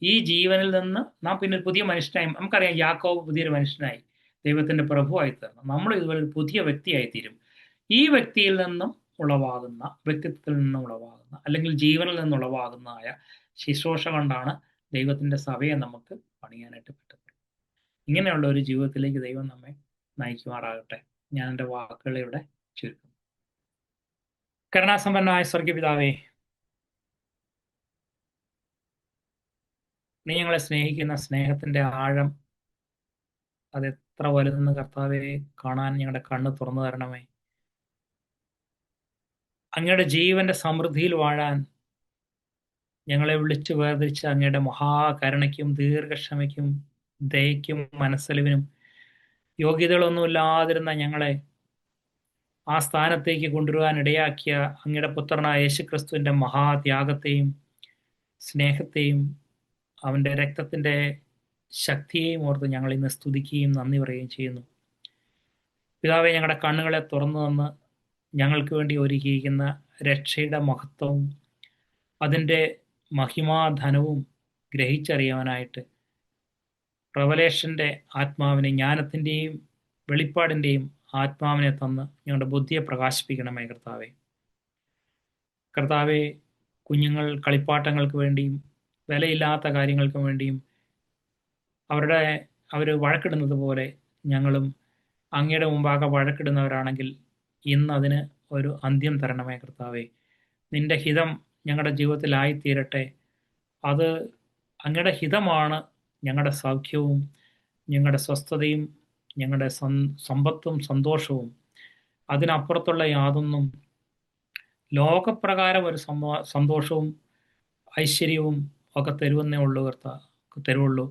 ഈ ജീവനിൽ നിന്ന് നാം പിന്നെ ഒരു പുതിയ മനുഷ്യനായി, നമുക്കറിയാം യാക്കോബ് പുതിയൊരു മനുഷ്യനായി ദൈവത്തിന്റെ പ്രഭുവായി തീർന്നു. നമ്മൾ ഇതുപോലെ ഒരു പുതിയ വ്യക്തിയായി തീരും. ഈ വ്യക്തിയിൽ നിന്നും ഉളവാകുന്ന, വ്യക്തിത്വത്തിൽ നിന്നും ഉളവാകുന്ന, അല്ലെങ്കിൽ ജീവനിൽ നിന്നും ഉളവാകുന്നതായ ശുശ്രൂഷ കൊണ്ടാണ് ദൈവത്തിന്റെ സഭയെ നമുക്ക് പണിയാനായിട്ട് പറ്റുന്നത്. ഇങ്ങനെയുള്ള ഒരു ജീവിതത്തിലേക്ക് ദൈവം നമ്മെ നയിക്കുമാറാകട്ടെ. ഞാൻ എൻ്റെ വാക്കുകളെ ഇവിടെ ചുരുക്കും. കരുണാസമ്പന്നമായ സ്വർഗപിതാവേ, നീ ഞങ്ങളെ സ്നേഹിക്കുന്ന സ്നേഹത്തിന്റെ ആഴം അത് എത്ര വലുതെന്ന് കർത്താവെ കാണാൻ ഞങ്ങളുടെ കണ്ണ് തുറന്നു തരണമേ. അങ്ങയുടെ ജീവന്റെ സമൃദ്ധിയിൽ വാഴാൻ ഞങ്ങളെ വിളിച്ചു വേർതിരിച്ച അങ്ങയുടെ മഹാകരുണയ്ക്കും ദീർഘക്ഷമയ്ക്കും ദയയ്ക്കും മനസ്സലിവിനും യോഗ്യതകളൊന്നുമില്ലാതിരുന്ന ഞങ്ങളെ ആ സ്ഥാനത്തേക്ക് കൊണ്ടുവരുവാൻ ഇടയാക്കിയ അങ്ങയുടെ പുത്രനായ യേശുക്രിസ്തുവിന്റെ മഹാത്യാഗത്തെയും സ്നേഹത്തെയും അവന്റെ രക്തത്തിന്റെ ശക്തിയെയും ഓർത്ത് ഞങ്ങൾ ഇന്ന് സ്തുതിക്കുകയും നന്ദി പറയുകയും ചെയ്യുന്നു. പിതാവെ, ഞങ്ങളുടെ കണ്ണുകളെ തുറന്നു തന്ന് ഞങ്ങൾക്ക് വേണ്ടി ഒരുക്കിയിരിക്കുന്ന രക്ഷയുടെ മഹത്വവും അതിൻ്റെ മഹിമാധനവും ഗ്രഹിച്ചറിയാനായിട്ട് റവലേഷന്റെ ആത്മാവിനെ, ജ്ഞാനത്തിൻ്റെയും വെളിപ്പാടിൻ്റെയും ആത്മാവിനെ തന്ന് ഞങ്ങളുടെ ബുദ്ധിയെ പ്രകാശിപ്പിക്കണമേ കർത്താവെ. കർത്താവെ, കുഞ്ഞുങ്ങൾ കളിപ്പാട്ടങ്ങൾക്ക് വേണ്ടിയും വിലയില്ലാത്ത കാര്യങ്ങൾക്ക് വേണ്ടിയും അവർ വഴക്കിടുന്നത് പോലെ ഞങ്ങളും അങ്ങയുടെ മുമ്പാകെ വഴക്കിടുന്നവരാണെങ്കിൽ ഇന്ന് അതിന് ഒരു അന്ത്യം തരണമേ കർത്താവെ. നിന്റെ ഹിതം ഞങ്ങളുടെ ജീവിതത്തിലായിത്തീരട്ടെ. അത് അങ്ങയുടെ ഹിതമാണ് ഞങ്ങളുടെ സൗഖ്യവും ഞങ്ങളുടെ സ്വസ്ഥതയും ഞങ്ങളുടെ സമ്പത്തും സന്തോഷവും. അതിനപ്പുറത്തുള്ള യാതൊന്നും ലോകപ്രകാരം ഒരു സന്തോഷവും ഐശ്വര്യവും ഒക്കെ തരുവുള്ളൂ.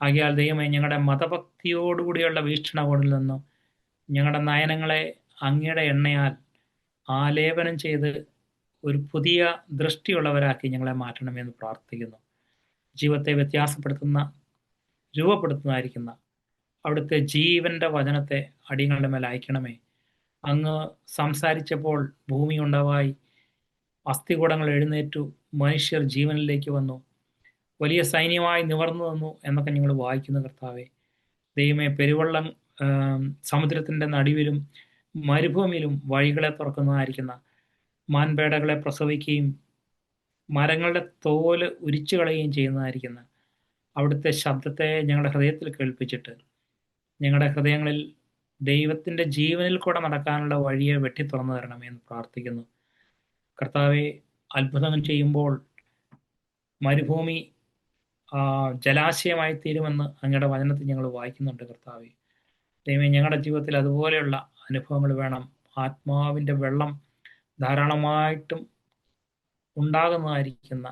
ആകയാൽ ദൈവമേ, ഞങ്ങളുടെ മതഭക്തിയോടുകൂടിയുള്ള വീക്ഷണകോണിൽ നിന്നും ഞങ്ങളുടെ നയനങ്ങളെ അങ്ങയുടെ എണ്ണയാൽ ആലേപനം ചെയ്ത് ഒരു പുതിയ ദൃഷ്ടിയുള്ളവരാക്കി ഞങ്ങളെ മാറ്റണമെന്ന് പ്രാർത്ഥിക്കുന്നു. ജീവിതത്തെ രൂപപ്പെടുത്തുന്നതായിരിക്കുന്ന അവിടുത്തെ ജീവന്റെ വചനത്തെ അടിയങ്ങളുടെ മേൽ അയക്കണമേ. അങ്ങ് സംസാരിച്ചപ്പോൾ ഭൂമി ഉണ്ടാവായി, അസ്ഥികൂടങ്ങൾ എഴുന്നേറ്റു, മനുഷ്യർ ജീവനിലേക്ക് വന്നു, വലിയ സൈന്യമായി നിവർന്നു വന്നു എന്നൊക്കെ ഞങ്ങൾ വായിക്കുന്നു കർത്താവെ. ദൈവമേ, പെരുവെള്ളം സമുദ്രത്തിൻ്റെ നടുവിലും മരുഭൂമിയിലും വഴികളെ തുറക്കുന്നതായിരിക്കുന്ന മാൻപേടകളെ പ്രസവിക്കുകയും മരങ്ങളുടെ തോല് ഉരിച്ചു കളയുകയും ചെയ്യുന്നതായിരിക്കുന്ന അവിടുത്തെ ശബ്ദത്തെ ഞങ്ങളുടെ ഹൃദയത്തിൽ കേൾപ്പിച്ചിട്ട് ഞങ്ങളുടെ ഹൃദയങ്ങളിൽ ദൈവത്തിൻ്റെ ജീവനിൽ കൂടെ നടക്കാനുള്ള വഴിയെ വെട്ടി തുറന്നു തരണമേ എന്ന് പ്രാർത്ഥിക്കുന്നു കർത്താവെ. അത്ഭുതം ചെയ്യുമ്പോൾ മരുഭൂമി ജലാശയമായി തീരുമെന്ന് അങ്ങയുടെ വചനത്തിൽ ഞങ്ങൾ വായിക്കുന്നുണ്ട് കർത്താവെ. ദൈവമേ, ഞങ്ങളുടെ ജീവിതത്തിൽ അതുപോലെയുള്ള അനുഭവങ്ങൾ വേണം. ആത്മാവിൻ്റെ വെള്ളം ധാരാളമായിട്ടും ഉണ്ടാകുന്നതായിരിക്കുന്ന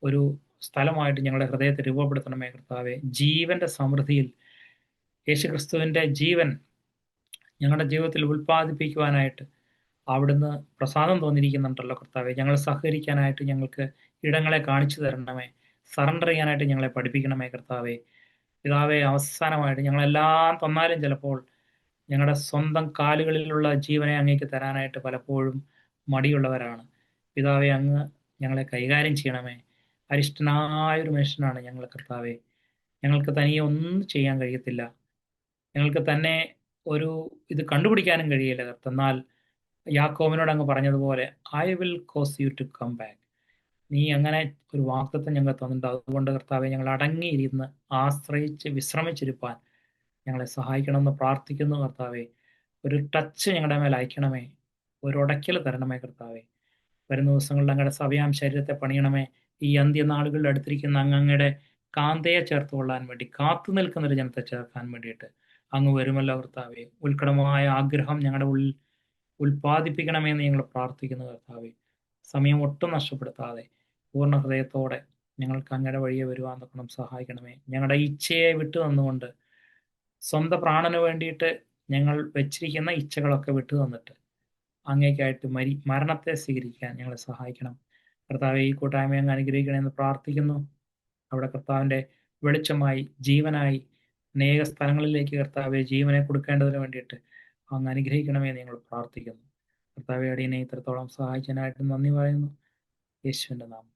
ഒരു സ്ഥലമായിട്ട് ഞങ്ങളുടെ ഹൃദയത്തെ രൂപപ്പെടുത്തണമേ കർത്താവെ. ജീവന്റെ സമൃദ്ധിയിൽ യേശുക്രിസ്തുവിൻ്റെ ജീവൻ ഞങ്ങളുടെ ജീവിതത്തിൽ ഉൽപ്പാദിപ്പിക്കുവാനായിട്ട് അവിടുന്ന് പ്രസാദം തോന്നിയിരിക്കുന്നുണ്ടല്ലോ കർത്താവെ. ഞങ്ങൾ സഹകരിക്കാനായിട്ട് ഞങ്ങൾക്ക് ഇടങ്ങളെ കാണിച്ചു തരണമേ. സറണ്ടർ ചെയ്യാനായിട്ട് ഞങ്ങളെ പഠിപ്പിക്കണമേ കർത്താവെ. പിതാവെ, അവസാനമായിട്ട് ഞങ്ങളെല്ലാം തന്നാലും ചിലപ്പോൾ ഞങ്ങളുടെ സ്വന്തം കാലുകളിലുള്ള ജീവനെ അങ്ങേക്ക് തരാനായിട്ട് പലപ്പോഴും മടിയുള്ളവരാണ്. പിതാവെ, അങ്ങ് ഞങ്ങളെ കൈകാര്യം ചെയ്യണമേ. അരിഷ്ടനായൊരു മനുഷ്യനാണ് ഞങ്ങൾ കർത്താവെ. ഞങ്ങൾക്ക് തനിയെ ഒന്നും ചെയ്യാൻ കഴിയത്തില്ല. ഞങ്ങൾക്ക് തന്നെ ഒരു ഇത് കണ്ടുപിടിക്കാനും കഴിയില്ല കർത്താവ്. എന്നാൽ യാക്കോബിനോട് അങ്ങ് പറഞ്ഞതുപോലെ, I will cause you to come back. നീ അങ്ങനെ ഒരു വാഗ്ദത്തം ഞങ്ങൾ തന്നിട്ടുണ്ട്. അതുകൊണ്ട് കർത്താവെ, ഞങ്ങൾ അടങ്ങിയിരുന്ന് ആശ്രയിച്ച് വിശ്രമിച്ചിരിപ്പാൻ ഞങ്ങളെ സഹായിക്കണമെന്ന് പ്രാർത്ഥിക്കുന്നു കർത്താവെ. ഒരു ടച്ച് ഞങ്ങളുടെ മേൽ അയക്കണമേ. ഒരു ഉടയ്ക്കൽ തരണമേ കർത്താവെ. വരുന്ന ദിവസങ്ങളിൽ അങ്ങയുടെ സഭയാം ശരീരത്തെ പണിയണമേ. ഈ അന്ത്യനാളുകളിൽ അടുത്തിരിക്കുന്ന അങ്ങയുടെ കാന്തയെ ചേർത്ത് കൊള്ളാൻ വേണ്ടി കാത്തു നിൽക്കുന്നൊരു ജനത്തെ ചേർക്കാൻ വേണ്ടിയിട്ട് അങ്ങ് വരുമല്ലോ കർത്താവെ. ഉത്കടമായ ആഗ്രഹം ഞങ്ങളുടെ ഉള്ളിൽ ഉൽപ്പാദിപ്പിക്കണമെന്ന് ഞങ്ങൾ പ്രാർത്ഥിക്കുന്നു കർത്താവെ. സമയം ഒട്ടും നഷ്ടപ്പെടുത്താതെ പൂർണ്ണ ഹൃദയത്തോടെ ഞങ്ങൾക്ക് അങ്ങയുടെ വഴിയെ വരുവാൻ തക്കണം സഹായിക്കണമേ. ഞങ്ങളുടെ ഇച്ഛയെ വിട്ടു തന്നുകൊണ്ട് സ്വന്തം പ്രാണന് വേണ്ടിയിട്ട് ഞങ്ങൾ വെച്ചിരിക്കുന്ന ഇച്ഛകളൊക്കെ വിട്ടു തന്നിട്ട് അങ്ങേക്കായിട്ട് മരണത്തെ സ്വീകരിക്കാൻ ഞങ്ങളെ സഹായിക്കണം കർത്താവെ. ഈ കൂട്ടായ്മ അങ്ങ് അനുഗ്രഹിക്കണമെന്ന് പ്രാർത്ഥിക്കുന്നു. അവിടെ കർത്താവിൻ്റെ വെളിച്ചമായി ജീവനായി അനേക സ്ഥലങ്ങളിലേക്ക് കർത്താവെ ജീവനെ കൊടുക്കേണ്ടതിന് വേണ്ടിയിട്ട് അങ്ങ് അനുഗ്രഹിക്കണമേ എന്ന് ഞങ്ങൾ പ്രാർത്ഥിക്കുന്നു. കർത്താവെ അടിയനെ ഇത്രത്തോളം സഹായിച്ചതിനായിട്ട് നന്ദി പറയുന്നു. യേശുവിൻ്റെ നാമം.